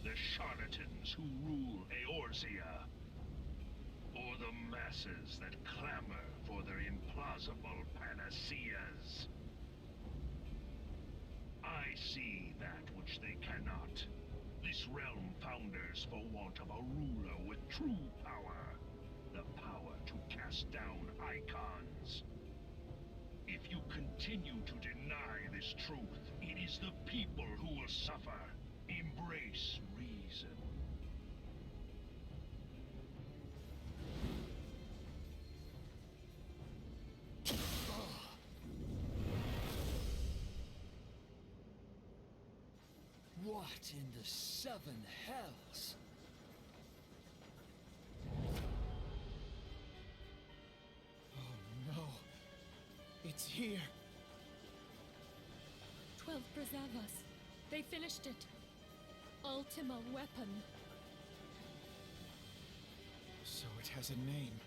the charlatans who rule Eorzea, or the masses that clamor for their implausible panaceas. I see that which they cannot. This realm founders for want of a ruler with true power, the power to cast down icons. If you continue to deny this truth, it is the people who will suffer. Embrace reason. What in the 7 hells? Oh no. It's here. 12 preserve us. They finished it. Ultima weapon. So it has a name.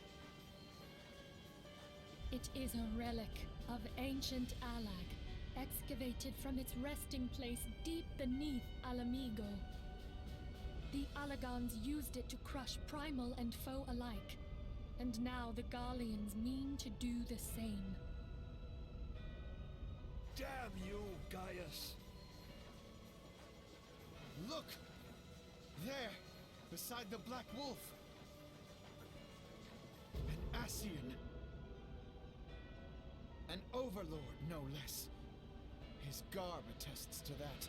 It is a relic of ancient Alag, excavated from its resting place deep beneath Alamigo. The Alagons used it to crush primal and foe alike, and now the Garleans mean to do the same. Damn you, Gaius! Look! There! Beside the Black Wolf! An Ascian! An overlord, no less. His garb attests to that.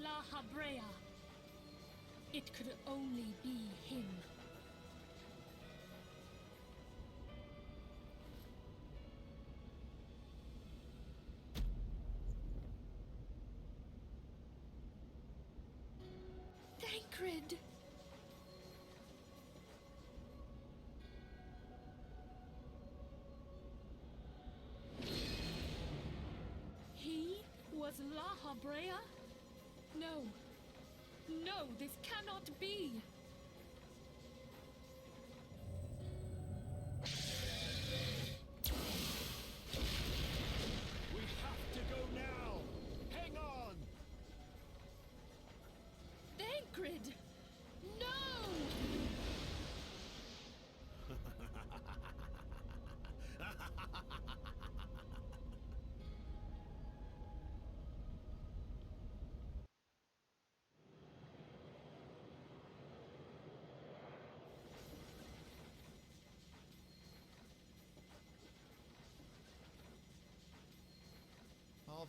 La Habrea. It could only be him. Thancred! He was La Habrea? No. No, this cannot be.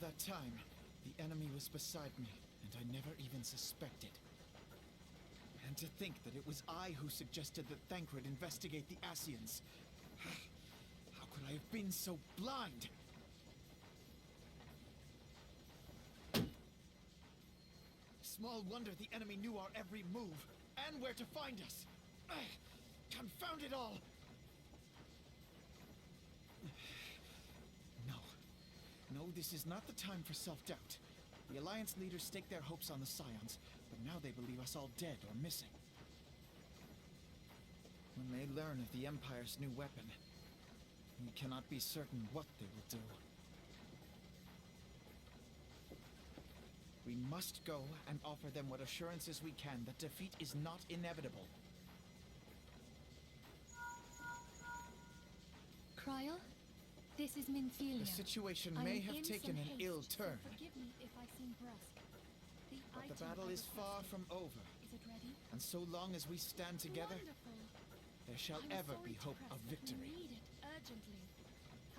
that time, the enemy was beside me, and I never even suspected. And to think that it was I who suggested that Thancred investigate the Ascians. How could I have been so blind? Small wonder the enemy knew our every move, and where to find us. Confound it all! No, this is not the time for self-doubt. The Alliance leaders staked their hopes on the Scions, but now they believe us all dead or missing. When they learn of the Empire's new weapon, we cannot be certain what they will do. We must go and offer them what assurances we can that defeat is not inevitable. Cryle, this is Minfilia. The situation I may am have in taken some an haste, ill so turn. forgive me if I seem brusque. But the item battle I is far requested. from over. Is it ready? And so long as we stand together, Wonderful. there shall I'm ever sorry be to hope press, of but victory. We need it urgently.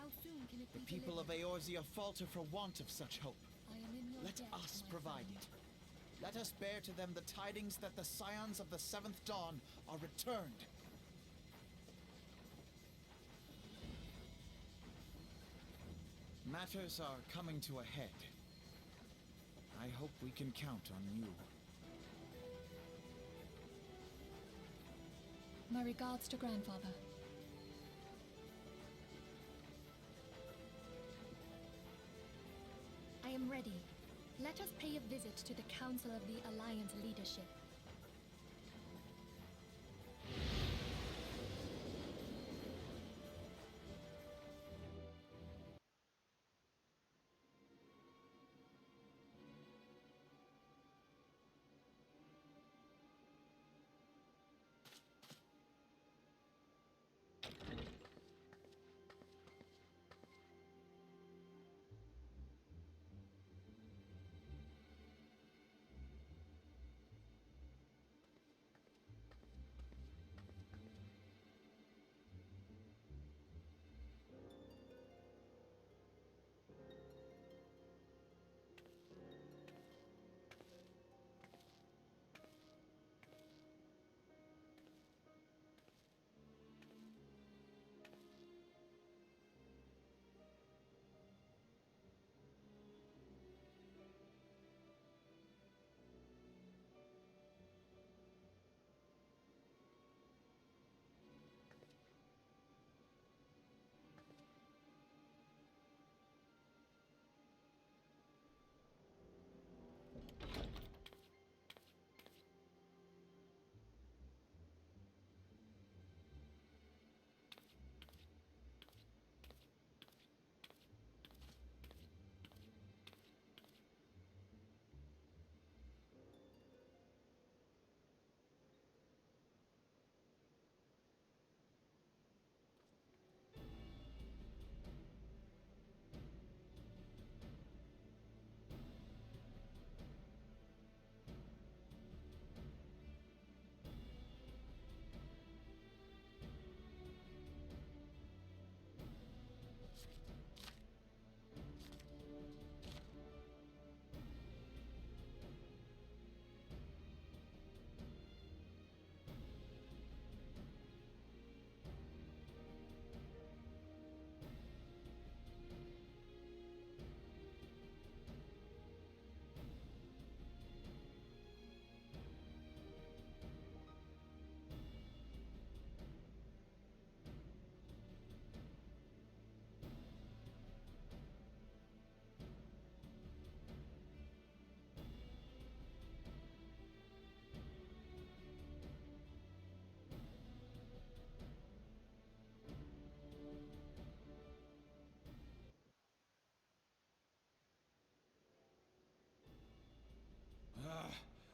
How soon can it The be people of delivered? Eorzea falter for want of such hope. I am in your Let debt, us my provide friend. it. Let us bear to them the tidings that the Scions of the Seventh Dawn are returned. Matters are coming to a head. I hope we can count on you. My regards to Grandfather. I am ready. Let us pay a visit to the Council of the Alliance leadership.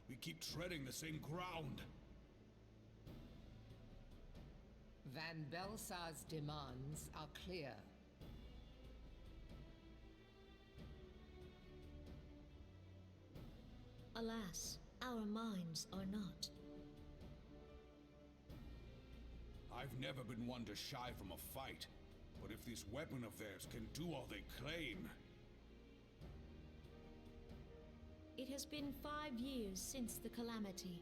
We keep treading the same ground. Van Belsar's demands are clear. Alas, our minds are not. I've never been one to shy from a fight, but if this weapon of theirs can do all they claim... It has been 5 years since the calamity,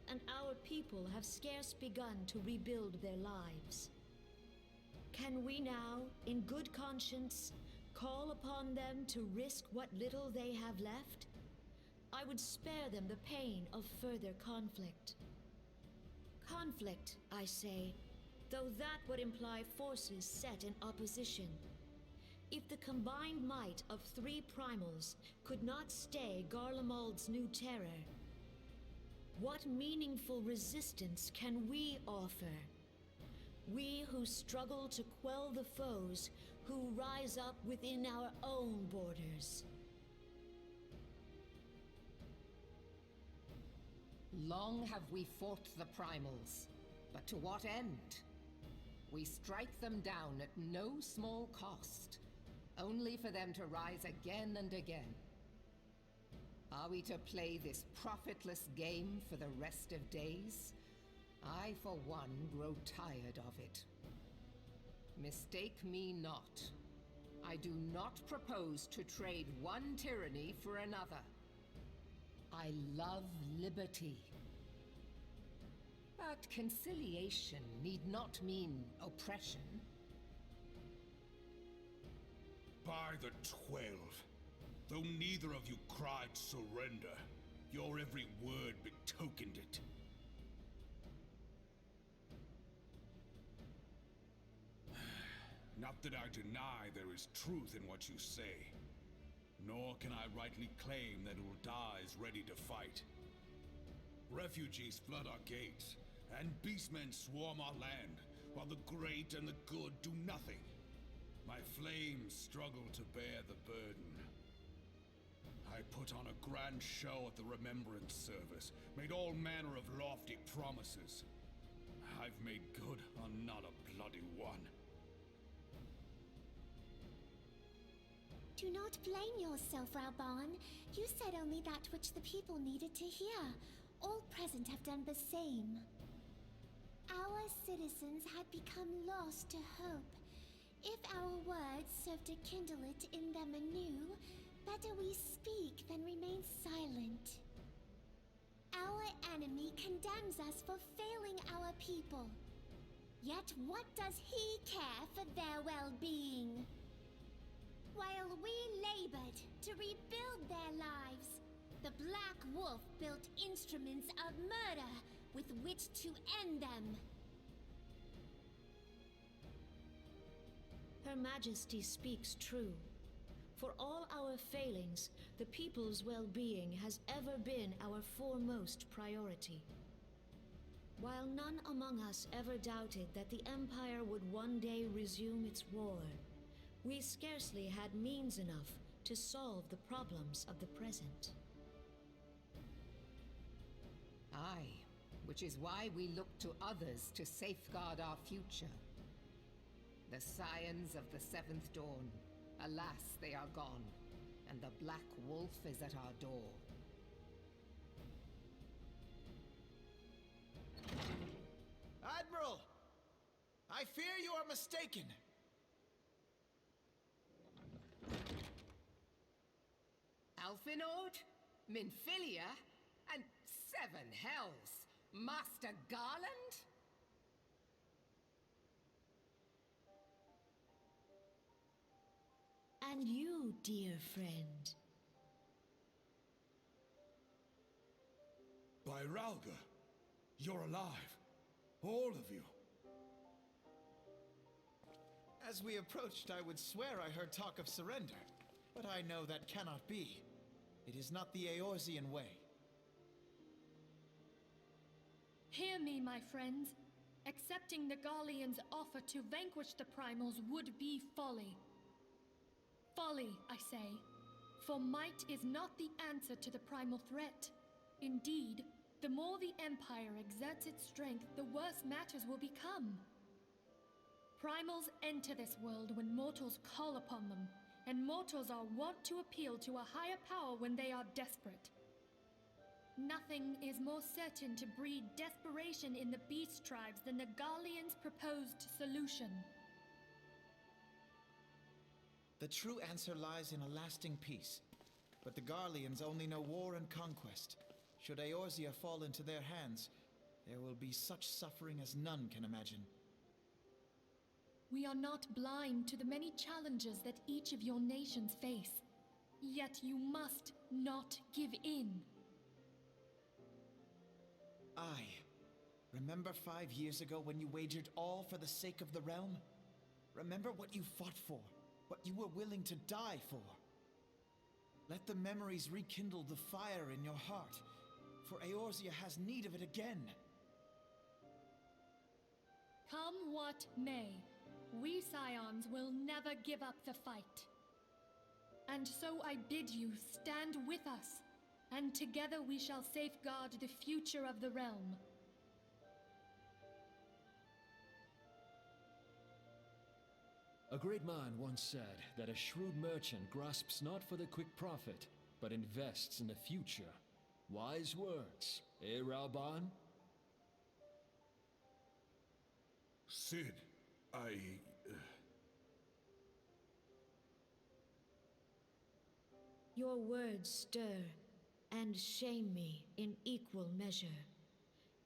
and our people have scarce begun to rebuild their lives. Can we now, in good conscience, call upon them to risk what little they have left? I would spare them the pain of further conflict. Conflict, I say, though that would imply forces set in opposition. If the combined might of 3 primals could not stay Garlemald's new terror, what meaningful resistance can we offer? We who struggle to quell the foes who rise up within our own borders. Long have we fought the primals, but to what end? We strike them down at no small cost, only for them to rise again and again. Are we to play this profitless game for the rest of days? I, for one, grow tired of it. Mistake me not. I do not propose to trade one tyranny for another. I love liberty. But conciliation need not mean oppression. By the 12, though neither of you cried surrender, your every word betokened it. Not that I deny there is truth in what you say, nor can I rightly claim that Ul'dah is ready to fight. Refugees flood our gates, and beastmen swarm our land, while the great and the good do nothing. My flames struggle to bear the burden. I put on a grand show at the Remembrance Service, made all manner of lofty promises. I've made good on not a bloody one. Do not blame yourself, Raubahn. You said only that which the people needed to hear. All present have done the same. Our citizens had become lost to hope. If our words serve to kindle it in them anew, better we speak than remain silent. Our enemy condemns us for failing our people. Yet what does he care for their well-being? While we labored to rebuild their lives, the Black Wolf built instruments of murder with which to end them. Her Majesty speaks true. For all our failings, the people's well-being has ever been our foremost priority. While none among us ever doubted that the Empire would one day resume its war, we scarcely had means enough to solve the problems of the present. Aye, which is why we look to others to safeguard our future. The scions of the 7th Dawn, alas, they are gone, and the Black Wolf is at our door. Admiral! I fear you are mistaken. Alphinaud, Minfilia, and 7 hells! Master Garland? And you, dear friend. By Ralga, you're alive. All of you. As we approached, I would swear I heard talk of surrender, but I know that cannot be. It is not the Eorzean way. Hear me, my friends. Accepting the Garleans' offer to vanquish the Primals would be folly. Folly, I say. For might is not the answer to the primal threat. Indeed, the more the Empire exerts its strength, the worse matters will become. Primals enter this world when mortals call upon them, and mortals are wont to appeal to a higher power when they are desperate. Nothing is more certain to breed desperation in the beast tribes than the Garleans' proposed solution. The true answer lies in a lasting peace. but the Garleans only know war and conquest. Should Eorzea fall into their hands, there will be such suffering as none can imagine. We are not blind to the many challenges that each of your nations face. Yet you must not give in. Remember 5 years ago when you wagered all for the sake of the realm? Remember what you fought for, what you were willing to die for. Let the memories rekindle the fire in your heart, for Eorzea has need of it again. Come what may, we Scions will never give up the fight. And so I bid you stand with us, and together we shall safeguard the future of the realm. A great man once said that a shrewd merchant grasps not for the quick profit, but invests in the future. Wise words, eh, Raoban? Sid, Your words stir and shame me in equal measure.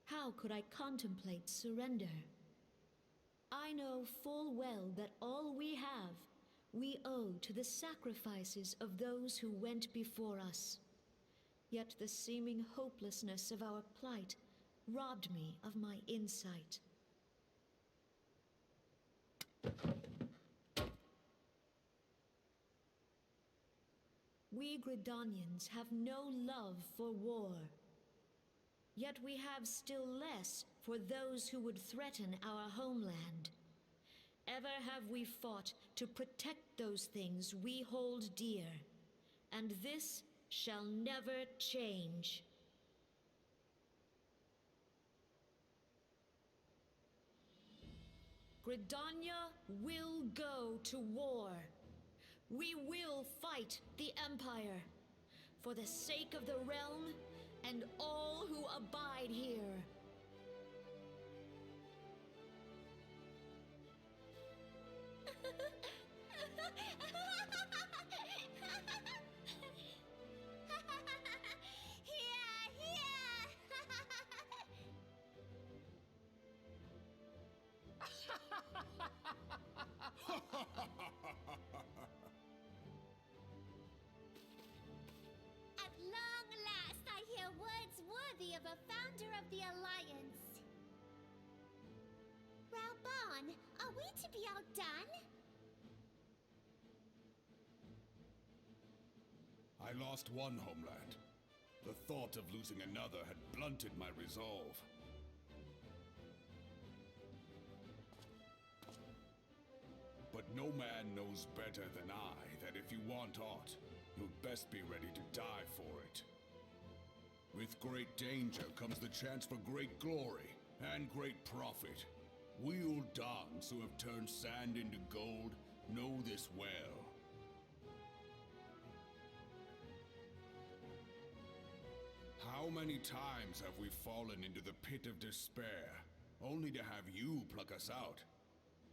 How could I contemplate surrender? I know full well that all we have, we owe to the sacrifices of those who went before us. Yet the seeming hopelessness of our plight robbed me of my insight. We Gridanians have no love for war. Yet we have still less for those who would threaten our homeland. Ever have we fought to protect those things we hold dear, and this shall never change. Gridania will go to war. We will fight the Empire for the sake of the realm and all who abide here. At long last, I hear words worthy of a founder of the Alliance. Raoban, are we to be outdone? I lost one homeland. The thought of losing another had blunted my resolve. But no man knows better than I that if you want aught, you'd best be ready to die for it. With great danger comes the chance for great glory and great profit. We Uldans who have turned sand into gold know this well. How many times have we fallen into the pit of despair, only to have you pluck us out?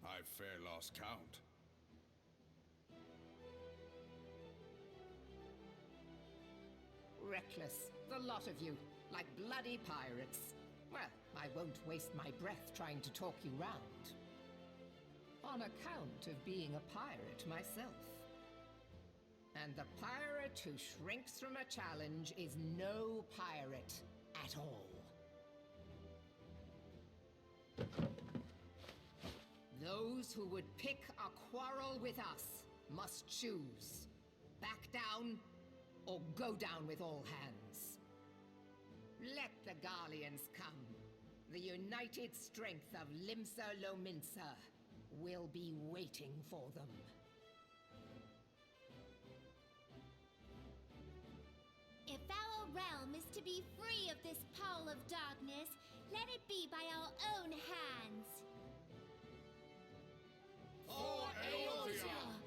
I've fair lost count. Reckless, the lot of you, like bloody pirates. Well, I won't waste my breath trying to talk you round. On account of being a pirate myself. And the pirate who shrinks from a challenge is no pirate at all. Those who would pick a quarrel with us must choose. Back down, or go down with all hands. Let the Garleans come. The united strength of Limsa Lominsa will be waiting for them. If our realm is to be free of this pall of darkness, let it be by our own hands. For Eorzea!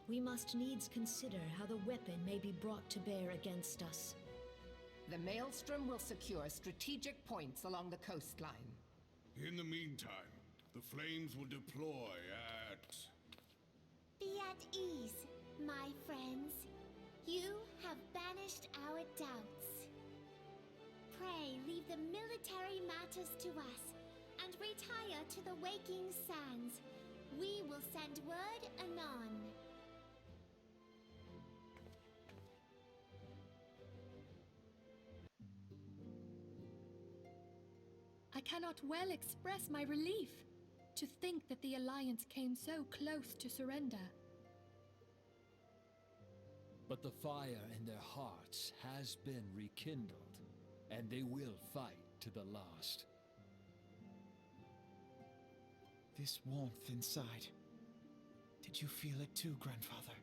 We must needs consider how the weapon may be brought to bear against us. The Maelstrom will secure strategic points along the coastline. In the meantime, the flames will deploy at... Be at ease, my friends. You have banished our doubts. Pray leave the military matters to us, and retire to the waking sands. We will send word anon. I cannot well express my relief to think that the Alliance came so close to surrender. But the fire in their hearts has been rekindled, and they will fight to the last. This warmth inside. Did you feel it too, Grandfather?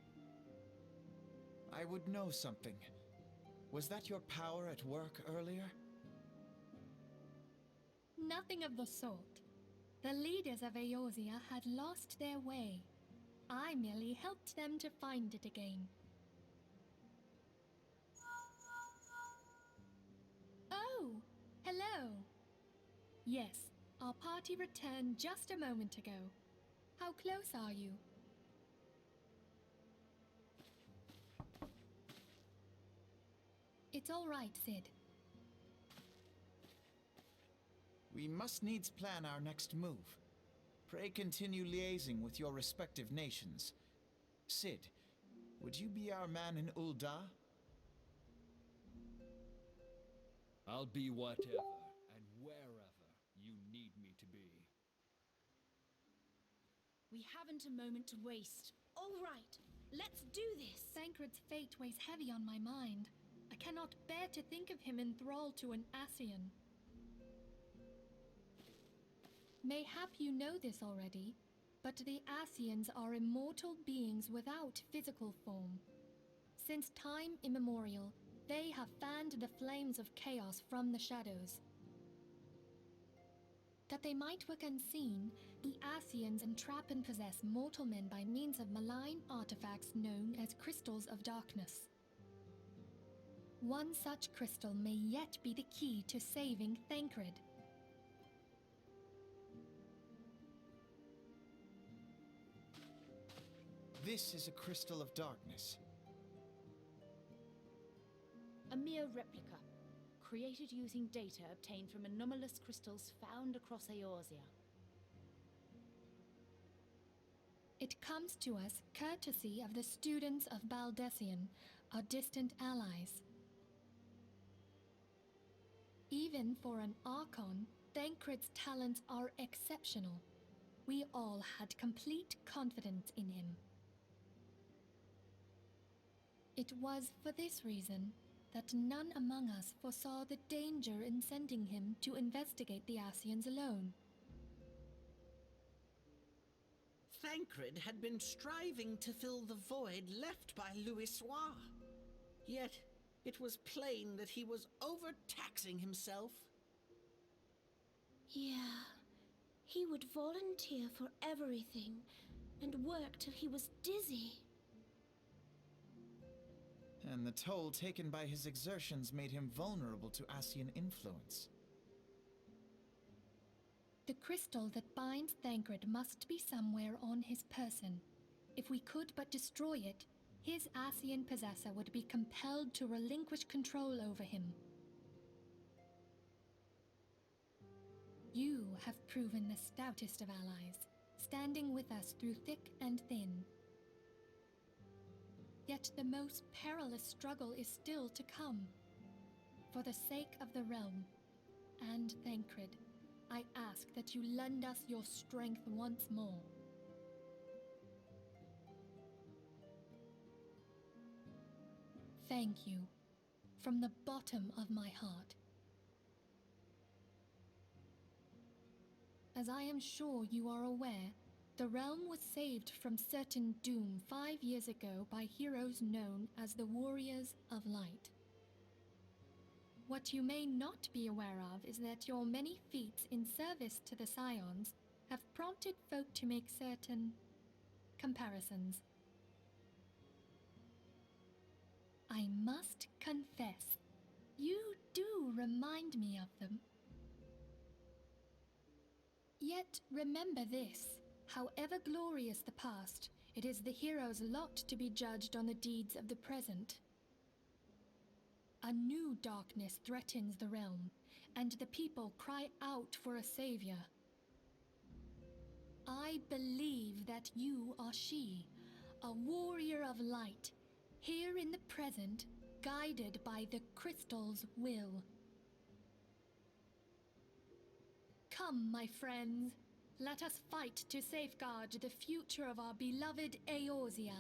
I would know something. Was that your power at work earlier? Nothing of the sort. The leaders of Eorzea had lost their way. I merely helped them to find it again. Oh, hello. Yes, our party returned just a moment ago. How close are you? It's all right, Sid. We must needs plan our next move. Pray continue liaising with your respective nations. Sid, would you be our man in Ul'dah? I'll be whatever and wherever you need me to be. We haven't a moment to waste. All right, let's do this. Thancred's fate weighs heavy on my mind. I cannot bear to think of him in thrall to an Ascian. Mayhap you know this already, but the Ascians are immortal beings without physical form. Since time immemorial, they have fanned the flames of chaos from the shadows. That they might work unseen, the Ascians entrap and possess mortal men by means of malign artifacts known as crystals of darkness. One such crystal may yet be the key to saving Thancred. This is a crystal of darkness. A mere replica, created using data obtained from anomalous crystals found across Eorzea. It comes to us courtesy of the students of Baldessian, our distant allies. Even for an Archon, Thancred's talents are exceptional. We all had complete confidence in him. It was for this reason that none among us foresaw the danger in sending him to investigate the Ascians alone. Thancred had been striving to fill the void left by Louisoix. Yet, it was plain that he was overtaxing himself. Yeah, he would volunteer for everything and work till he was dizzy. And the toll taken by his exertions made him vulnerable to Ascian influence. The crystal that binds Thancred must be somewhere on his person. If we could but destroy it, his Ascian possessor would be compelled to relinquish control over him. You have proven the stoutest of allies, standing with us through thick and thin. Yet the most perilous struggle is still to come. For the sake of the realm, and Thancred, I ask that you lend us your strength once more. Thank you, from the bottom of my heart. As I am sure you are aware, the realm was saved from certain doom 5 years ago by heroes known as the Warriors of Light. What you may not be aware of is that your many feats in service to the Scions have prompted folk to make certain comparisons. I must confess, you remind me of them. Yet remember this, however glorious the past, it is the hero's lot to be judged on the deeds of the present. A new darkness threatens the realm, and the people cry out for a savior. I believe that you are she, a warrior of light, here in the present, guided by the crystal's will. Come, my friends, let us fight to safeguard the future of our beloved Eorzea.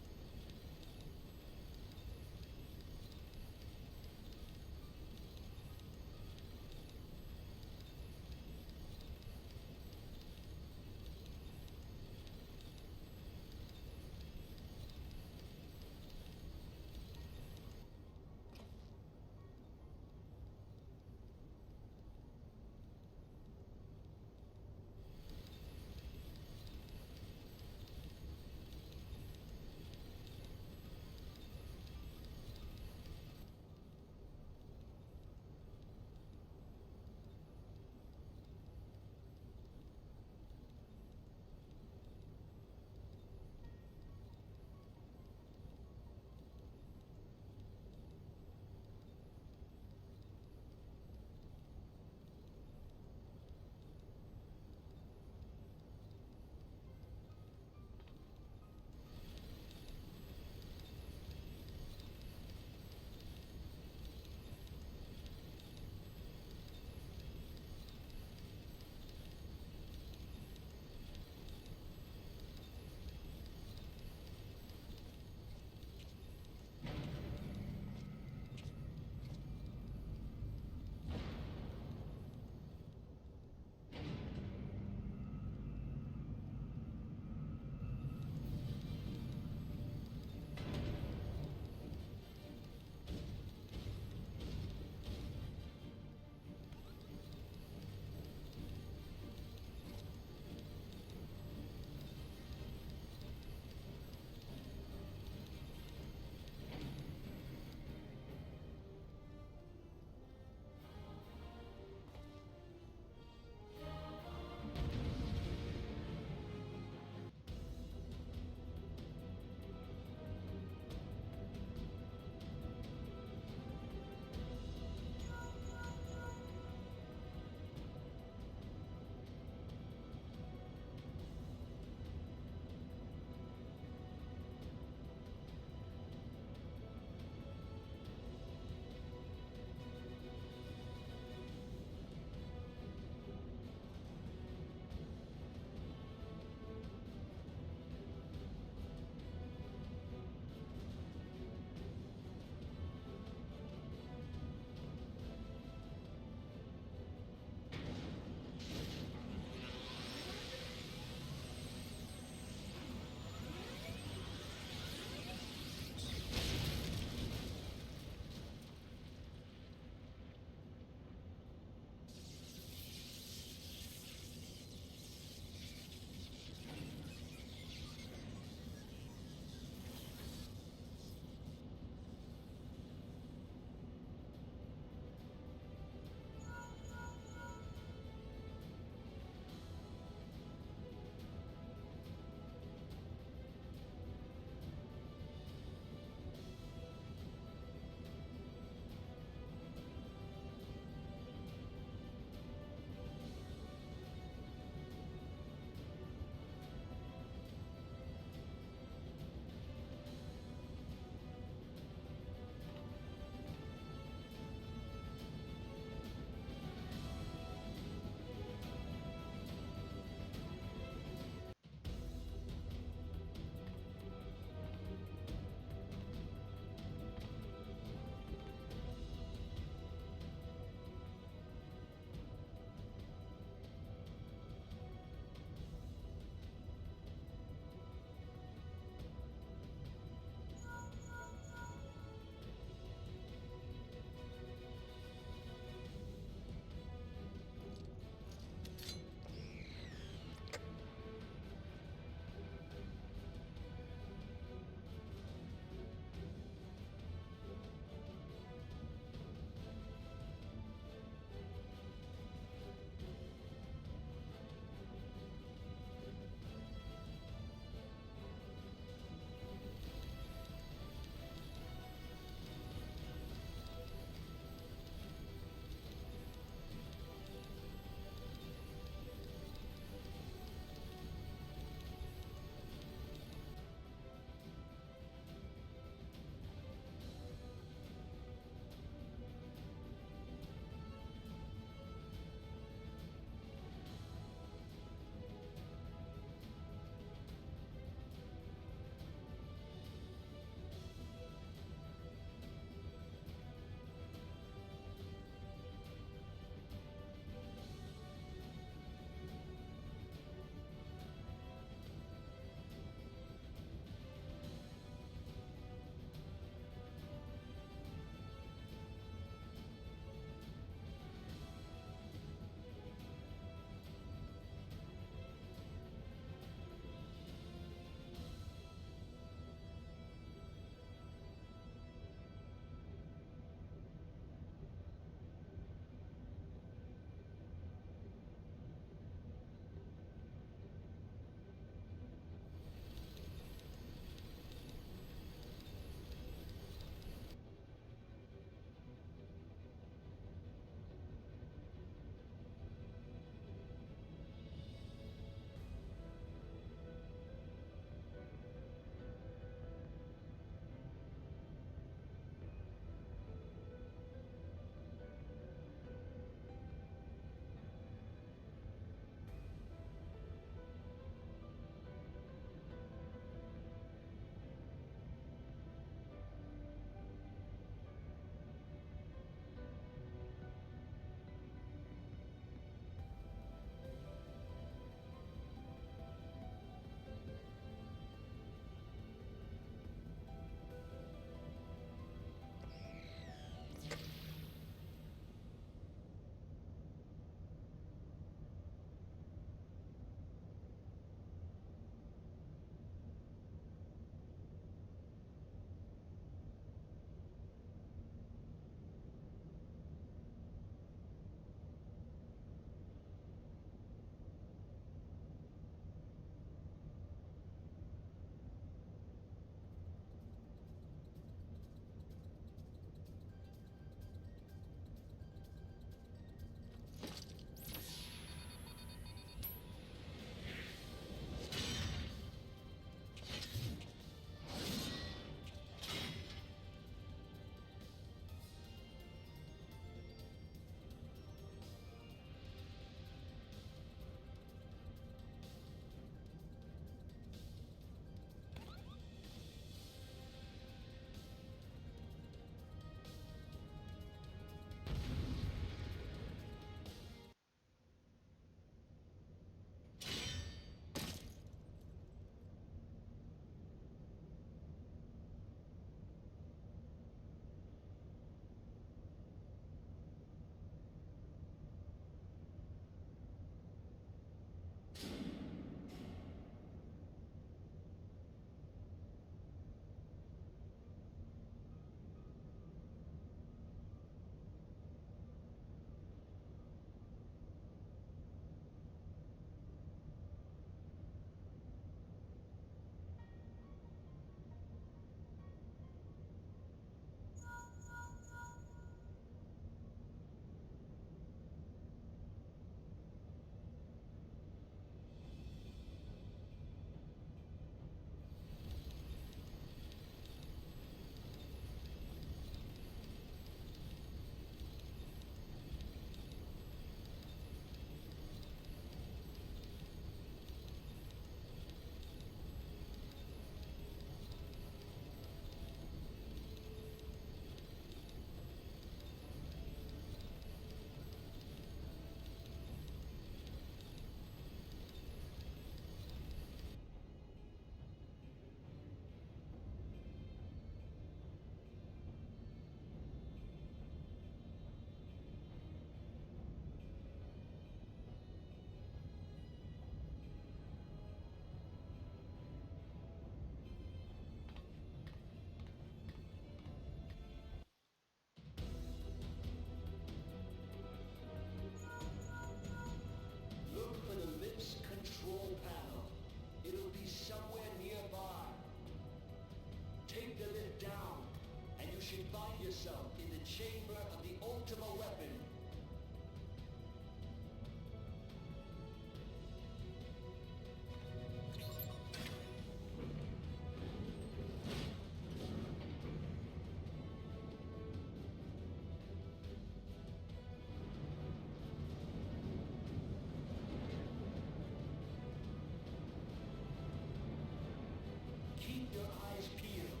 Keep your eyes peeled.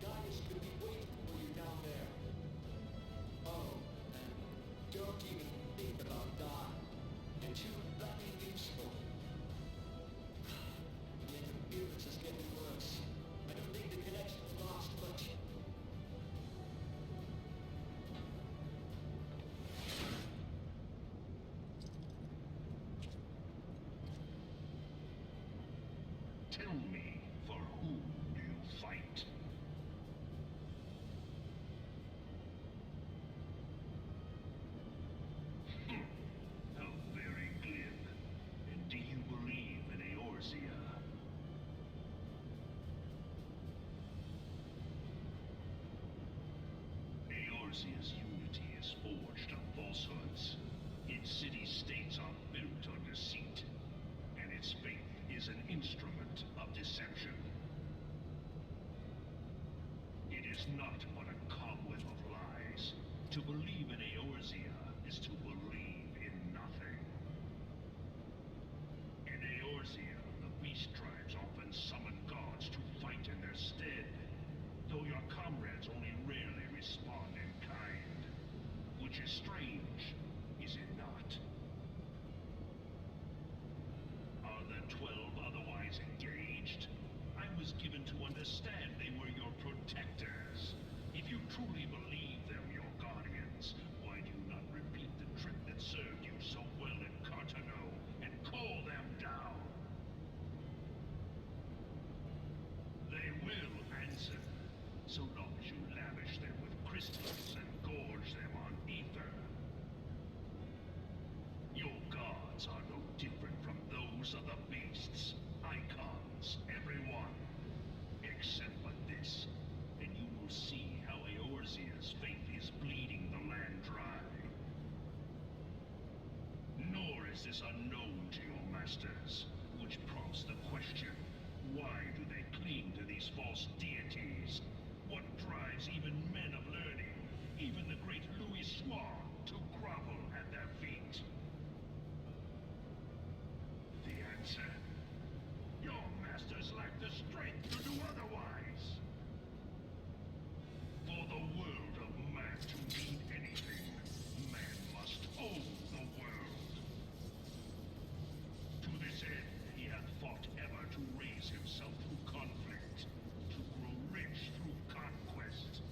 Gaius could be waiting for you down there. Oh, and don't even think about dying. You're too bloody useful. The interference is getting worse. I don't think the connection's lost much. Tell me, for whom do you fight? How very glib. And do you believe in Eorzea? Eorzea's unity is forged of falsehoods. Its city-states are built on deceit, and its faith is an instrument of deception. It is not but a cobweb of lies. To believe in Eorzea is to believe in nothing. In Eorzea, the beast tribes often summon gods to fight in their stead, though your comrades only rarely respond in kind. Which is strange, is it not? Are the 12 otherwise engaged? I was given to understand they were your protectors. If you truly believe them your guardians, why do you not repeat the trick that served you so well in Cartano and call them down? They will answer, so long as you lavish them with crystals and gorge them on ether. Your gods are no different from those of the beasts. Icons, everyone. Except for this, and you will see how Eorzea's faith is bleeding the land dry. Nor is this unknown to your masters, which prompts the question, why do they cling to these false deities? What drives even men of learning, even the great Louis Swan, to grovel at their feet? The answer? Your masters lack the strength to do otherwise. For the world of man to mean anything, man must own the world. To this end, he hath fought ever to raise himself through conflict, to grow rich through conquest.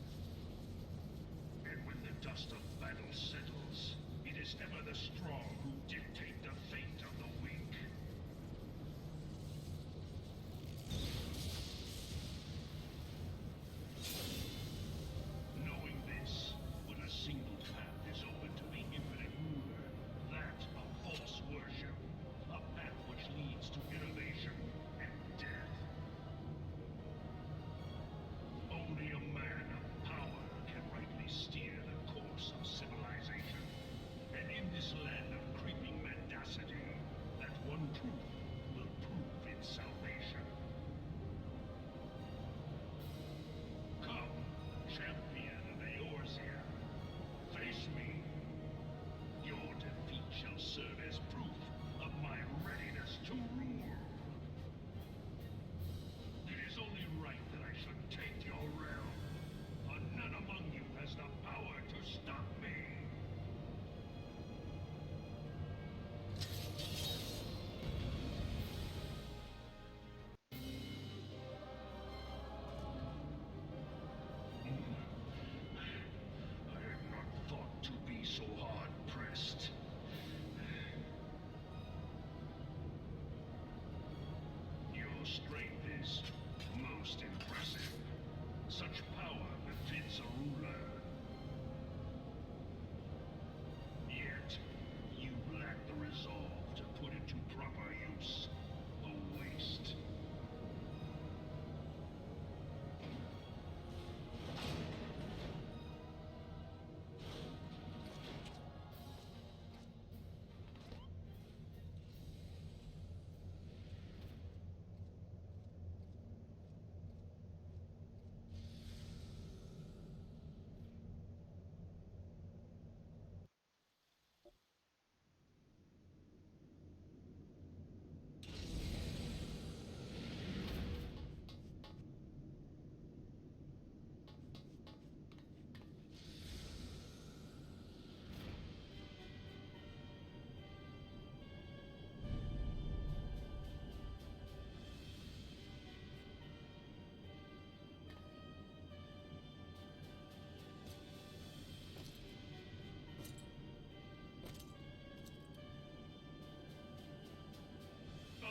And when the dust of battle settles,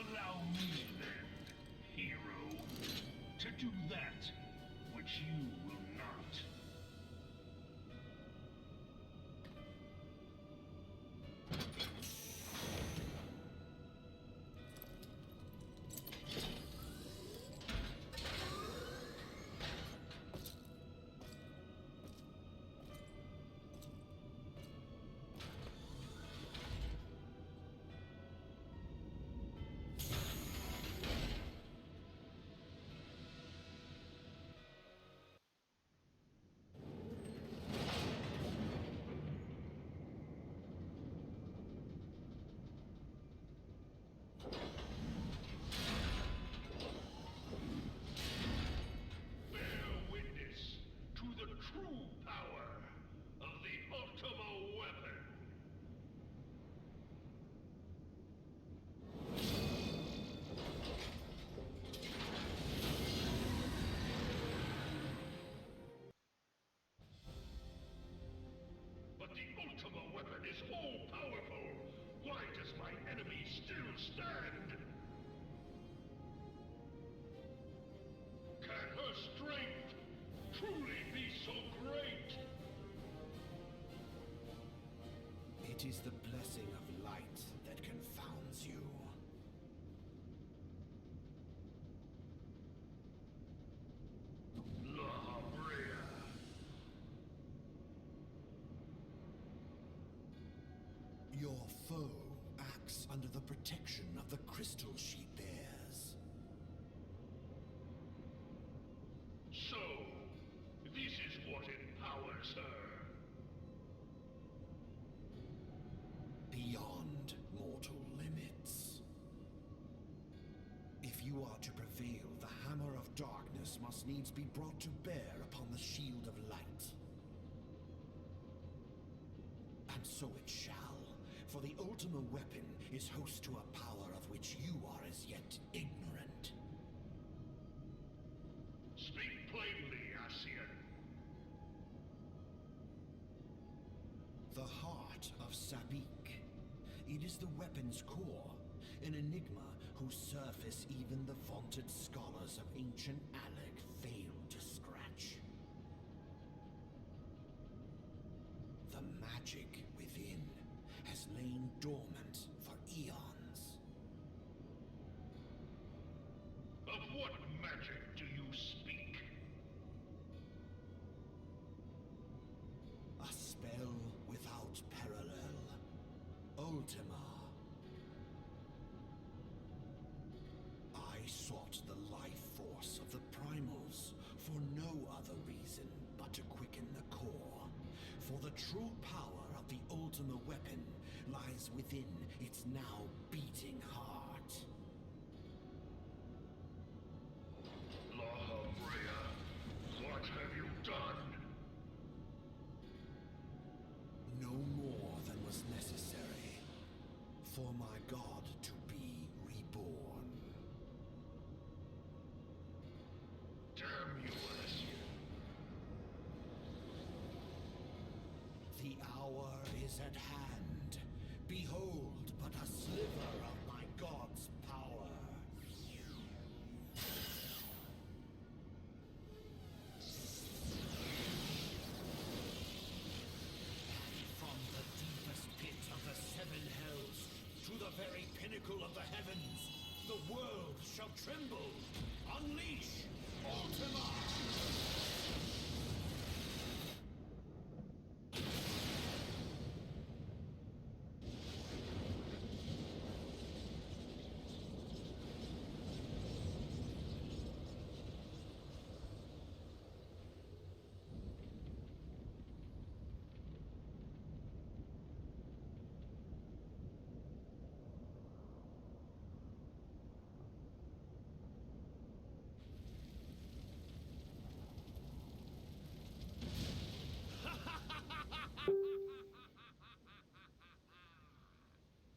Allow me then, hero, to do that which you will not. True power of the Ultima weapon. But the Ultima weapon is all-powerful. Why does my enemy still stand? Can her strength truly be so great? It is the blessing of light that confounds you. La Brea. Your foe acts under the protection of the crystal she bears. So, this is what empowers her. Beyond mortal limits. If you are to prevail, the hammer of darkness must needs be brought to bear upon the shield of light. And so it shall, for the Ultima weapon is host to a power of which you are as yet ignorant. Speak plainly, Ascian. The heart of Sabik. It is the weapon's core, an enigma whose surface even the vaunted scholars of ancient Alec failed to scratch. The magic within has lain dormant for eons. Of what magic do you speak? A spell without parallel. Ultima. I sought the life force of the primals for no other reason but to quicken the core. For the true power of the Ultima weapon lies within its now beating heart. La Brea, what have you done? No more than was necessary for my god to be reborn. Damn you, Ascian. The hour is at hand. Behold but a sliver of my god's power. From the deepest pit of the seven hells to the very pinnacle of the heavens, the world shall tremble. Unleash Ultima!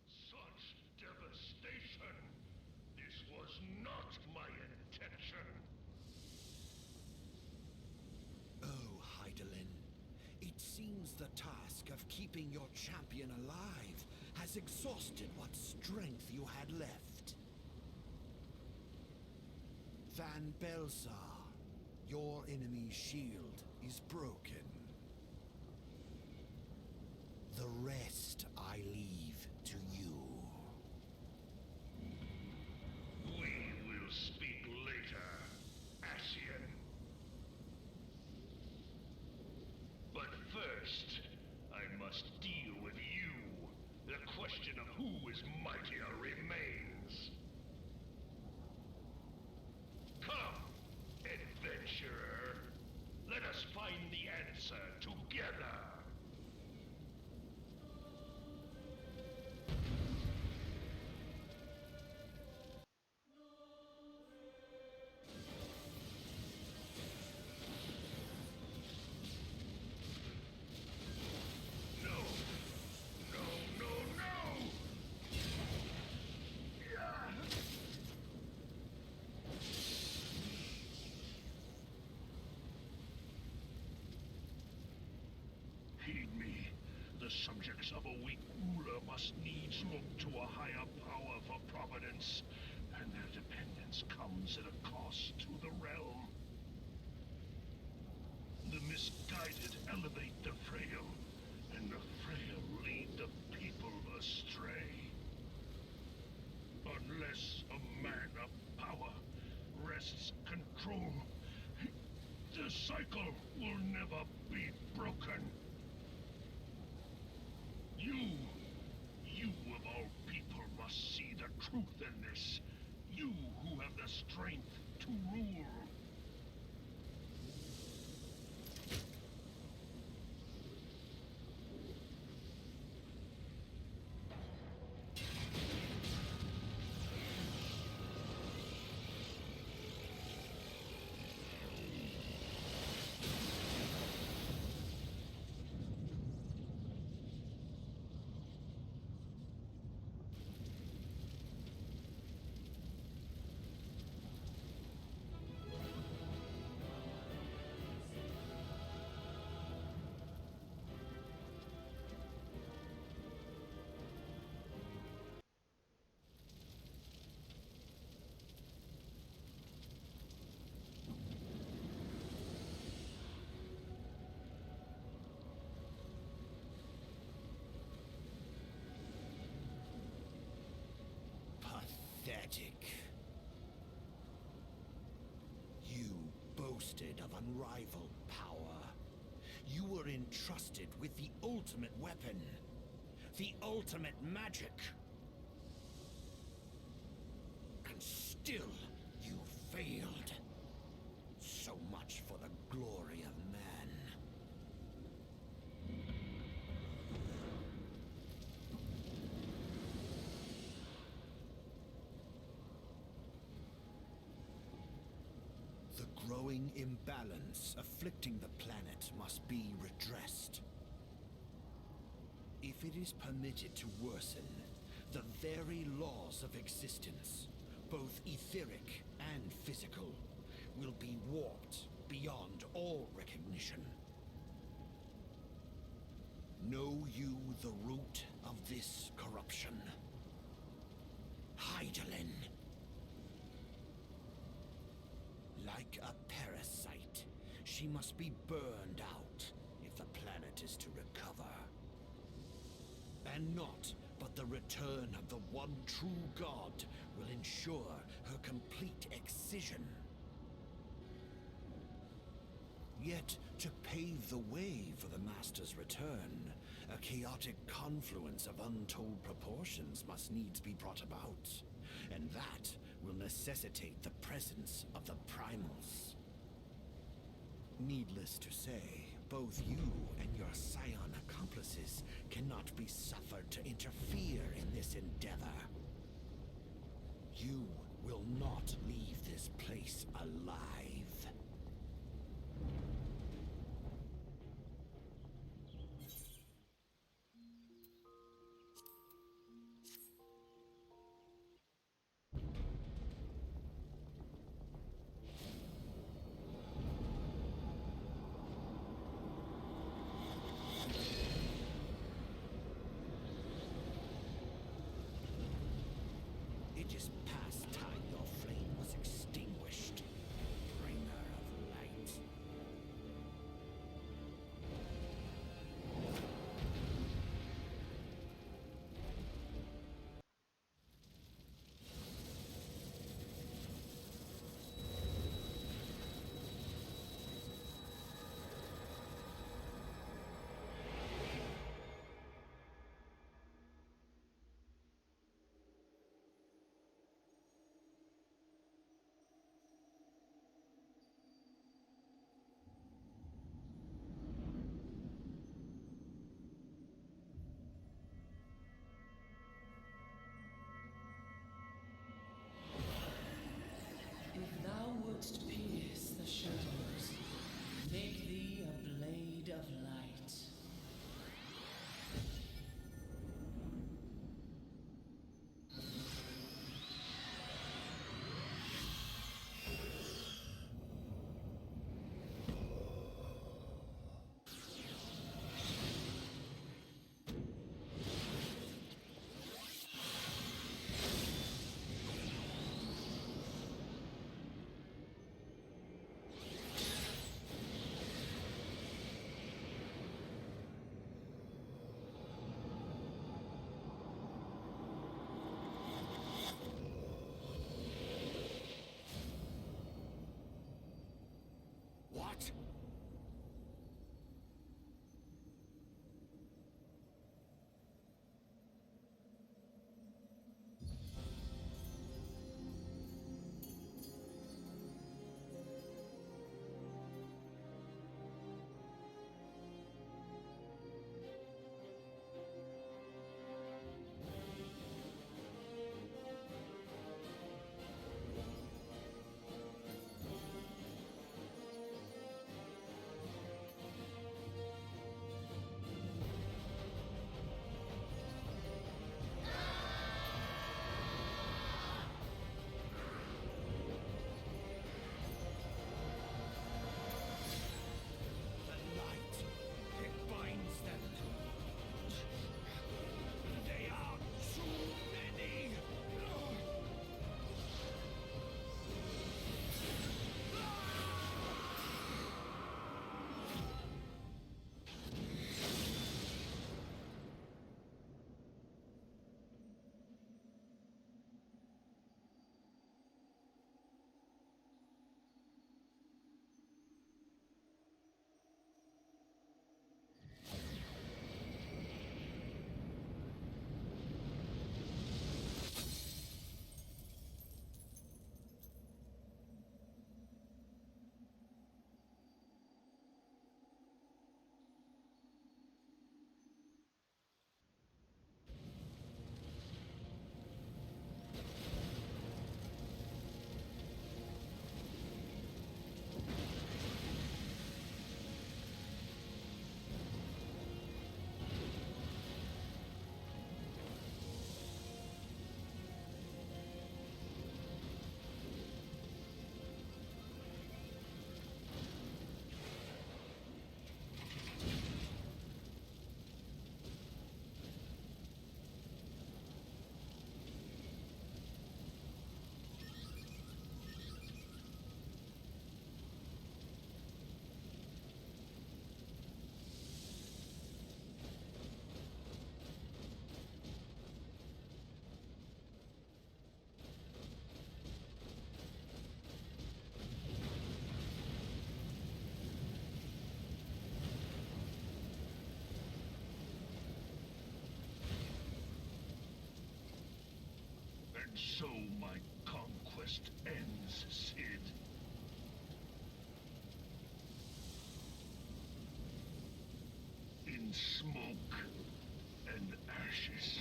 Such devastation! This was not my intention! Oh, Heidelin, it seems the task of keeping your champion alive has exhausted what strength you had left. Van Belsar, your enemy's shield is broken. The rest I leave to you. We will speak later, Ascian. But first, I must deal with you. The question of who is mightier remains. Come, adventurer. Let us find the answer together. Heed me. The subjects of a weak ruler must needs look to a higher power for providence, and their dependence comes at a cost to the realm. The misguided elevate the frail, and the frail lead the people astray. Unless a man of power wrests control, the cycle will never be broken. You of all people must see the truth in this. You who have the strength to rule. Pathetic. You boasted of unrivaled power. You were entrusted with the ultimate weapon, the ultimate magic. And still, you failed. So much for the glory of man. The growing imbalance afflicting the planet must be redressed. If it is permitted to worsen, the very laws of existence, both etheric and physical, will be warped beyond all recognition. Know you the root of this corruption? Hydaelyn. Like a parasite, she must be burned out if the planet is to recover. And not but the return of the one true god will ensure her complete excision. Yet, to pave the way for the Master's return, a chaotic confluence of untold proportions must needs be brought about. And that will necessitate the presence of the primals. Needless to say, both you and your scion accomplices cannot be suffered to interfere in this endeavor. You will not leave this place alive. It is past time your flame was extinguished. And so my conquest ends, Cid. In smoke and ashes.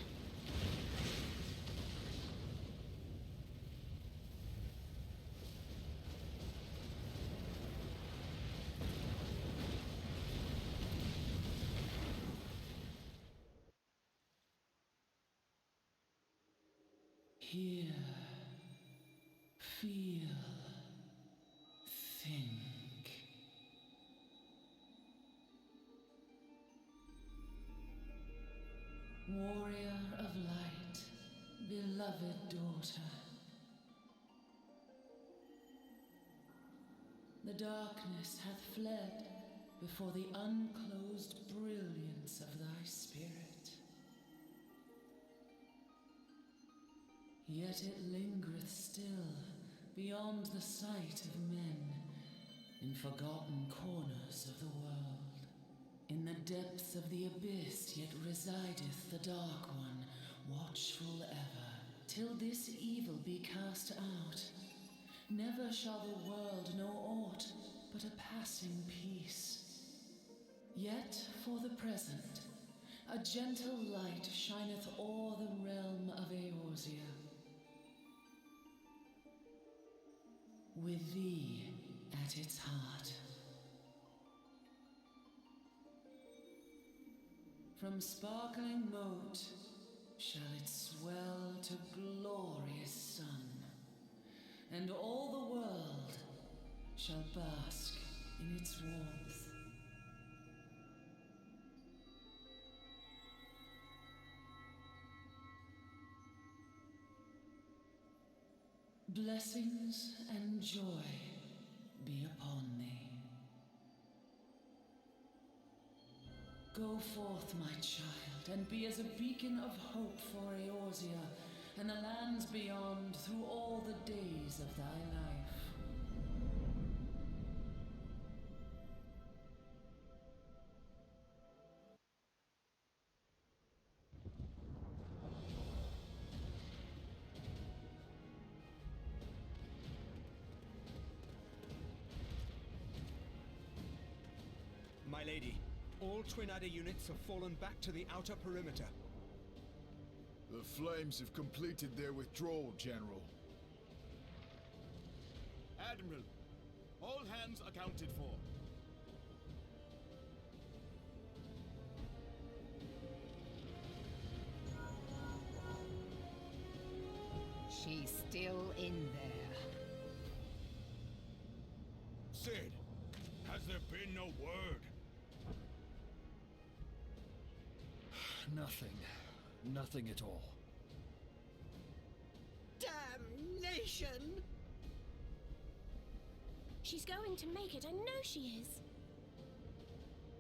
Hear, feel, think. Warrior of light, beloved daughter. The darkness hath fled before the unclosed brilliance of thy spirit. Yet it lingereth still beyond the sight of men, in forgotten corners of the world. In the depths of the abyss yet resideth the Dark One, watchful ever, till this evil be cast out. Never shall the world know aught but a passing peace. Yet for the present, a gentle light shineth o'er the realm of Eorzea. With thee at its heart. From sparkling moat shall it swell to glorious sun, and all the world shall bask in its warmth. Blessings and joy be upon thee. Go forth, my child, and be as a beacon of hope for Eorzea and the lands beyond through all the days of thy life. My lady, all Twin Adder units have fallen back to the outer perimeter. The Flames have completed their withdrawal, General. Admiral, all hands accounted for. She's still in there. Cid, has there been no word? Nothing. Nothing at all. Damnation! She's going to make it, I know she is.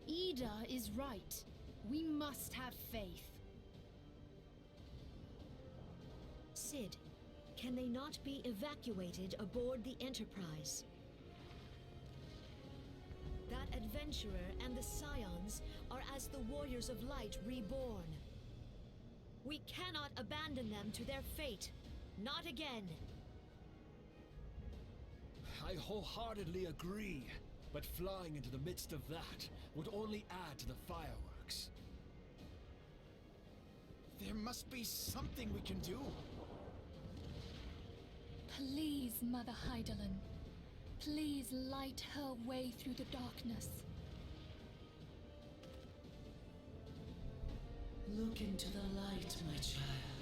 Ida is right. We must have faith. Cid, can they not be evacuated aboard the Enterprise? That adventurer and the Scions are as the Warriors of Light reborn. We cannot abandon them to their fate. Not again. I wholeheartedly agree, but flying into the midst of that would only add to the fireworks. There must be something we can do. Please, Mother Hydaelyn. Please light her way through the darkness. Look into the light, my child.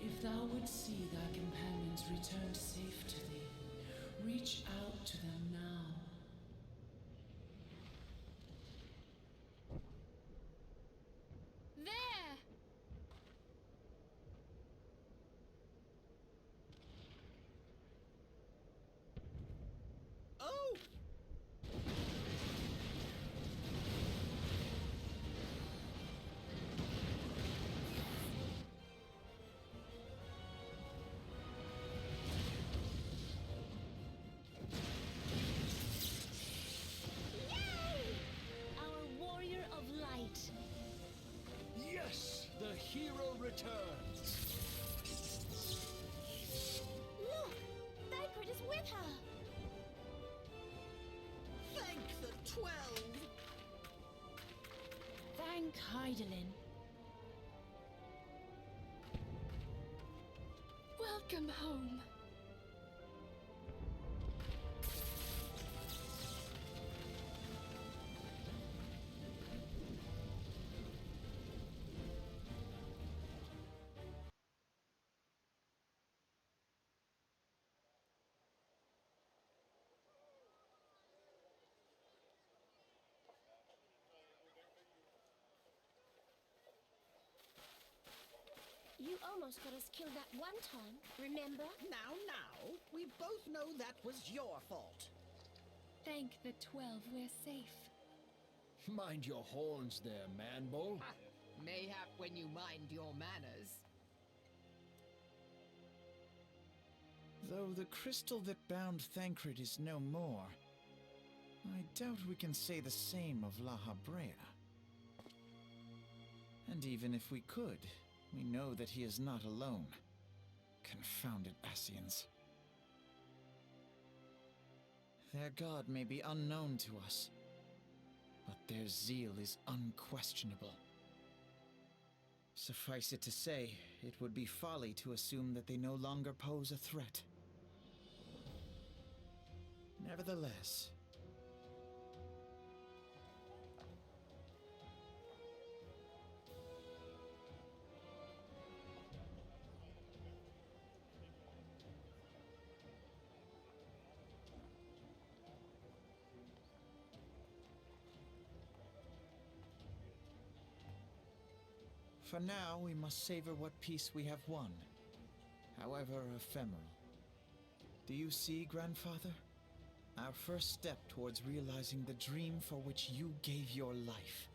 If thou would see thy companions return safe to thee, reach out to them now. There! Oh! Idolin. Welcome home. You almost got us killed that one time, remember? Now, we both know that was your fault. Thank the 12 we're safe. Mind your horns there, man-bull. Ha! Mayhap when you mind your manners. Though the crystal that bound Thancred is no more, I doubt we can say the same of La Habrea. And even if we could, we know that he is not alone. Confounded Ascians. Their god may be unknown to us, but their zeal is unquestionable. Suffice it to say, it would be folly to assume that they no longer pose a threat. Nevertheless, for now, we must savor what peace we have won, however ephemeral. Do you see, Grandfather? Our first step towards realizing the dream for which you gave your life.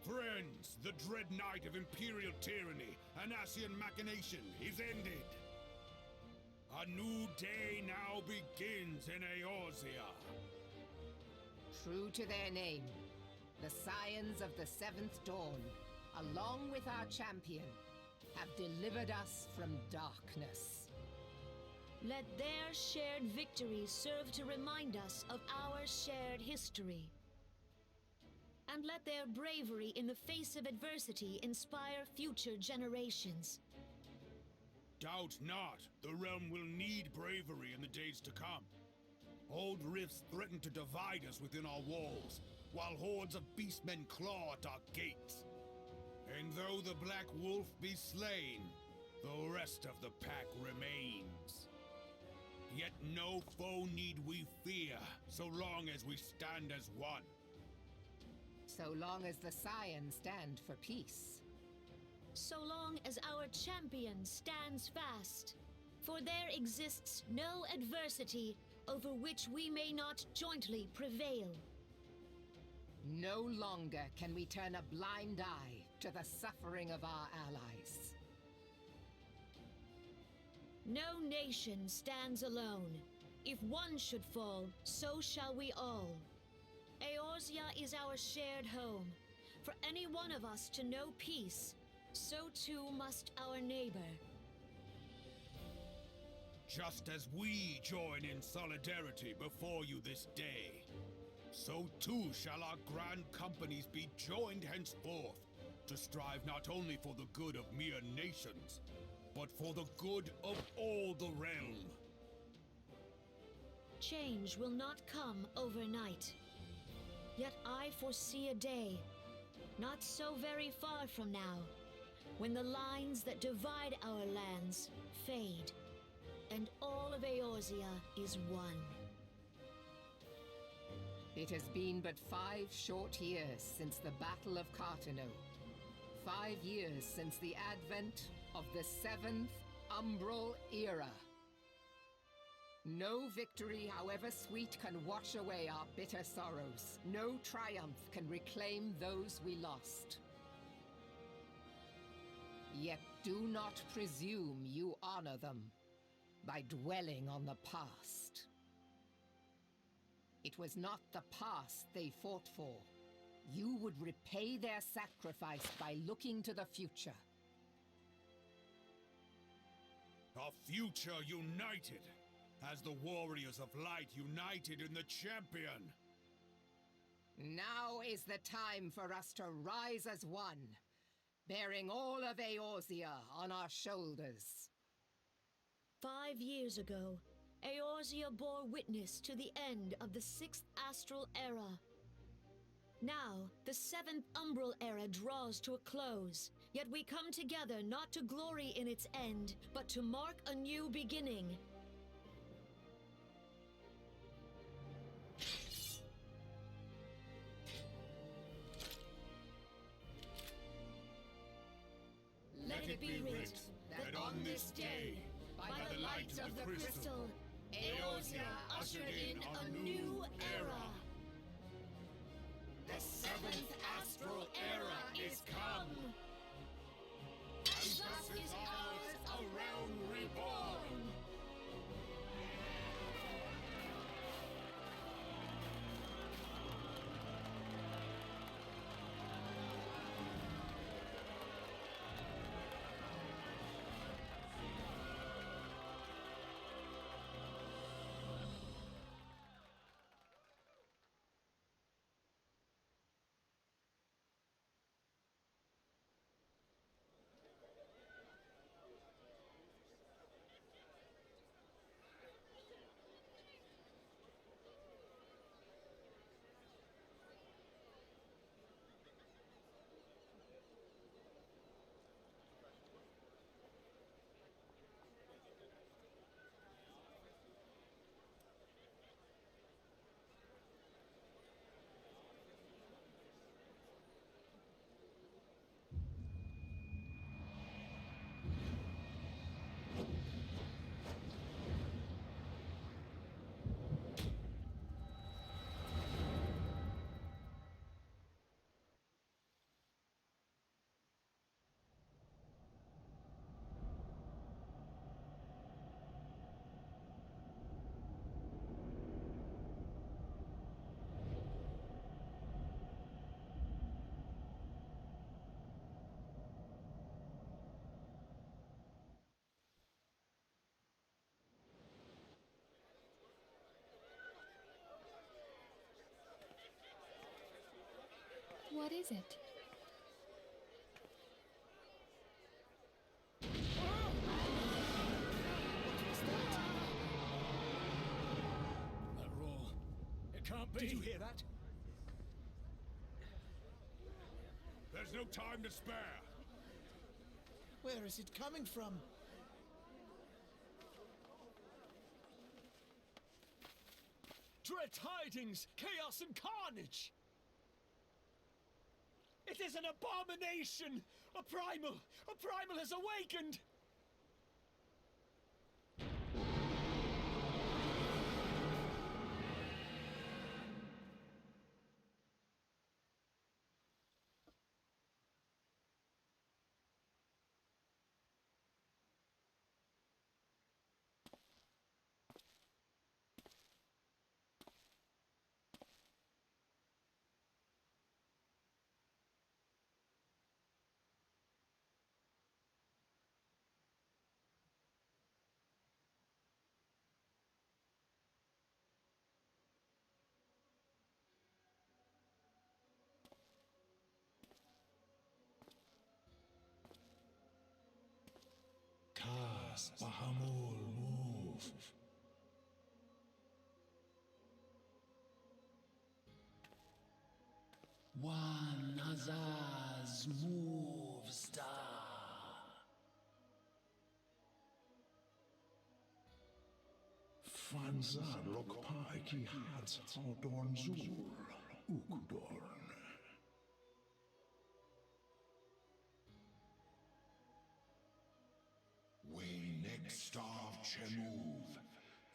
Friends, the dread night of Imperial tyranny and Ascian machination is ended. A new day now begins in Eorzea. True to their name, the Scions of the Seventh Dawn, along with our champion, have delivered us from darkness. Let their shared victory serve to remind us of our shared history. And let their bravery in the face of adversity inspire future generations. Doubt not, the realm will need bravery in the days to come. Old rifts threaten to divide us within our walls, while hordes of beastmen claw at our gates. And though the Black Wolf be slain, the rest of the pack remains. Yet no foe need we fear, so long as we stand as one. So long as the Scions stand for peace. So long as our champion stands fast. For there exists no adversity over which we may not jointly prevail. No longer can we turn a blind eye to the suffering of our allies. No nation stands alone. If one should fall, so shall we all. Eorzea is our shared home. For any one of us to know peace, so too must our neighbor. Just as we join in solidarity before you this day, so too shall our grand companies be joined henceforth to strive not only for the good of mere nations, but for the good of all the realm. Change will not come overnight. Yet I foresee a day, not so very far from now, when the lines that divide our lands fade, and all of Eorzea is one. It has been but 5 short years since the Battle of Cartano. 5 years since the advent of the 7th Umbral era. No victory, however sweet, can wash away our bitter sorrows. No triumph can reclaim those we lost. Yet do not presume you honor them by dwelling on the past. It was not the past they fought for. You would repay their sacrifice by looking to the future. A future united, as the warriors of light united in the champion. Now is the time for us to rise as one, bearing all of Eorzea on our shoulders. 5 years ago, Eorzea bore witness to the end of the 6th Astral Era. Now, the 7th Umbral Era draws to a close, yet we come together not to glory in its end, but to mark a new beginning. Let it be writ that on this day, by the light of the crystal, Eorzea ushered in a new era. The 7th Astral Era is come! And thus is ours a realm reborn! What is it? That roar. It can't be. Did you hear that? There's no time to spare. Where is it coming from? Dread tidings, chaos and carnage! It is an abomination! A primal has awakened! Cast Bahamul, move. One Azaz, move, star. Fanzar Lokpai ki Hats Haldorn Zul, Ukudorn. Way next star Chemuv,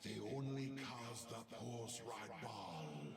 They only cause the poor's right ball.